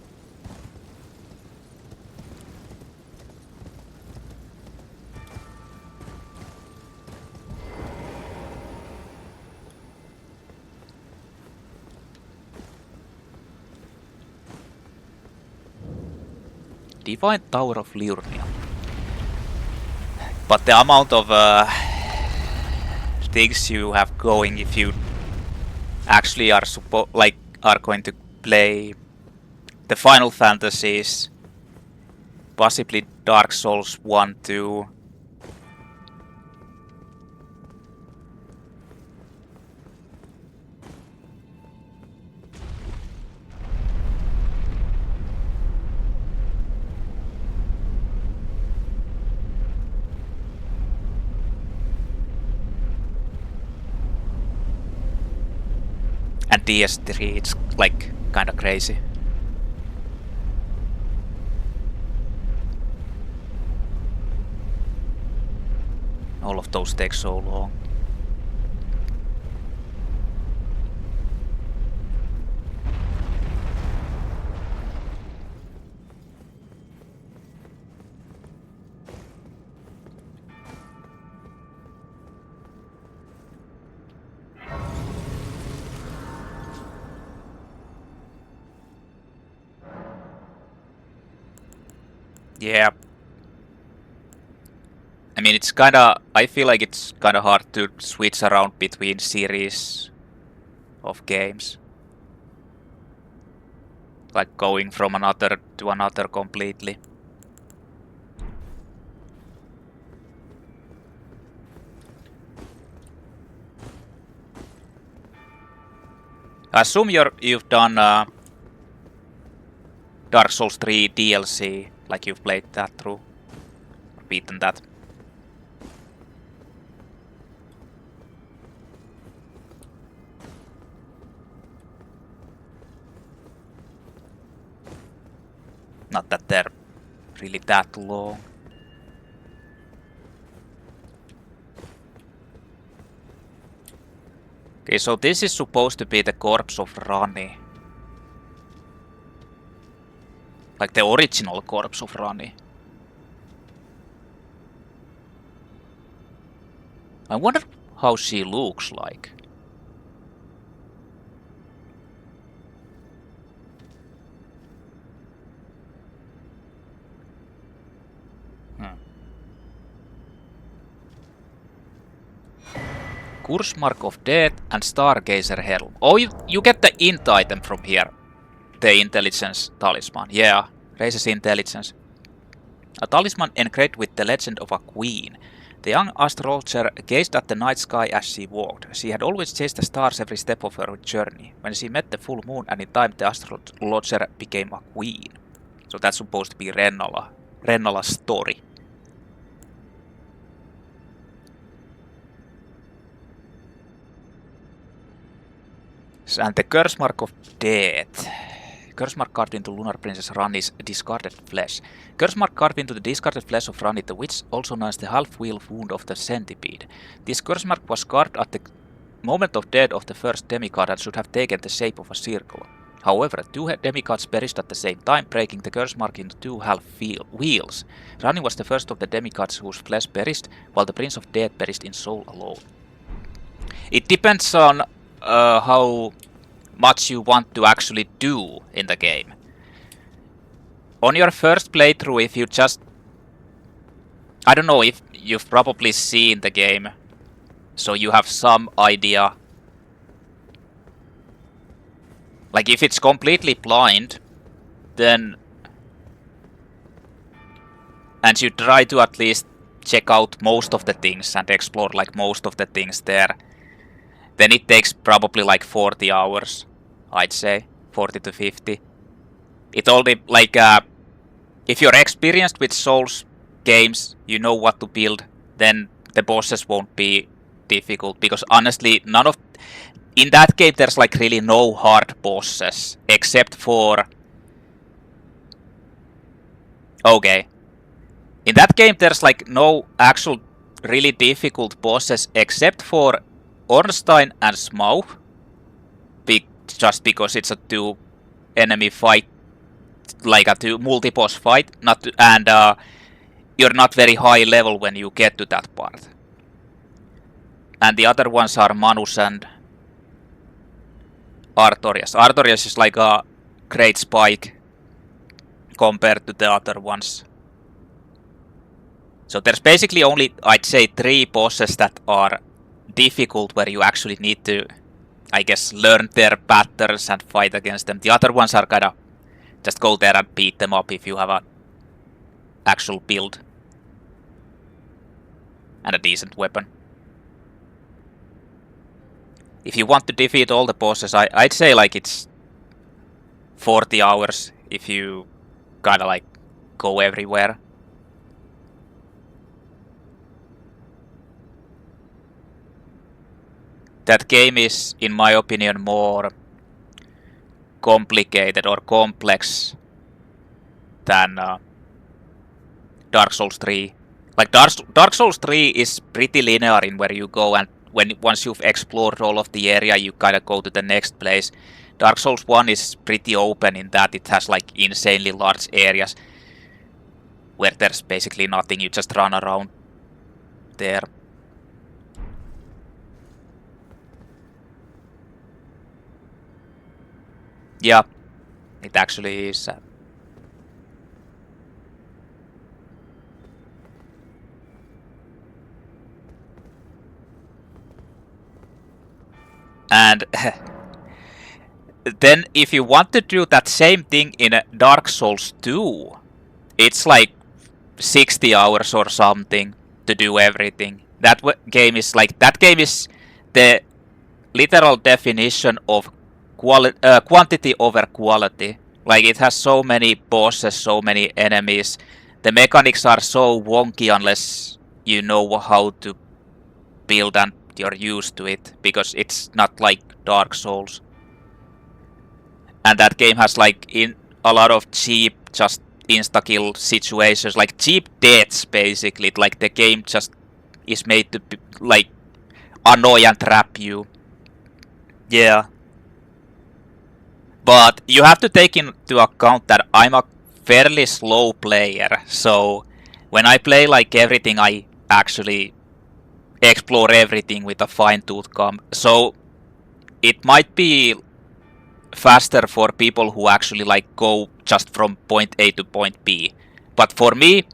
Divine Tower of Liurnia. But the amount of things you have going if you actually are are going to play the Final Fantasies, possibly Dark Souls 1, 2. And DS3, it's like kinda crazy. All of those take so long. Yeah. I mean, it's kinda... I feel like it's kinda hard to switch around between series of games. Like going from another to another completely. I assume you've done Dark Souls 3 DLC, like you've played that through, or beaten that. Not that they're really that long. Okay, so this is supposed to be the corpse of Ranni. Like the original corpse of Ranni. I wonder how she looks like. Curse Mark of Death and Stargazer Helm. Oh, you get the int item from here. The intelligence talisman. Yeah, raises intelligence. A talisman engraved with the legend of a queen. The young astrologer gazed at the night sky as she walked. She had always chased the stars every step of her journey. When she met the full moon and in time the astrologer became a queen. So that's supposed to be Rennalla's story. And the Curse Mark of Death. Curse Mark carved into Lunar Princess Ranni's discarded flesh. Curse Mark carved into the discarded flesh of Ranni the Witch, also known as the half-wheel wound of the centipede. This Curse Mark was carved at the moment of death of the first demigod and should have taken the shape of a circle. However, two demigods perished at the same time, breaking the Curse Mark into two half-wheels. Ranni was the first of the demigods whose flesh perished, while the Prince of Death perished in soul alone. It depends on how much you want to actually do in the game. On your first playthrough, if you just... I don't know if you've probably seen the game, so you have some idea. Like if it's completely blind, then... and you try to at least check out most of the things and explore like most of the things there, then it takes probably like 40 hours, I'd say, 40 to 50. It only, like, if you're experienced with Souls games, you know what to build, then the bosses won't be difficult, because honestly, in that game there's like really no hard bosses, except for... Okay. In that game there's like no actual really difficult bosses, except for Ornstein and Smaug, just because it's a two enemy fight, like a two multi-boss fight, and you're not very high level when you get to that part. And the other ones are Manus and Artorias. Artorias is like a great spike compared to the other ones. So there's basically only, I'd say, 3 bosses that are difficult where you actually need to, I guess, learn their patterns and fight against them. The other ones are kinda just go there and beat them up if you have a actual build and a decent weapon. If you want to defeat all the bosses, I'd say like it's 40 hours if you kinda like go everywhere. That game is, in my opinion, more complicated or complex than Dark Souls 3. Like Dark Souls 3 is pretty linear in where you go, and once you've explored all of the area, you kinda go to the next place. Dark Souls 1 is pretty open in that it has like insanely large areas where there's basically nothing, you just run around there. Yeah, it actually is. And then if you want to do that same thing in Dark Souls 2, it's like 60 hours or something to do everything. That game is the literal definition of quantity over quality. Like, it has so many bosses, so many enemies. The mechanics are so wonky unless you know how to build and you're used to it, because it's not like Dark Souls. And that game has like in a lot of cheap just insta-kill situations, like cheap deaths basically. Like the game just is made to be, like, annoy and trap you. Yeah. But you have to take into account that I'm a fairly slow player, so when I play like everything, I actually explore everything with a fine-tooth comb. So it might be faster for people who actually like go just from point A to point B. But for me,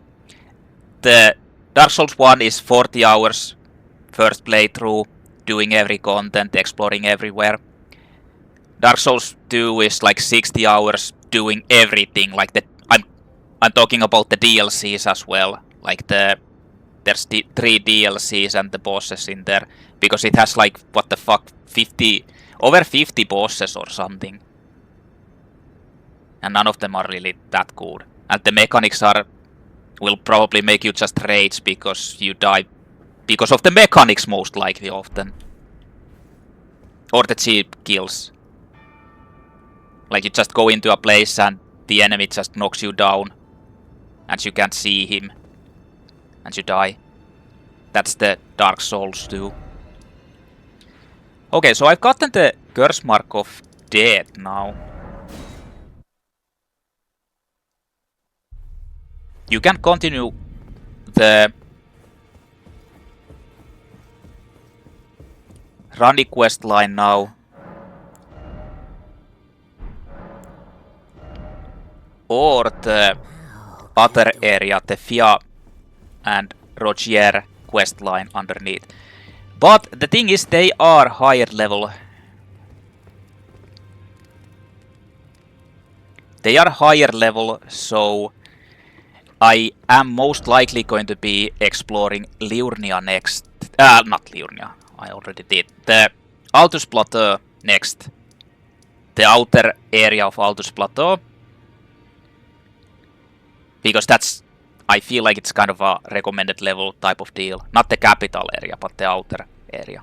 the Dark Souls 1 is 40 hours first playthrough, doing every content, exploring everywhere. Dark Souls 2 is like 60 hours doing everything. Like I'm talking about the DLCs as well. Like there's 3 DLCs and the bosses in there, because it has like, what the fuck, over 50 bosses or something. And none of them are really that good. And the mechanics will probably make you just rage because you die because of the mechanics, most likely often. Or the cheap kills. Like, you just go into a place and the enemy just knocks you down and you can't see him and you die. That's the Dark Souls 2. Okay, so I've gotten the curse mark of death now. You can continue the Ranni questline now. Or the other area, the Fia and Rogier questline underneath. But the thing is, they are higher level. They are higher level, so I am most likely going to be exploring Liurnia next. Not Liurnia, I already did. The Altus Plateau next. The outer area of Altus Plateau. Because I feel like it's kind of a recommended level type of deal. Not the capital area, but the outer area.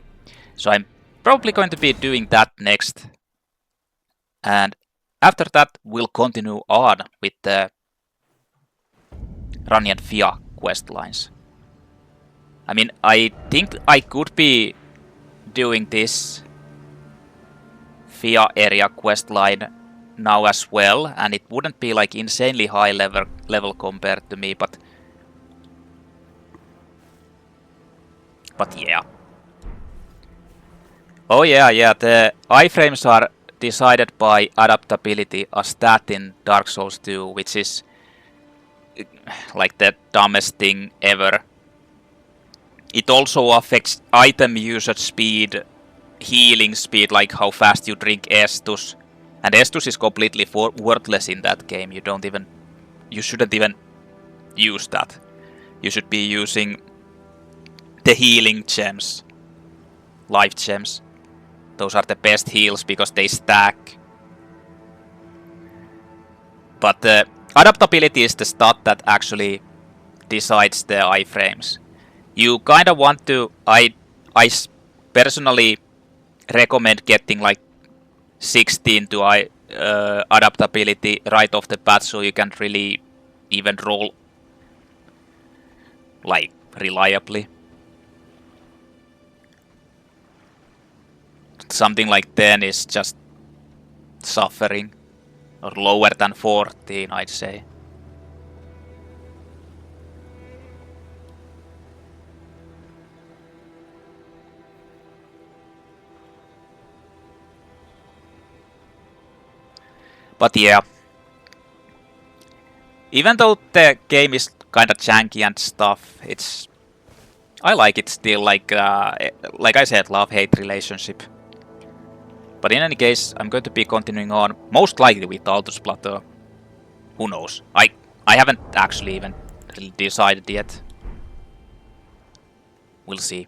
So I'm probably going to be doing that next. And after that, we'll continue on with the Ranni and Fia questlines. I mean, I think I could be doing this Fia area questline now as well, and it wouldn't be like insanely high level compared to me, but yeah. Oh yeah, the iframes are decided by adaptability, a stat in Dark Souls 2, which is like the dumbest thing ever. it also affects item usage speed, healing speed, like how fast you drink Estus. And Estus is completely worthless in that game. You shouldn't even use that. You should be using the healing gems, life gems. Those are the best heals because they stack. But the adaptability is the stat that actually decides the iframes. You kind of want to. I personally recommend getting like 16 to adaptability right off the bat, so you can really even roll like reliably. Something like 10 is just suffering, or lower than 14, I'd say. But yeah, even though the game is kind of janky and stuff, I like it still. Like I said, love-hate relationship. But in any case, I'm going to be continuing on, most likely with Altus Plateau. Who knows? I haven't actually even really decided yet. We'll see.